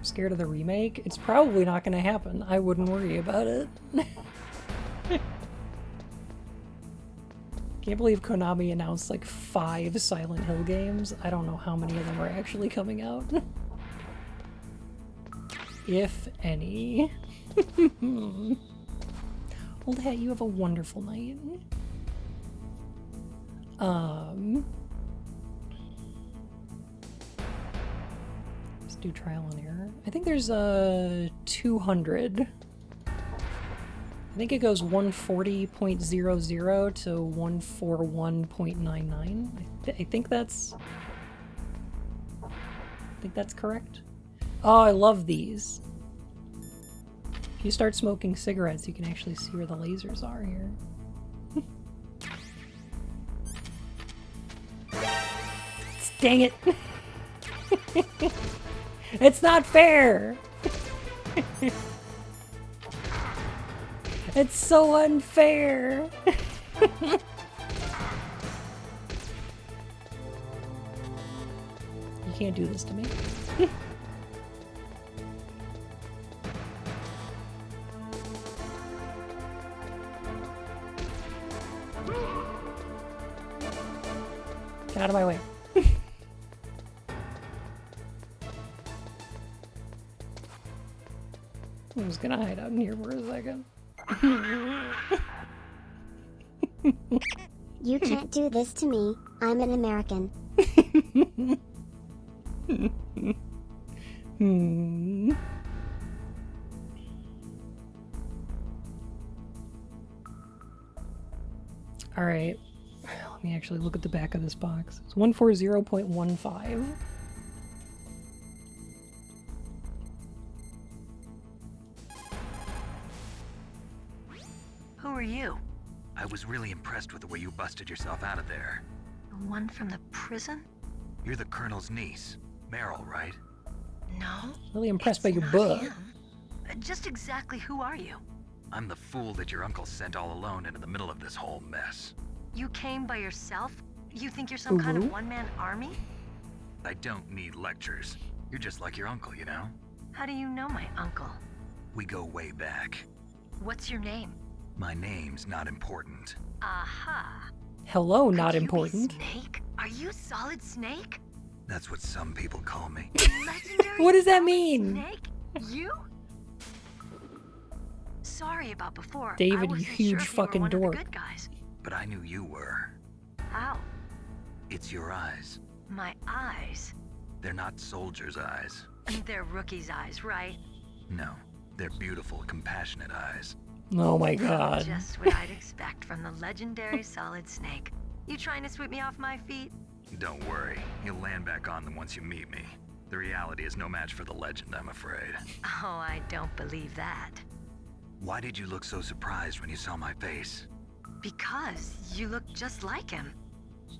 Scared of the remake? It's probably not going to happen. I wouldn't worry about it. Can't believe Konami announced like 5 Silent Hill games. I don't know how many of them are actually coming out. If any. Old Hat, you have a wonderful night. Let's do trial and error. I think there's a 200. I think it goes 140.00 to 141.99. I think that's correct. Oh, I love these. If you start smoking cigarettes, you can actually see where the lasers are here. Dang it! It's not fair! It's so unfair! You can't do this to me. Get out of my way. I'm just gonna hide out in here for a second. You can't do this to me. I'm an American. Alright. Let me actually look at the back of this box. It's 140.15. Who are you? I was really impressed with the way you busted yourself out of there. The one from the prison? You're the Colonel's niece, Meryl, right? No. Really impressed by your book. Just exactly who are you? I'm the fool that your uncle sent all alone into the middle of this whole mess. You came by yourself? You think you're some kind of one-man army? I don't need lectures. You're just like your uncle, you know? How do you know my uncle? We go way back. What's your name? My name's not important. Aha. Hello, not Could you important. Be Snake? Are you Solid Snake? That's what some people call me. Legendary What does that Solid mean? Snake? You? Sorry about before. David, I you wasn't huge sure if you were fucking one of the dork. good guys. But I knew you were. How? It's your eyes. My eyes? They're not soldiers' eyes. They're rookies' eyes, right? No, they're beautiful, compassionate eyes. Oh my god. Just what I'd expect from the legendary Solid Snake. You trying to sweep me off my feet? Don't worry, you'll land back on them once you meet me. The reality is no match for the legend, I'm afraid. Oh, I don't believe that. Why did you look so surprised when you saw my face? Because you look just like him.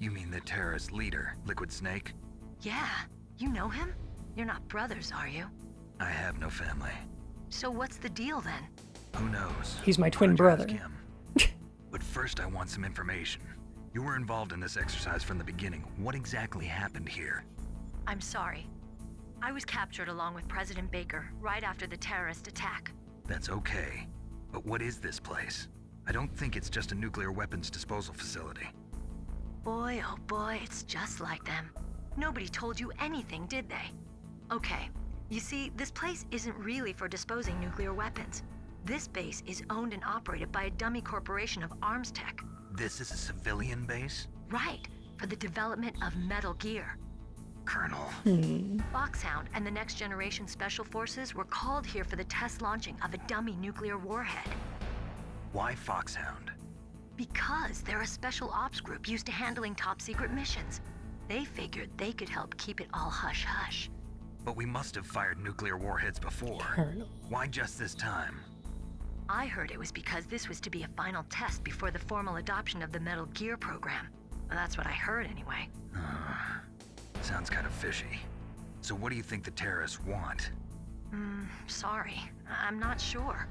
You mean the terrorist leader, Liquid Snake? Yeah, you know him? You're not brothers, are you? I have no family. So what's the deal then? Who knows? He's my twin Why don't you brother. ask him? But first I want some information. You were involved in this exercise from the beginning. What exactly happened here? I'm sorry. I was captured along with President Baker right after the terrorist attack. That's okay. But what is this place? I don't think it's just a nuclear weapons disposal facility. Boy, oh boy, it's just like them. Nobody told you anything, did they? Okay, you see, this place isn't really for disposing nuclear weapons. This base is owned and operated by a dummy corporation of arms tech. This is a civilian base? Right, for the development of Metal Gear. Colonel. Foxhound and the Next Generation Special Forces were called here for the test launching of a dummy nuclear warhead. Why Foxhound? Because they're a special ops group used to handling top secret missions. They figured they could help keep it all hush-hush. But we must have fired nuclear warheads before. Colonel. Why just this time? I heard it was because this was to be a final test before the formal adoption of the Metal Gear program. That's what I heard anyway. Sounds kind of fishy. So what do you think the terrorists want? Sorry. I'm not sure.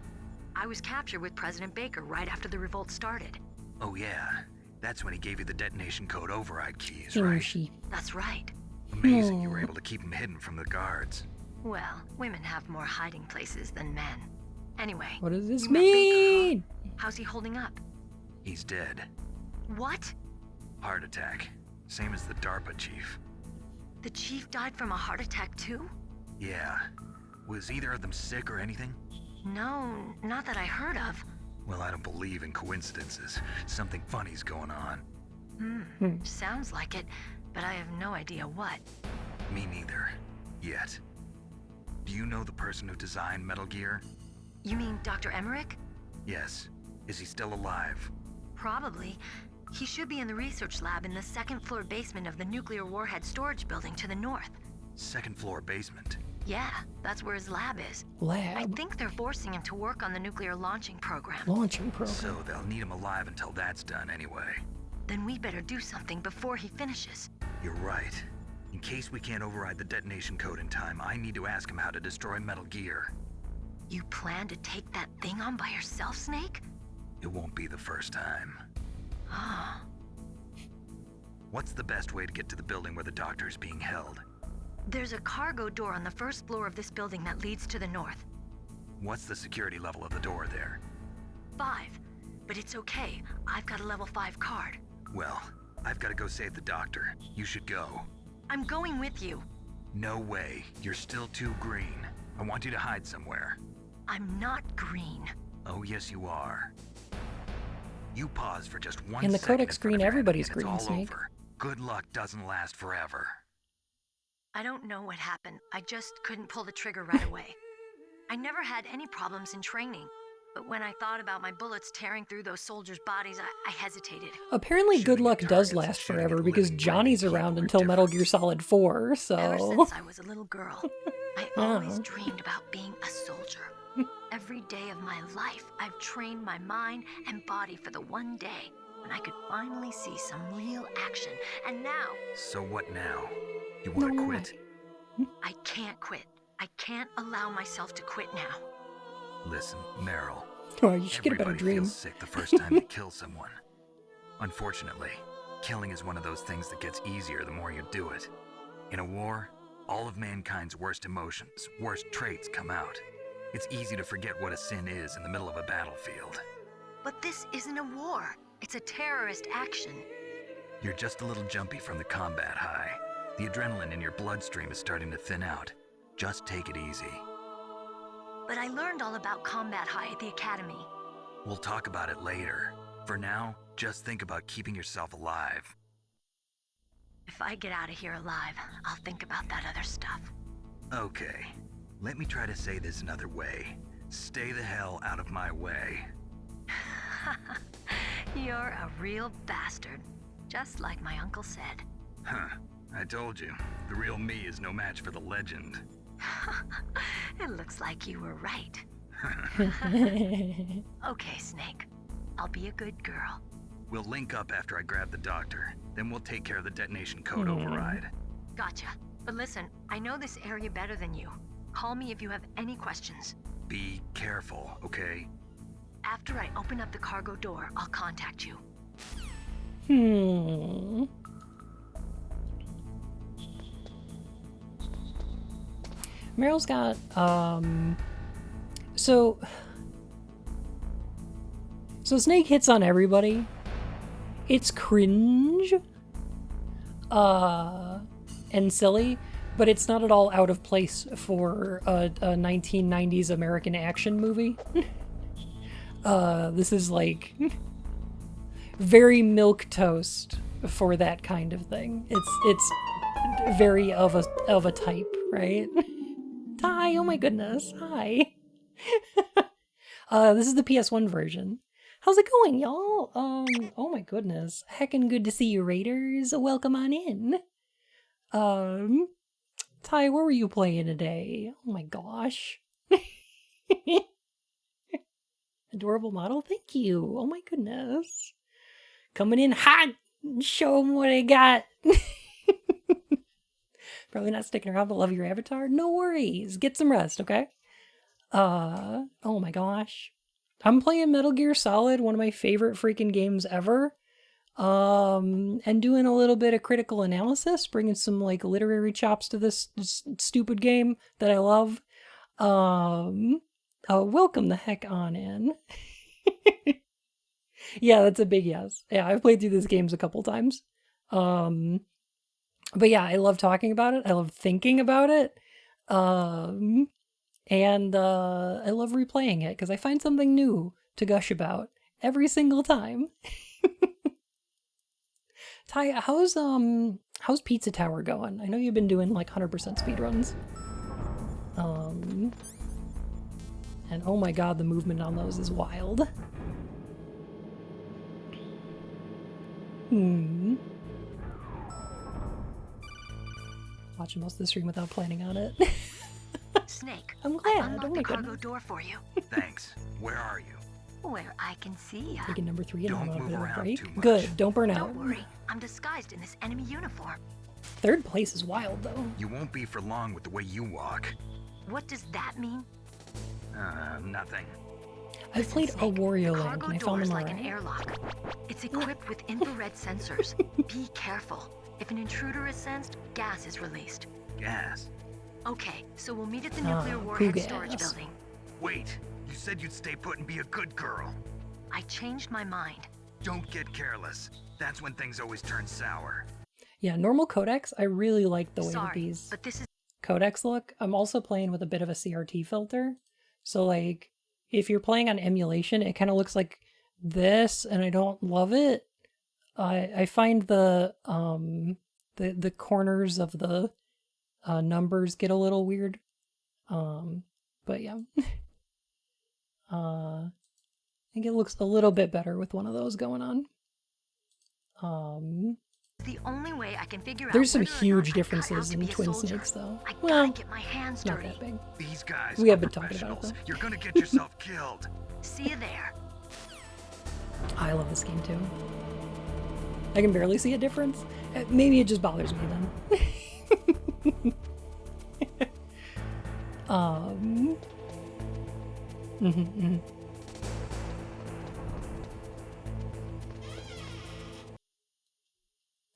I was captured with President Baker right after the revolt started. Oh yeah, that's when he gave you the detonation code override keys, right? That's right. Amazing you were able to keep him hidden from the guards. Well, women have more hiding places than men. Anyway. What does this you met Baker, mean? huh? How's he holding up? He's dead. What? Heart attack. Same as the DARPA chief. The chief died from a heart attack too? Yeah. Was either of them sick or anything? No, not that I heard of. Well, I don't believe in coincidences. Something funny's going on. Sounds like it, but I have no idea what. Me neither. Yet. Do you know the person who designed Metal Gear? You mean Dr. Emmerich? Yes. Is he still alive? Probably. He should be in the research lab in the second-floor basement of the nuclear warhead storage building to the north. Second floor basement? Yeah, that's where his lab is. Lab? I think they're forcing him to work on the nuclear launching program. Launching program. So they'll need him alive until that's done anyway. Then we better do something before he finishes. You're right. In case we can't override the detonation code in time, I need to ask him how to destroy Metal Gear. You plan to take that thing on by yourself, Snake? It won't be the first time. Ah. What's the best way to get to the building where the doctor is being held? There's a cargo door on the first floor of this building that leads to the north. What's the security level of the door there? 5. But it's okay. I've got a level 5 card. Well, I've got to go save the doctor. You should go. I'm going with you. No way. You're still too green. I want you to hide somewhere. I'm not green. Oh, yes, you are. You pause for just 1 In the second codex in front screen, of everybody's Andy and green, it's all Snake. over. Good luck doesn't last forever. I don't know what happened. I just couldn't pull the trigger right away. I never had any problems in training. But when I thought about my bullets tearing through those soldiers' bodies, I hesitated. Apparently, good luck does last forever because Johnny's around until Metal Gear Solid 4, so... Ever since I was a little girl, I always dreamed about being a soldier. Every day of my life, I've trained my mind and body for the one day when I could finally see some real action. And now... So what now? You want to quit? I can't quit. I can't allow myself to quit now. Listen, Meryl. Oh, you should get a better Everybody dream. feels sick the first time they kill someone. Unfortunately, killing is one of those things that gets easier the more you do it. In a war, all of mankind's worst emotions, worst traits come out. It's easy to forget what a sin is in the middle of a battlefield. But this isn't a war. It's a terrorist action. You're just a little jumpy from the combat high. The adrenaline in your bloodstream is starting to thin out. Just take it easy. But I learned all about combat high at the academy. We'll talk about it later. For now, just think about keeping yourself alive. If I get out of here alive, I'll think about that other stuff. Okay, let me try to say this another way. Stay the hell out of my way. You're a real bastard. Just like my uncle said. Huh, I told you. The real me is no match for the legend. It looks like you were right. Okay, Snake. I'll be a good girl. We'll link up after I grab the doctor. Then we'll take care of the detonation code override. Gotcha. But listen, I know this area better than you. Call me if you have any questions. Be careful, okay? After I open up the cargo door, I'll contact you. Meryl's got, So Snake hits on everybody. It's cringe. And silly, but it's not at all out of place for a 1990s American action movie. This is like very milquetoast for that kind of thing. It's very of a type, right? Ty, oh my goodness, hi. This is the PS1 version. How's it going, y'all? Oh my goodness, heckin' good to see you, Raiders. Welcome on in. Ty, where were you playing today? Oh my gosh. Adorable model, thank you. Oh my goodness. Coming in hot. Show them what I got. Probably not sticking around to love your avatar. No worries. Get some rest, okay? Oh my gosh. I'm playing Metal Gear Solid, one of my favorite freaking games ever. And doing a little bit of critical analysis, bringing some like literary chops to this stupid game that I love. Welcome the heck on in. Yeah, that's a big yes. Yeah, I've played through these games a couple times. But yeah, I love talking about it. I love thinking about it. And I love replaying it because I find something new to gush about every single time. Ty, how's Pizza Tower going? I know you've been doing like 100% speedruns. And oh my god, the movement on those is wild. Watching most of the stream without planning on it. Snake, I'm glad. I unlocked Oh my the cargo goodness. door for you. Thanks. Where are you? Where I can see ya. Taking number 3 and I'm on a Don't bit of move a around break. too much. Good, don't burn out. Don't worry, I'm disguised in this enemy uniform. 3rd place is wild though. You won't be for long with the way you walk. What does that mean? Nothing. I've played a Wario Land Cargo and I door found is them like an alright. airlock. It's equipped with infrared sensors. Be careful. If an intruder is sensed, gas is released. Gas. Okay, so we'll meet at the nuclear poo warhead gas. storage building. Wait. You said you'd stay put and be a good girl. I changed my mind. Don't get careless. That's when things always turn sour. Yeah, normal codecs, I really like the way that Sorry, these but this is codecs look. I'm also playing with a bit of a CRT filter. So like, if you're playing on emulation, it kind of looks like this, and I don't love it. I find the corners of the numbers get a little weird. But yeah. I think it looks a little bit better with one of those going on. the only way I can figure out. There's some whether or huge not I'm differences cut out to in be a Twin soldier. Snakes, though. I Well, gotta get my hands not dirty. that big. These guys We are have been talking about it, professionals. though. You're gonna get yourself killed. See you there. I love this game too. I can barely see a difference. Maybe it just bothers me then. Mhm.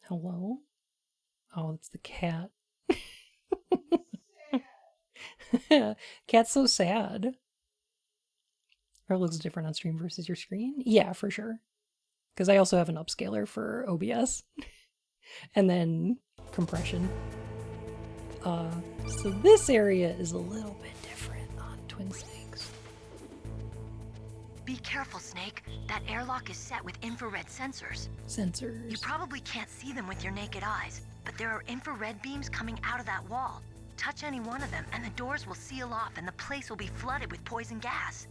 Hello? Oh, it's the cat. Cat's so sad. Or it looks different on stream versus your screen? Yeah, for sure. Because I also have an upscaler for OBS. And then compression. So this area is a little bit different on Twin Snakes. Be careful, Snake. That airlock is set with infrared sensors. Sensors. You probably can't see them with your naked eyes, but there are infrared beams coming out of that wall. Touch any one of them, and the doors will seal off, and the place will be flooded with poison gas.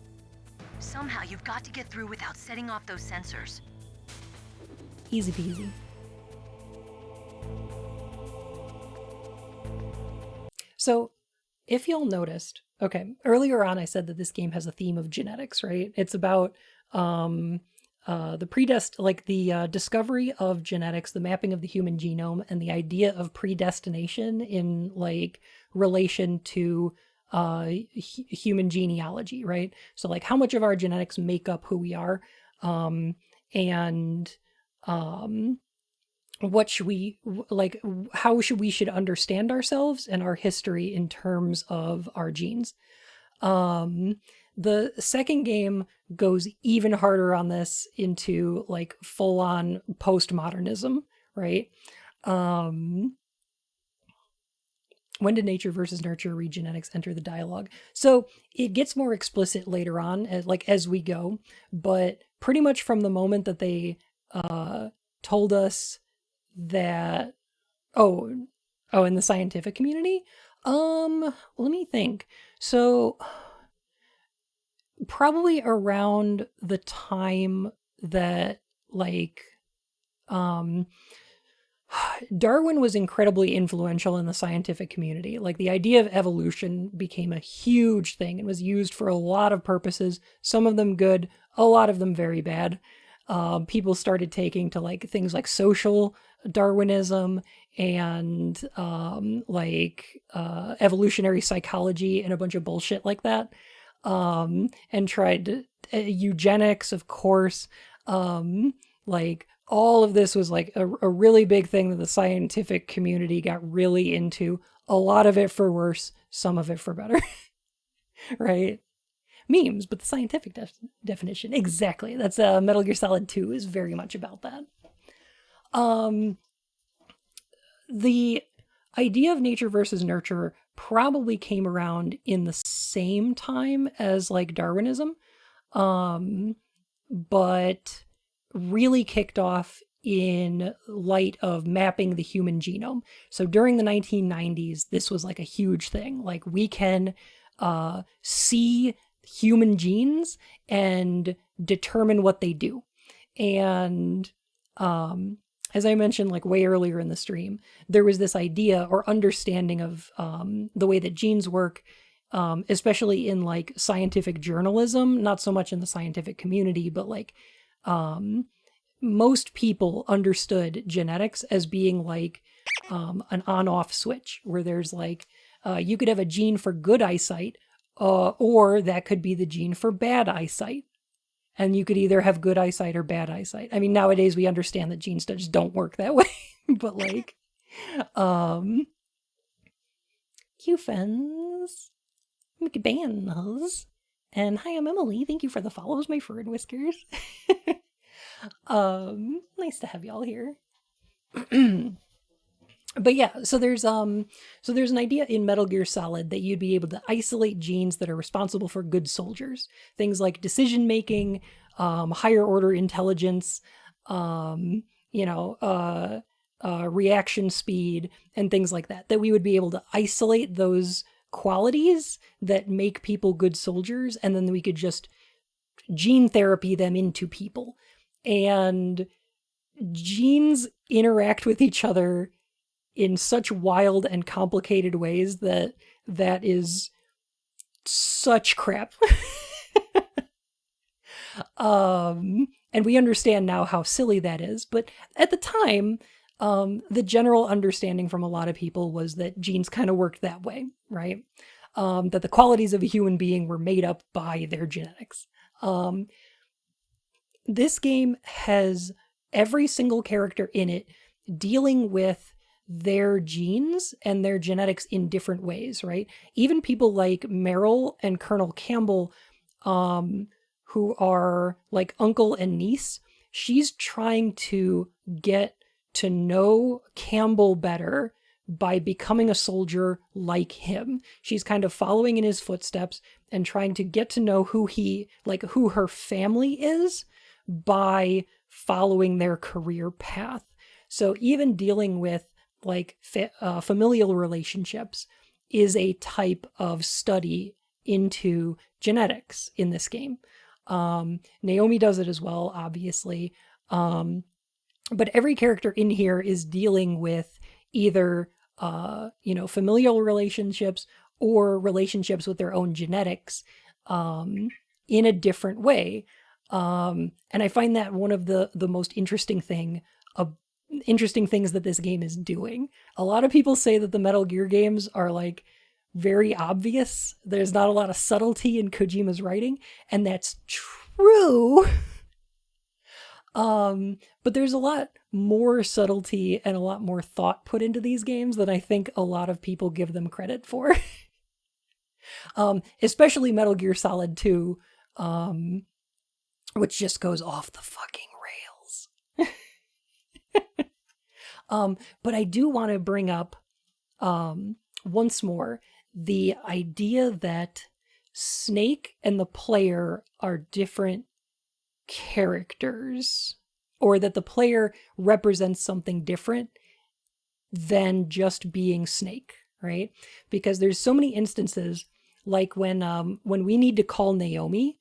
Somehow, you've got to get through without setting off those sensors. Easy peasy. So, if y'all noticed, okay, earlier on I said that this game has a theme of genetics, right? It's about the discovery of genetics, the mapping of the human genome, and the idea of predestination in like relation to human genealogy, right? So like how much of our genetics make up who we are, and what should we like, how should we understand ourselves and our history in terms of our genes. The second game goes even harder on this into like full on postmodernism, right? When did nature versus nurture read genetics enter the dialogue? So it gets more explicit later on, as we go, but pretty much from the moment that they told us that, in the scientific community, let me think. So probably around the time that Darwin was incredibly influential in the scientific community. Like the idea of evolution became a huge thing and was used for a lot of purposes, some of them good, a lot of them very bad. People started taking to like things like social Darwinism and evolutionary psychology and a bunch of bullshit like that. And tried to, eugenics, of course. All of this was like a really big thing that the scientific community got really into. A lot of it for worse, some of it for better. Right? Memes, but the scientific definition. Exactly. That's Metal Gear Solid 2 is very much about that. The idea of nature versus nurture probably came around in the same time as like Darwinism, but really kicked off in light of mapping the human genome. So during the 1990s, this was like a huge thing. Like we can see human genes and determine what they do. And as I mentioned, like way earlier in the stream, there was this idea or understanding of the way that genes work, especially in like scientific journalism, not so much in the scientific community, but like most people understood genetics as being like an on-off switch, where there's like, you could have a gene for good eyesight, or that could be the gene for bad eyesight. And you could either have good eyesight or bad eyesight. I mean, nowadays we understand that genes just don't work that way. But like, Q-Fens, McBanas, and hi, I'm Emily. Thank you for the follows, my fur and whiskers. Nice to have y'all here. But yeah, so there's an idea in Metal Gear Solid that you'd be able to isolate genes that are responsible for good soldiers. Things like decision making, higher order intelligence, reaction speed, and things like that. That we would be able to isolate those qualities that make people good soldiers, and then we could just gene therapy them into people. And genes interact with each other in such wild and complicated ways that is such crap. And we understand now how silly that is. But at the time, the general understanding from a lot of people was that genes kind of worked that way, right? That the qualities of a human being were made up by their genetics. This game has every single character in it dealing with their genes and their genetics in different ways, right? Even people like Meryl and Colonel Campbell, who are like uncle and niece, she's trying to get to know Campbell better by becoming a soldier like him. She's kind of following in his footsteps and trying to get to know who her family is by following their career path. So even dealing with like familial relationships is a type of study into genetics in this game. Naomi does it as well, obviously. But every character in here is dealing with either, familial relationships or relationships with their own genetics in a different way. And I find that one of the most interesting things that this game is doing. A lot of people say that the Metal Gear games are like very obvious. There's not a lot of subtlety in Kojima's writing, and that's true. But there's a lot more subtlety and a lot more thought put into these games than I think a lot of people give them credit for. Especially Metal Gear Solid 2, which just goes off the fucking rails. But I do want to bring up once more the idea that Snake and the player are different characters, or that the player represents something different than just being Snake, right? Because there's so many instances like when we need to call Naomi,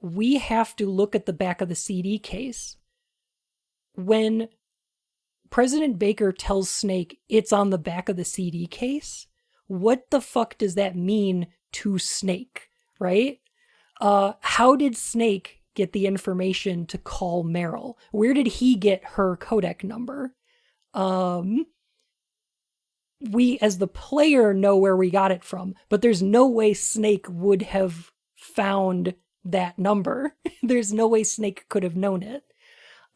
we have to look at the back of the CD case. When President Baker tells Snake it's on the back of the CD case, what the fuck does that mean to Snake, right? How did Snake get the information to call Meryl? Where did he get her codec number? We, as the player, know where we got it from, but there's no way Snake would have found that number. There's no way Snake could have known it.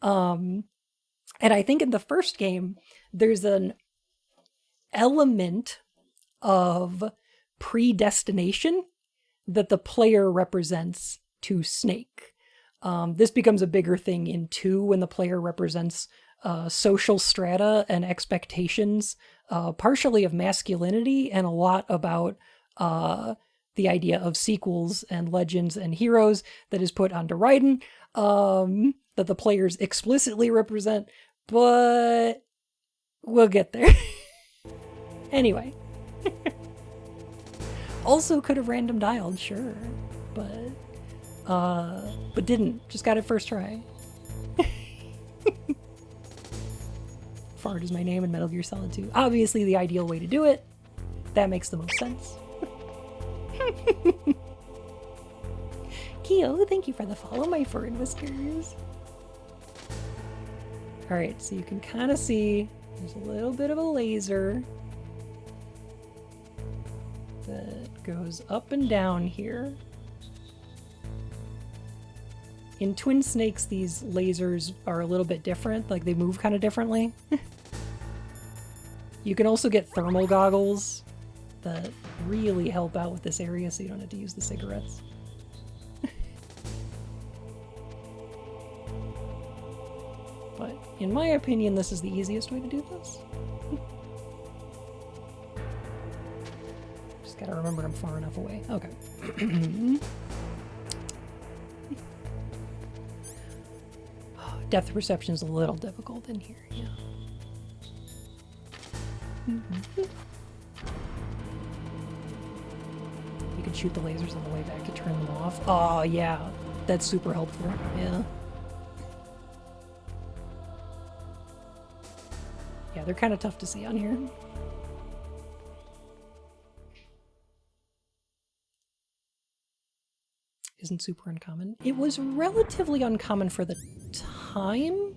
And I think in the first game, there's an element of predestination that the player represents to Snake. This becomes a bigger thing in 2 when the player represents social strata and expectations, partially of masculinity and a lot about the idea of sequels and legends and heroes that is put onto Raiden. that the players explicitly represent, but we'll get there. Anyway. Also could have random dialed, sure, but didn't. Just got it first try. Fart is my name in Metal Gear Solid 2. Obviously the ideal way to do it. That makes the most sense. Kyo, thank you for the follow, my fur and whiskers. Alright, so you can kind of see there's a little bit of a laser that goes up and down here. In Twin Snakes, these lasers are a little bit different, like they move kind of differently. You can also get thermal goggles that really help out with this area so you don't have to use the cigarettes. But in my opinion, this is the easiest way to do this. Just gotta remember I'm far enough away. Okay. Depth perception is a little difficult in here, yeah. You could shoot the lasers on the way back to turn them off. Oh, yeah. That's super helpful. Yeah. Yeah, they're kind of tough to see on here. Isn't super uncommon. It was relatively uncommon for the time.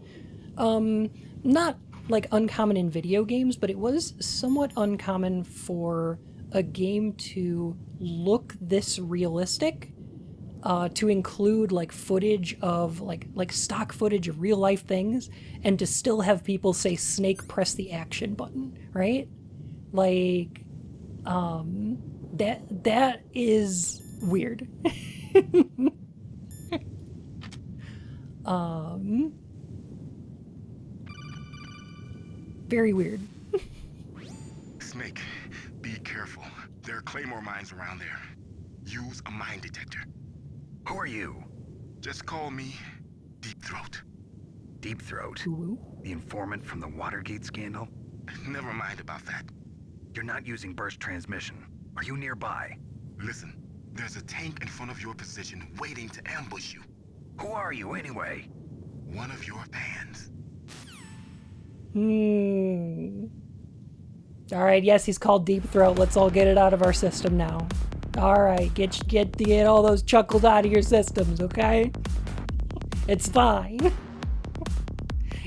Not like uncommon in video games, but it was somewhat uncommon for a game to look this realistic, to include like footage of like stock footage of real life things, and to still have people say Snake press the action button, right? Like that is weird. Very weird. Snake, be careful. There are claymore mines around there. Use a mine detector. Who are you? Just call me Deep Throat. Deep Throat? Ooh. The informant from the Watergate scandal? Never mind about that. You're not using burst transmission. Are you nearby? Listen, there's a tank in front of your position waiting to ambush you. Who are you anyway? One of your fans. Alright, yes, he's called Deep Throat. Let's all get it out of our system now. Alright, get all those chuckles out of your systems, okay? It's fine.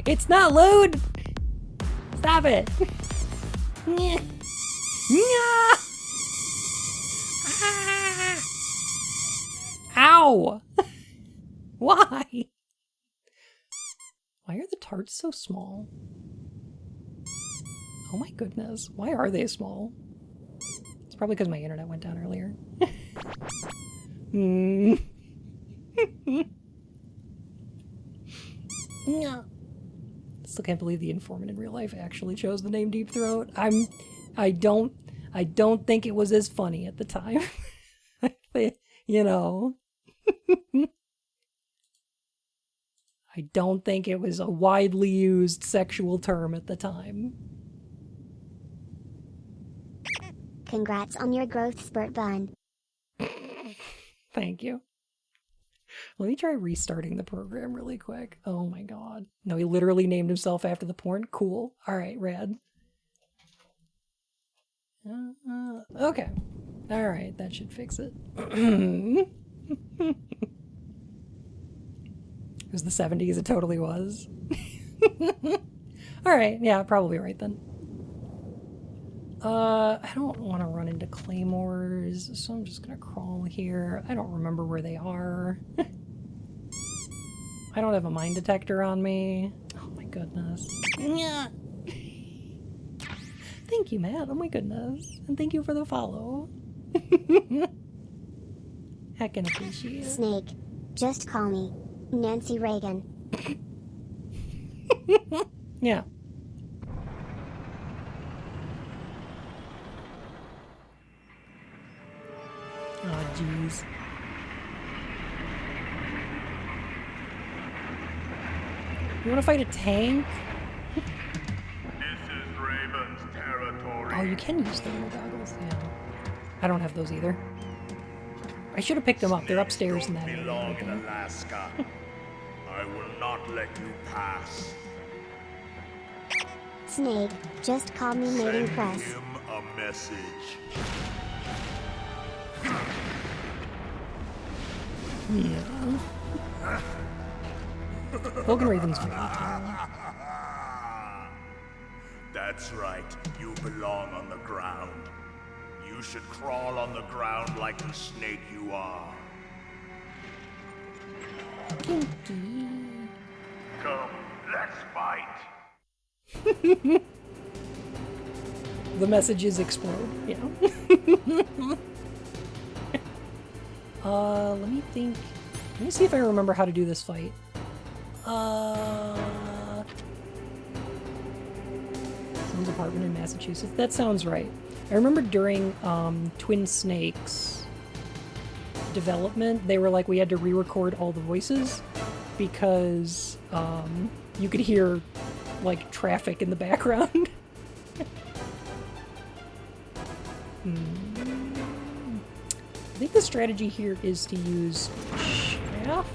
It's not lewd! Stop it! Ow! Why? Why are the tarts so small? Oh my goodness. Why are they small? It's probably because my internet went down earlier. Still can't believe the informant in real life actually chose the name Deep Throat. I don't think it was as funny at the time. You know. I don't think it was a widely used sexual term at the time. Congrats on your growth spurt, Bun. Thank you. Let me try restarting the program really quick. Oh my god. No, he literally named himself after the porn? Cool. Alright, rad. Okay. Alright, that should fix it. It was the 70s, it totally was. Alright, yeah, probably right then. I don't want to run into claymores, so I'm just gonna crawl here. I don't remember where they are. I don't have a mine detector on me. Oh my goodness. Thank you, Matt. Oh my goodness. And thank you for the follow. Heckin' appreciate it. Snake, just call me Nancy Reagan. Yeah. Oh, jeez. You want to fight a tank? This is Raven's territory. Oh, you can use the rear goggles. Yeah. I don't have those either. I should have picked them up. They're upstairs in that area. Belong in Alaska. I will not let you pass. Snake, just call me mating press. Send him a message. Yeah. Vulcan Raven's very tall. That's right. You belong on the ground. You should crawl on the ground like the snake you are. Pinky. Come, let's fight. The messages explode. Yeah. Let me think. Let me see if I remember how to do this fight. Some apartment in Massachusetts. That sounds right. I remember during Twin Snakes development, they were like, we had to re-record all the voices because you could hear like traffic in the background. I think the strategy here is to use chaff.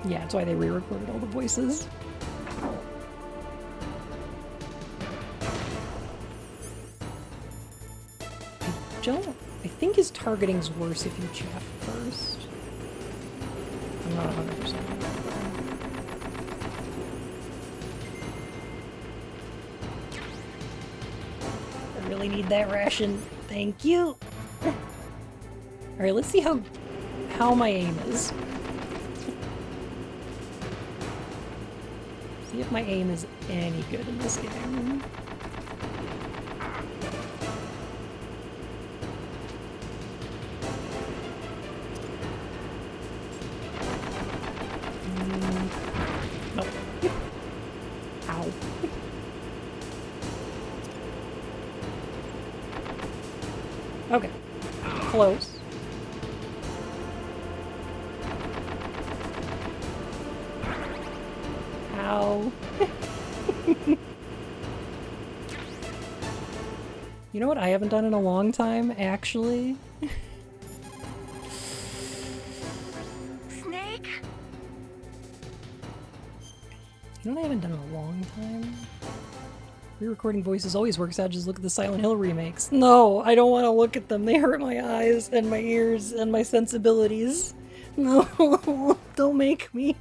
Yeah, that's why they re-recorded all the voices. I think his targeting's worse if you chaff first. I'm not 100%. I really need that ration. Thank you. Alright, let's see how my aim is. See if my aim is any good in this game. Nope. Ow. Okay. Close. Ow. You know what I haven't done in a long time, actually? Snake? You know what I haven't done in a long time? Re-recording voices always works out. Just look at the Silent Hill remakes. No, I don't want to look at them. They hurt my eyes and my ears and my sensibilities. No, don't make me.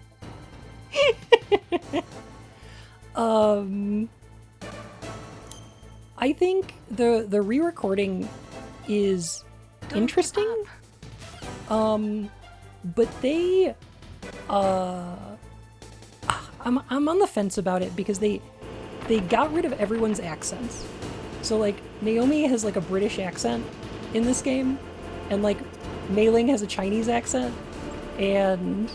I think the re-recording is interesting. But they I'm on the fence about it because they got rid of everyone's accents. So like Naomi has like a British accent in this game, and like Mei Ling has a Chinese accent, and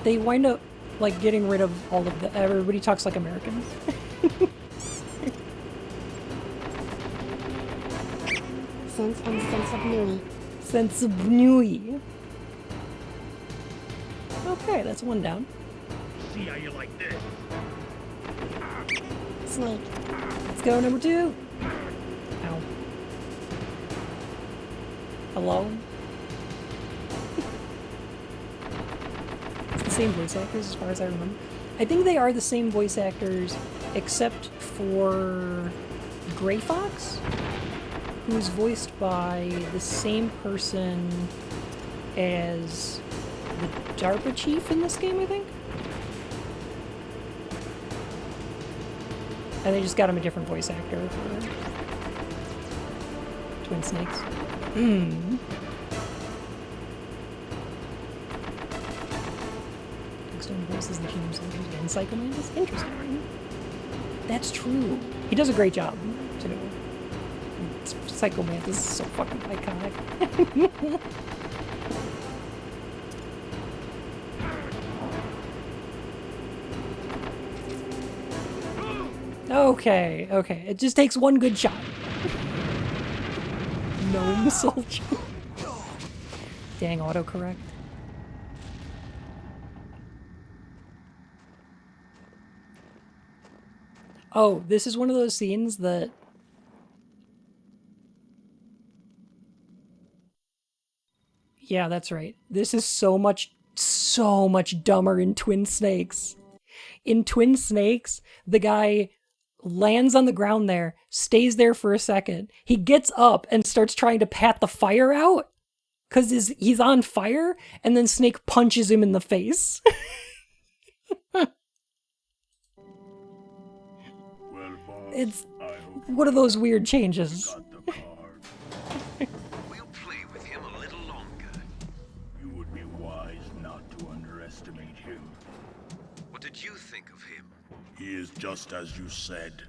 they wind up like getting rid of all of everybody talks like Americans. Sense and sense of Nui. Sense of Nui. Okay, that's one down. See how you like this. Snake. Let's go, number 2. Ow. Hello? It's the same voice actors as far as I remember. I think they are the same voice actors except for Gray Fox, who's voiced by the same person as the DARPA chief in this game, I think? And they just got him a different voice actor for Twin Snakes. Stone voices the Genome Soldiers and Psycho Mantis. Interesting. That's true. He does a great job, too. Psycho Mantis is so fucking iconic. Okay, okay. It just takes one good shot. No genome soldier. Dang autocorrect. Oh, this is one of those scenes that... Yeah, that's right. This is so much dumber in Twin Snakes. In Twin Snakes, the guy lands on the ground there, stays there for a second. He gets up and starts trying to pat the fire out because he's on fire, and then Snake punches him in the face. It's one of those weird changes. We'll play with him a little longer. You would be wise not to underestimate him. What did you think of him? He is just as you said.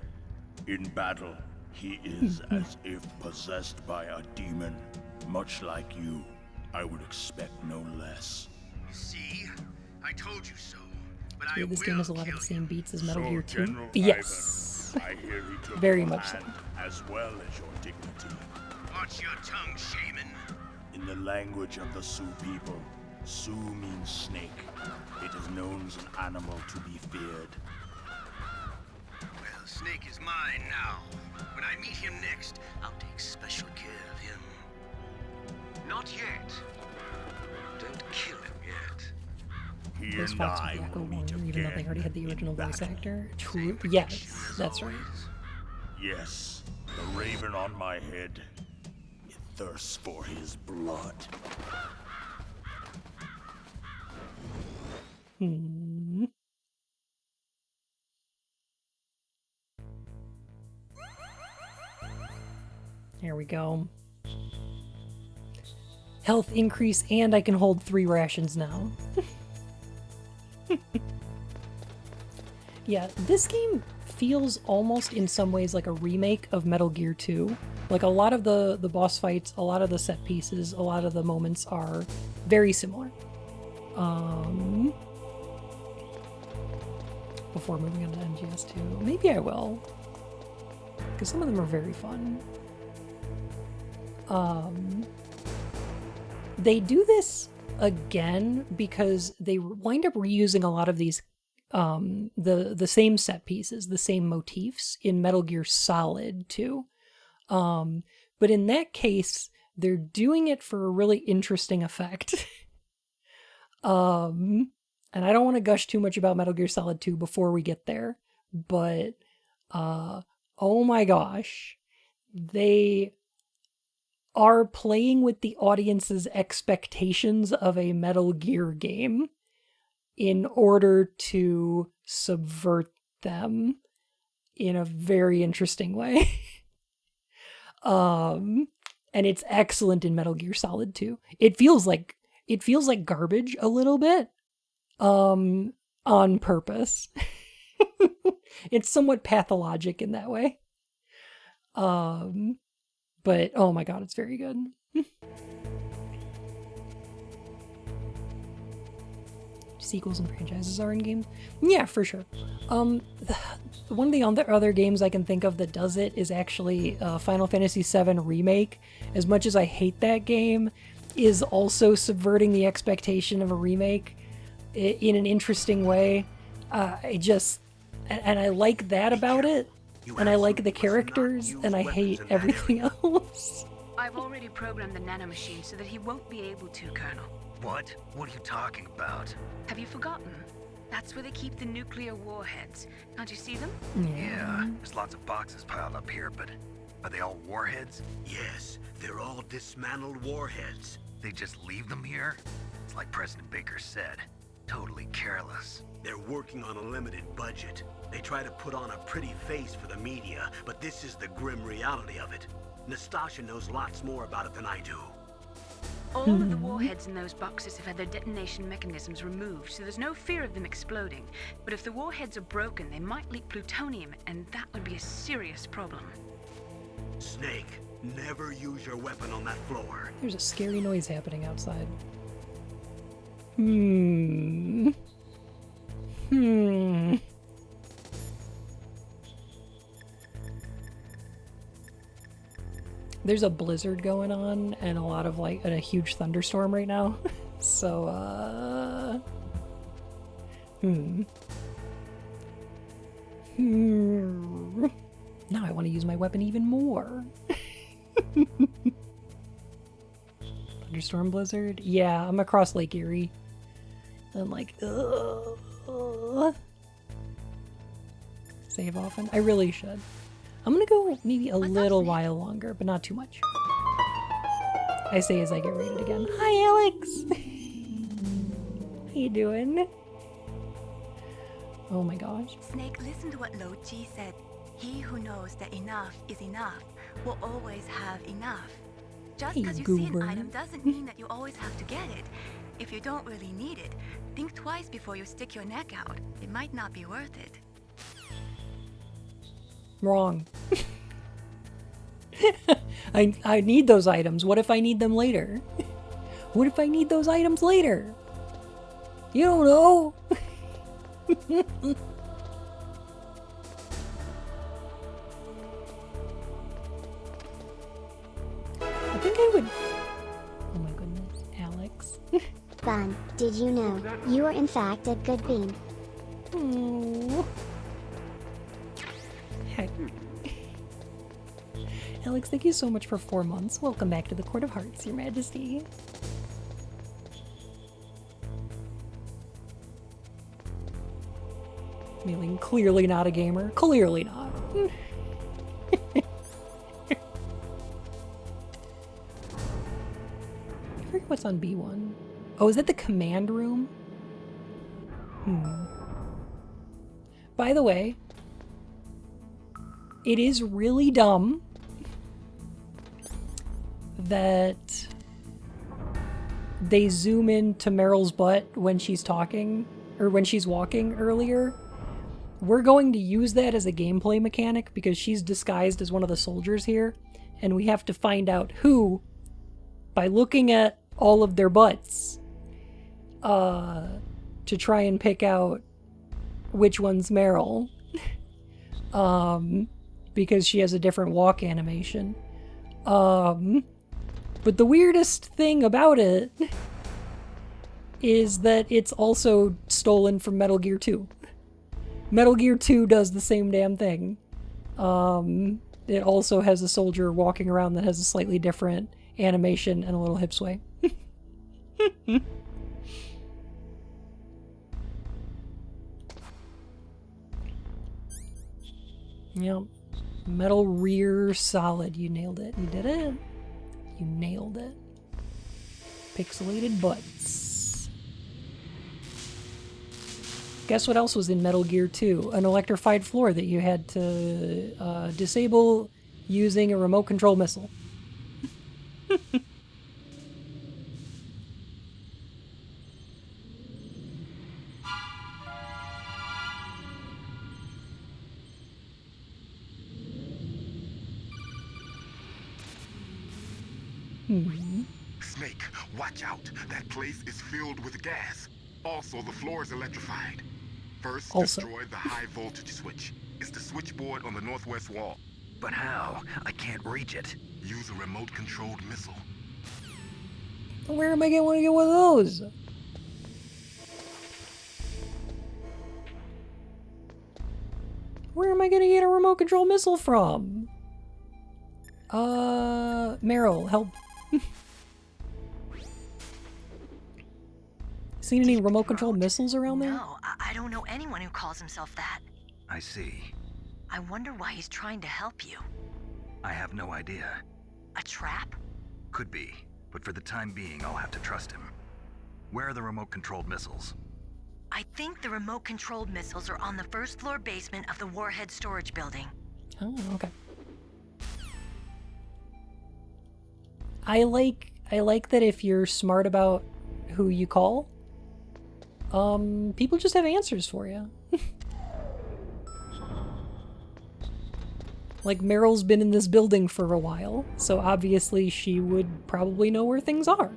In battle, he is as if possessed by a demon. Much like you, I would expect no less. See? I told you so. But Yeah, this game has a lot of the same beats as Metal Gear 2. General Yes. Ivan, I hear he took Very your much so. hand as well as your dignity. Watch your tongue, shaman. In the language of the Sioux people, Sioux means snake. It is known as an animal to be feared. Well, Snake is mine now. When I meet him next, I'll take special care of him. Not yet. Don't kill him yet. He Those and Fox I with the will Echo meet one, even though they again already had the original in voice battle. actor. True. Yes, that's right. Yes, the raven on my head. It thirsts for his blood. Hmm. There we go. Health increase, and I can hold 3 rations now. Yeah, this game feels almost in some ways like a remake of Metal Gear 2. Like a lot of the boss fights, a lot of the set pieces, a lot of the moments are very similar. Before moving on to MGS 2, maybe I will, because some of them are very fun. They do this again because they wind up reusing a lot of these the same set pieces, the same motifs in Metal Gear Solid 2. But in that case, they're doing it for a really interesting effect. And I don't want to gush too much about Metal Gear Solid 2 before we get there, but oh my gosh, they are playing with the audience's expectations of a Metal Gear game in order to subvert them in a very interesting way. And it's excellent in Metal Gear Solid 2. It feels like garbage a little bit, on purpose. It's somewhat pathologic in that way. But oh my god, it's very good. Sequels and franchises are in games? Yeah, for sure. One of the other games I can think of that does it is actually Final Fantasy VII Remake. As much as I hate that game, is also subverting the expectation of a remake in an interesting way. And I like that about it, and I like the characters, and I hate everything else. I've already programmed the nanomachine so that he won't be able to, Colonel. What? What are you talking about? Have you forgotten? That's where they keep the nuclear warheads. Can't you see them? Yeah, there's lots of boxes piled up here, but are they all warheads? Yes, they're all dismantled warheads. They just leave them here? It's like President Baker said. Totally careless. They're working on a limited budget. They try to put on a pretty face for the media, but this is the grim reality of it. Nastasha knows lots more about it than I do. All of the warheads in those boxes have had their detonation mechanisms removed, so there's no fear of them exploding. But if the warheads are broken, they might leak plutonium, and that would be a serious problem. Snake, never use your weapon on that floor. There's a scary noise happening outside. There's a blizzard going on and a lot of and a huge thunderstorm right now. So, Now I want to use my weapon even more. Thunderstorm blizzard? Yeah, I'm across Lake Erie. I'm like, ugh. Save often? I really should. I'm gonna go maybe a little while longer, but not too much. I say as I get rated again. Hi, Alex! How you doing? Oh my gosh. Snake, listen to what Lo Ji said. He who knows that enough is enough will always have enough. Just because you see an item doesn't mean that you always have to get it. If you don't really need it, think twice before you stick your neck out. It might not be worth it. Wrong. I need those items. What if I need them later? What if I need those items later? You don't know. I think I would... Oh my goodness, Alex. Bun, did you know you are in fact a good bean? Oh. Heck. Alex, thank you so much for 4 months. Welcome back to the Court of Hearts, Your Majesty. Mealing clearly not a gamer. Clearly not. I forget what's on B1. Oh, is that the command room? By the way, it is really dumb that they zoom in to Meryl's butt when she's talking, or when she's walking earlier. We're going to use that as a gameplay mechanic because she's disguised as one of the soldiers here, and we have to find out who by looking at all of their butts to try and pick out which one's Meryl. Because she has a different walk animation. But the weirdest thing about it is that it's also stolen from Metal Gear 2. Metal Gear 2 does the same damn thing. It also has a soldier walking around that has a slightly different animation and a little hip sway. Yep. Metal Rear Solid. You nailed it. You did it. You nailed it. Pixelated butts. Guess what else was in Metal Gear 2? An electrified floor that you had to disable using a remote control missile. Snake, watch out. That place is filled with gas. Also, the floor is electrified. First, destroy the high voltage switch. It's the switchboard on the northwest wall. But how? I can't reach it. Use a remote-controlled missile. Where am I going to get one of those? Where am I going to get a remote control missile from? Meryl, help. Seen any remote control missiles around there? No, I don't know anyone who calls himself that. I see. I wonder why he's trying to help you. I have no idea. A trap? Could be, but for the time being, I'll have to trust him. Where are the remote-controlled missiles? I think the remote-controlled missiles are on the first floor basement of the Warhead storage building. Oh, okay. I like that if you're smart about who you call, people just have answers for you. Like, Meryl's been in this building for a while, so obviously she would probably know where things are.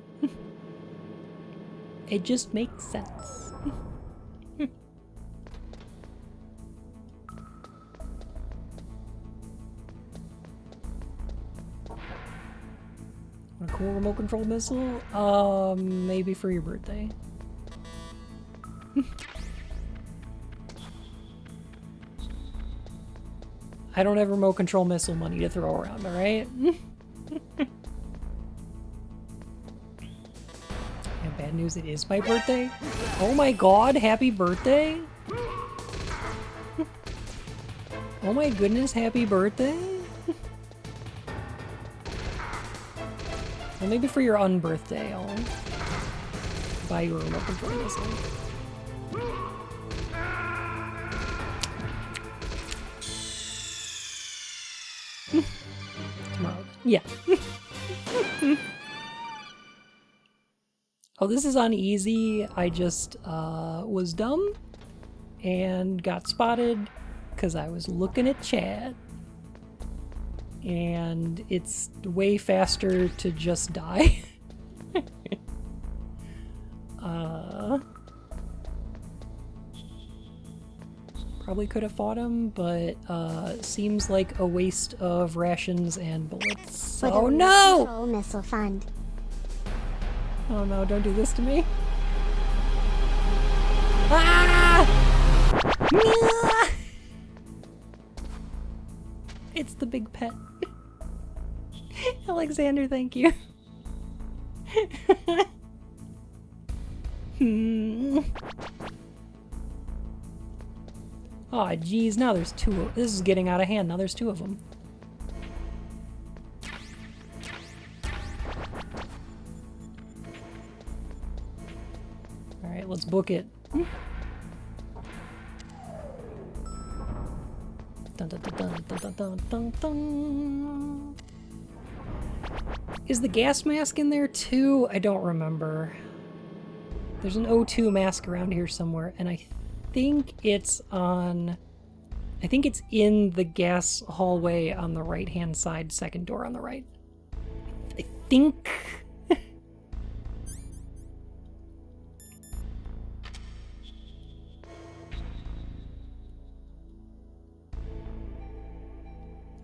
It just makes sense. cool remote control missile? Maybe for your birthday. I don't have remote control missile money to throw around, alright? Yeah, bad news, it is my birthday. Oh my god, happy birthday! Oh my goodness, happy birthday! Well, maybe for your unbirthday, I'll buy you a remote control missile. Tomorrow. Yeah. Oh, this is on easy. I just was dumb and got spotted because I was looking at chat. And it's way faster to just die. Probably could have fought him, but seems like a waste of rations and bullets. For the Oh no! Control Missile Fund. Oh no, don't do this to me. Ah! Ah! It's the big pet. Alexander, thank you. Aw, geez, now there's two. This is getting out of hand. Now there's two of them. Alright, let's book it. Dun, dun, dun, dun, dun, dun, dun, dun. Is the gas mask in there too? I don't remember. There's an O2 mask around here somewhere, and I think it's on... I think it's in the gas hallway on the right-hand side, second door on the right. I think...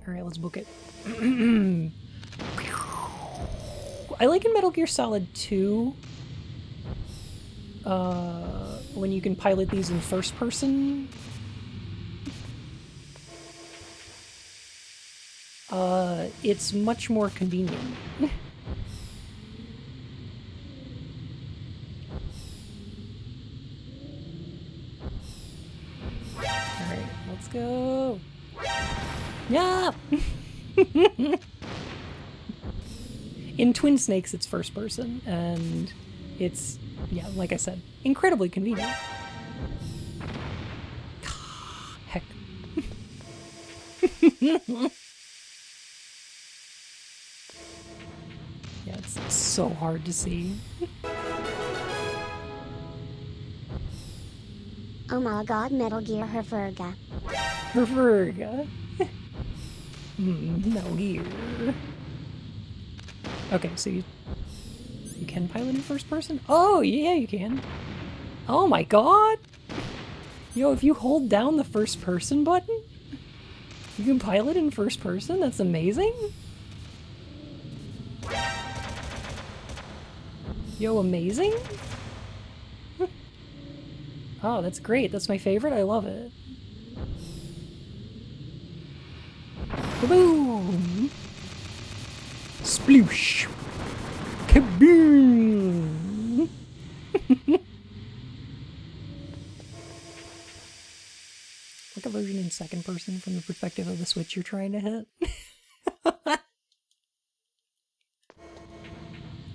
Alright, let's book it. I like in Metal Gear Solid 2 when you can pilot these in first person. It's much more convenient. Alright, let's go. Yeah! In Twin Snakes, it's first person, and it's, yeah, like I said, incredibly convenient. Heck. Yeah, it's so hard to see. Oh my god, Metal Gear Herferga. Herferga. Metal Gear. Okay, so you can pilot in first person? Oh, yeah, you can. Oh my god! Yo, if you hold down the first person button, you can pilot in first person? That's amazing! Yo, amazing? Oh, that's great. That's my favorite. I love it. Kaboom! Sploosh! Kaboom! Like a version in second person from the perspective of the switch you're trying to hit.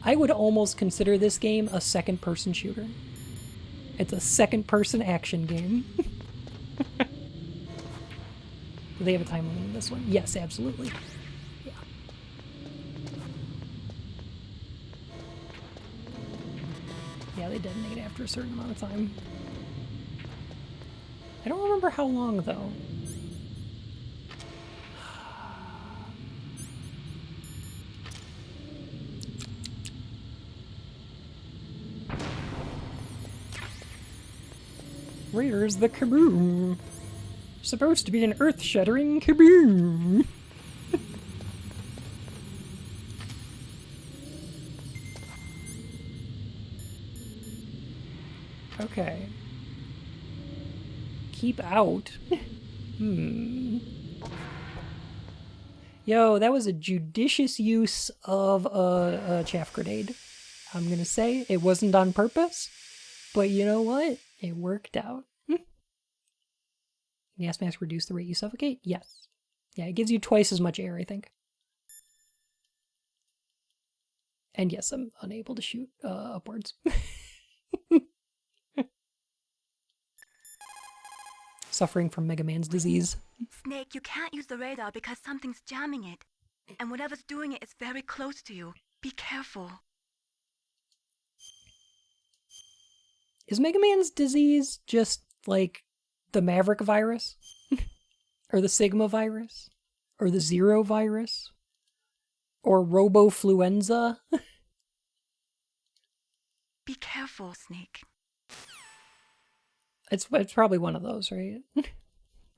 I would almost consider this game a second person shooter. It's a second person action game. Do they have a time limit in this one? Yes, absolutely. Yeah. Yeah, they detonate after a certain amount of time. I don't remember how long, though. Where's the kaboom? Supposed to be an earth-shattering kaboom. Okay. Keep out. Yo, that was a judicious use of a chaff grenade. I'm gonna say it wasn't on purpose, but you know what? It worked out. Gas mask reduce the rate you suffocate? Yes. Yeah, it gives you twice as much air, I think. And yes, I'm unable to shoot upwards. Suffering from Mega Man's disease. Snake, you can't use the radar because something's jamming it. And whatever's doing it is very close to you. Be careful. Is Mega Man's disease just like the Maverick virus? Or the Sigma virus? Or the Zero virus? Or Robofluenza? Be careful, Snake. It's probably one of those, right?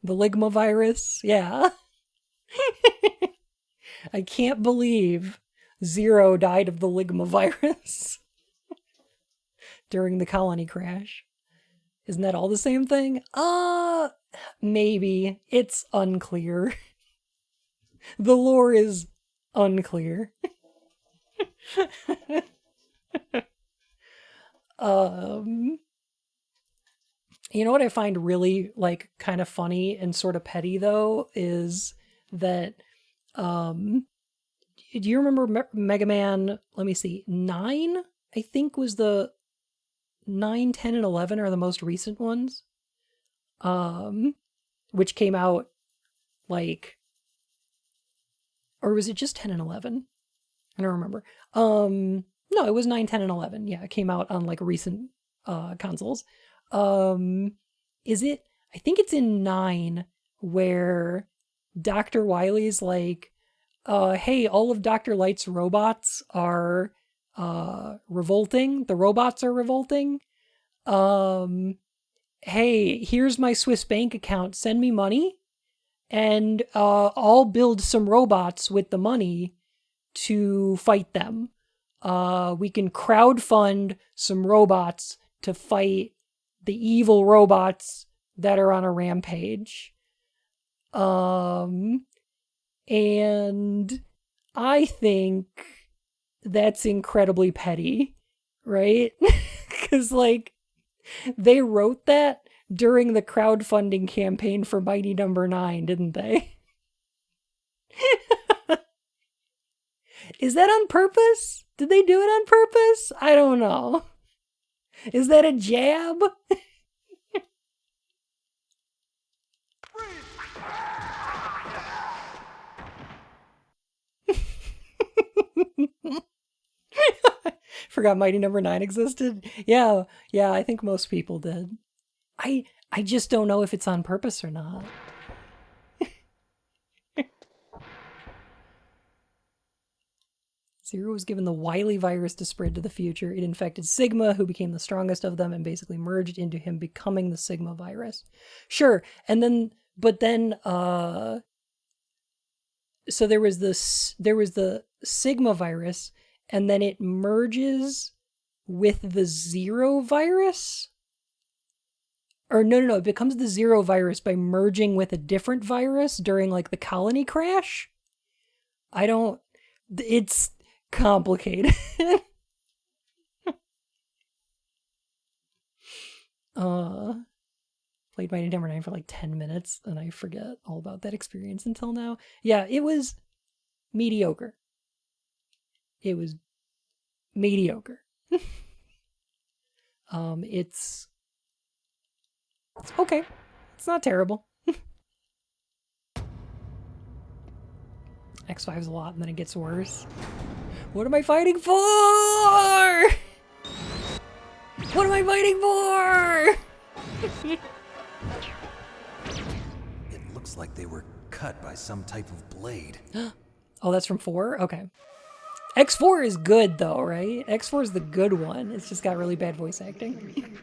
The Ligma virus? Yeah. I can't believe Zero died of the Ligma virus during the colony crash. Isn't that all the same thing? Maybe. It's unclear. The lore is unclear. You know what I find really, like, kind of funny and sort of petty, though, is that, do you remember Mega Man, let me see, 9, I think was the 9, 10, and 11 are the most recent ones, which came out, like, or was it just 10 and 11? I don't remember. No, it was 9, 10, and 11. Yeah, it came out on, like, recent consoles. Is it, I think it's in 9 where Dr. Wily's like, hey, all of Dr. Light's robots are revolting. The robots are revolting. Hey, here's my Swiss bank account. Send me money. And I'll build some robots with the money to fight them. We can crowdfund some robots to fight the evil robots that are on a rampage. And I think that's incredibly petty, right? Because, like, they wrote that during the crowdfunding campaign for Mighty Number 9, didn't they? Is that on purpose? Did they do it on purpose? I don't know. Is that a jab? Forgot Mighty Number 9 existed? Yeah, I think most people did. I just don't know if it's on purpose or not. Zero was given the Wily virus to spread to the future. It infected Sigma, who became the strongest of them and basically merged into him, becoming the Sigma virus. Sure, and then, but then, so there was the Sigma virus, and then it merges with the Zero virus? Or no, it becomes the Zero virus by merging with a different virus during, like, the colony crash? It's complicated. Played Mighty Number 9 for like 10 minutes, and I forget all about that experience until now. Yeah, it was mediocre. It was mediocre. It's okay. It's not terrible. X5 is a lot, and then it gets worse. What am I fighting for? What am I fighting for? It looks like they were cut by some type of blade. Oh, that's from 4? Okay. X4 is good, though, right? X4 is the good one. It's just got really bad voice acting.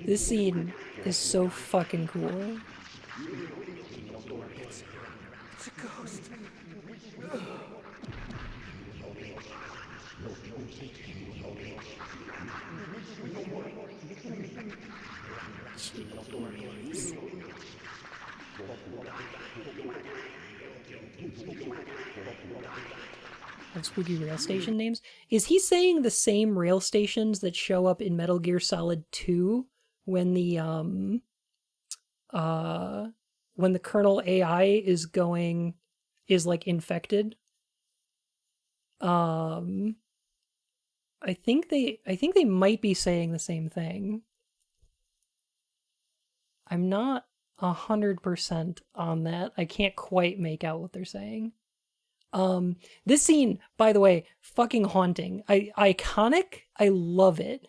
This scene is so fucking cool. It's a ghost. Of spooky rail station names. Is he saying the same rail stations that show up in Metal Gear Solid 2 when the Colonel AI is like infected? I think they might be saying the same thing. I'm not 100% on that. I can't quite make out what they're saying. This scene, by the way, fucking haunting. Iconic. I love it.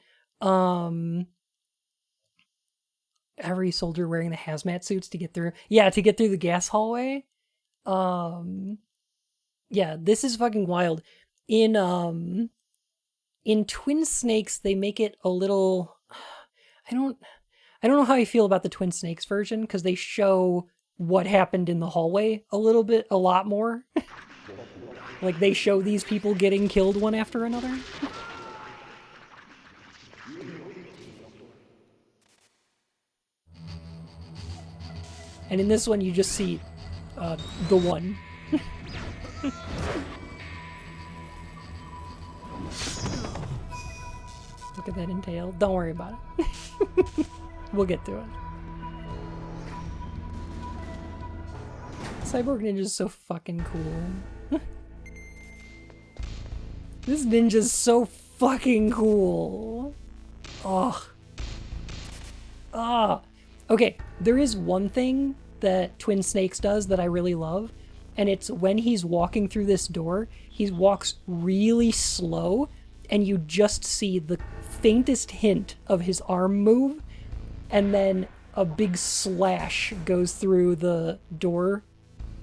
Every soldier wearing the hazmat suits to get through. Yeah, to get through the gas hallway. Yeah, this is fucking wild. In Twin Snakes, they make it a little. I don't know how I feel about the Twin Snakes version because they show what happened in the hallway a lot more. Like they show these people getting killed one after another. And in this one, you just see the one. Look at that entail. Don't worry about it. We'll get through it. Cyborg Ninja's so fucking cool. This ninja's so fucking cool. Ugh. Ah. Okay, there is one thing that Twin Snakes does that I really love, and it's when he's walking through this door, he walks really slow, and you just see the faintest hint of his arm move, and then a big slash goes through the door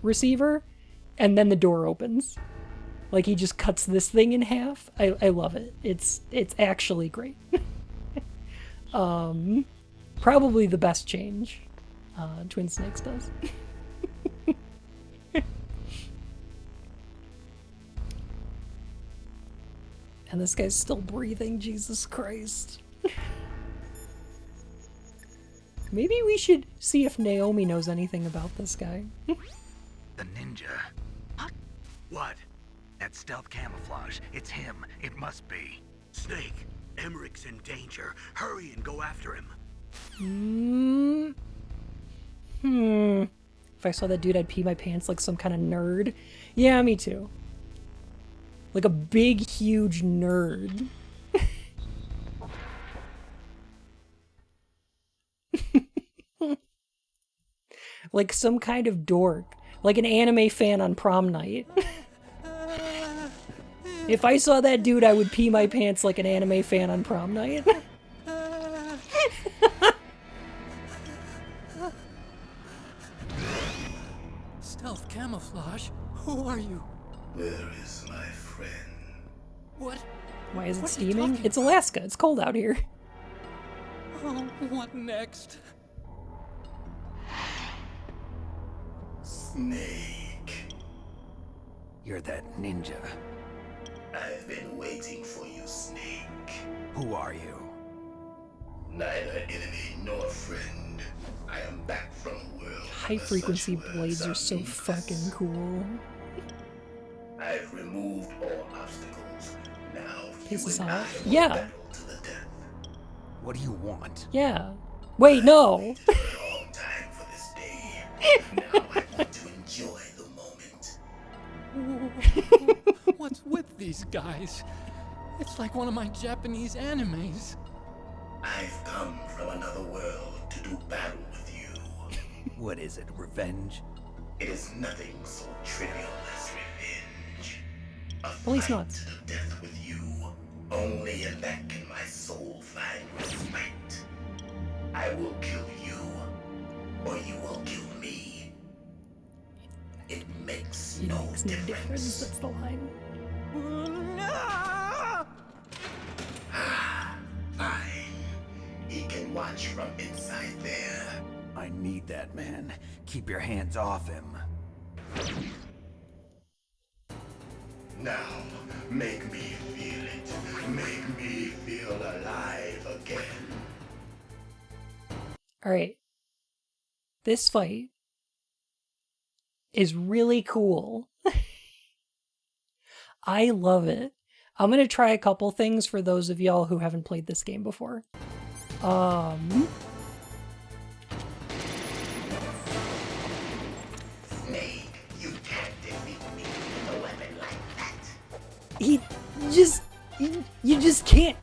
receiver, and then the door opens. Like he just cuts this thing in half. I love it. It's actually great. Probably the best change Twin Snakes does. And this guy's still breathing, Jesus Christ. Maybe we should see if Naomi knows anything about this guy. The ninja. What? That stealth camouflage. It's him. It must be. Snake, Emmerich's in danger. Hurry and go after him. If I saw that dude, I'd pee my pants like some kind of nerd. Yeah, me too. Like a big, huge nerd. Like some kind of dork. Like an anime fan on prom night. If I saw that dude, I would pee my pants like an anime fan on prom night. Stealth camouflage? Who are you? Where is my friend? What? Why is it steaming? It's Alaska. It's cold out here. Oh, what next? Snake. You're that ninja. I've been waiting for you, Snake. Who are you? Neither enemy nor friend. I am back from a world. High frequency blades are so fucking cool. I've removed all obstacles. Now Pisses off. Yeah. to the death. What do you want? Yeah. Wait, no. A long time for this day. Now I want to enjoy the moment. What's with these guys? It's like one of my Japanese animes. I've come from another world to do battle with you. What is it, revenge? It is nothing so trivial as revenge. A Police fight nuts. to the death with you. Only in that can my soul find respite. I will kill you, or you will kill me. It makes no difference. That's the line. Fine. He can watch from inside there. I need that man. Keep your hands off him. Now, make me feel it. Make me feel alive again. Alright. This fight is really cool. I love it. I'm gonna try a couple things for those of y'all who haven't played this game before. Snake, you can't defeat me with a weapon like that. You just can't.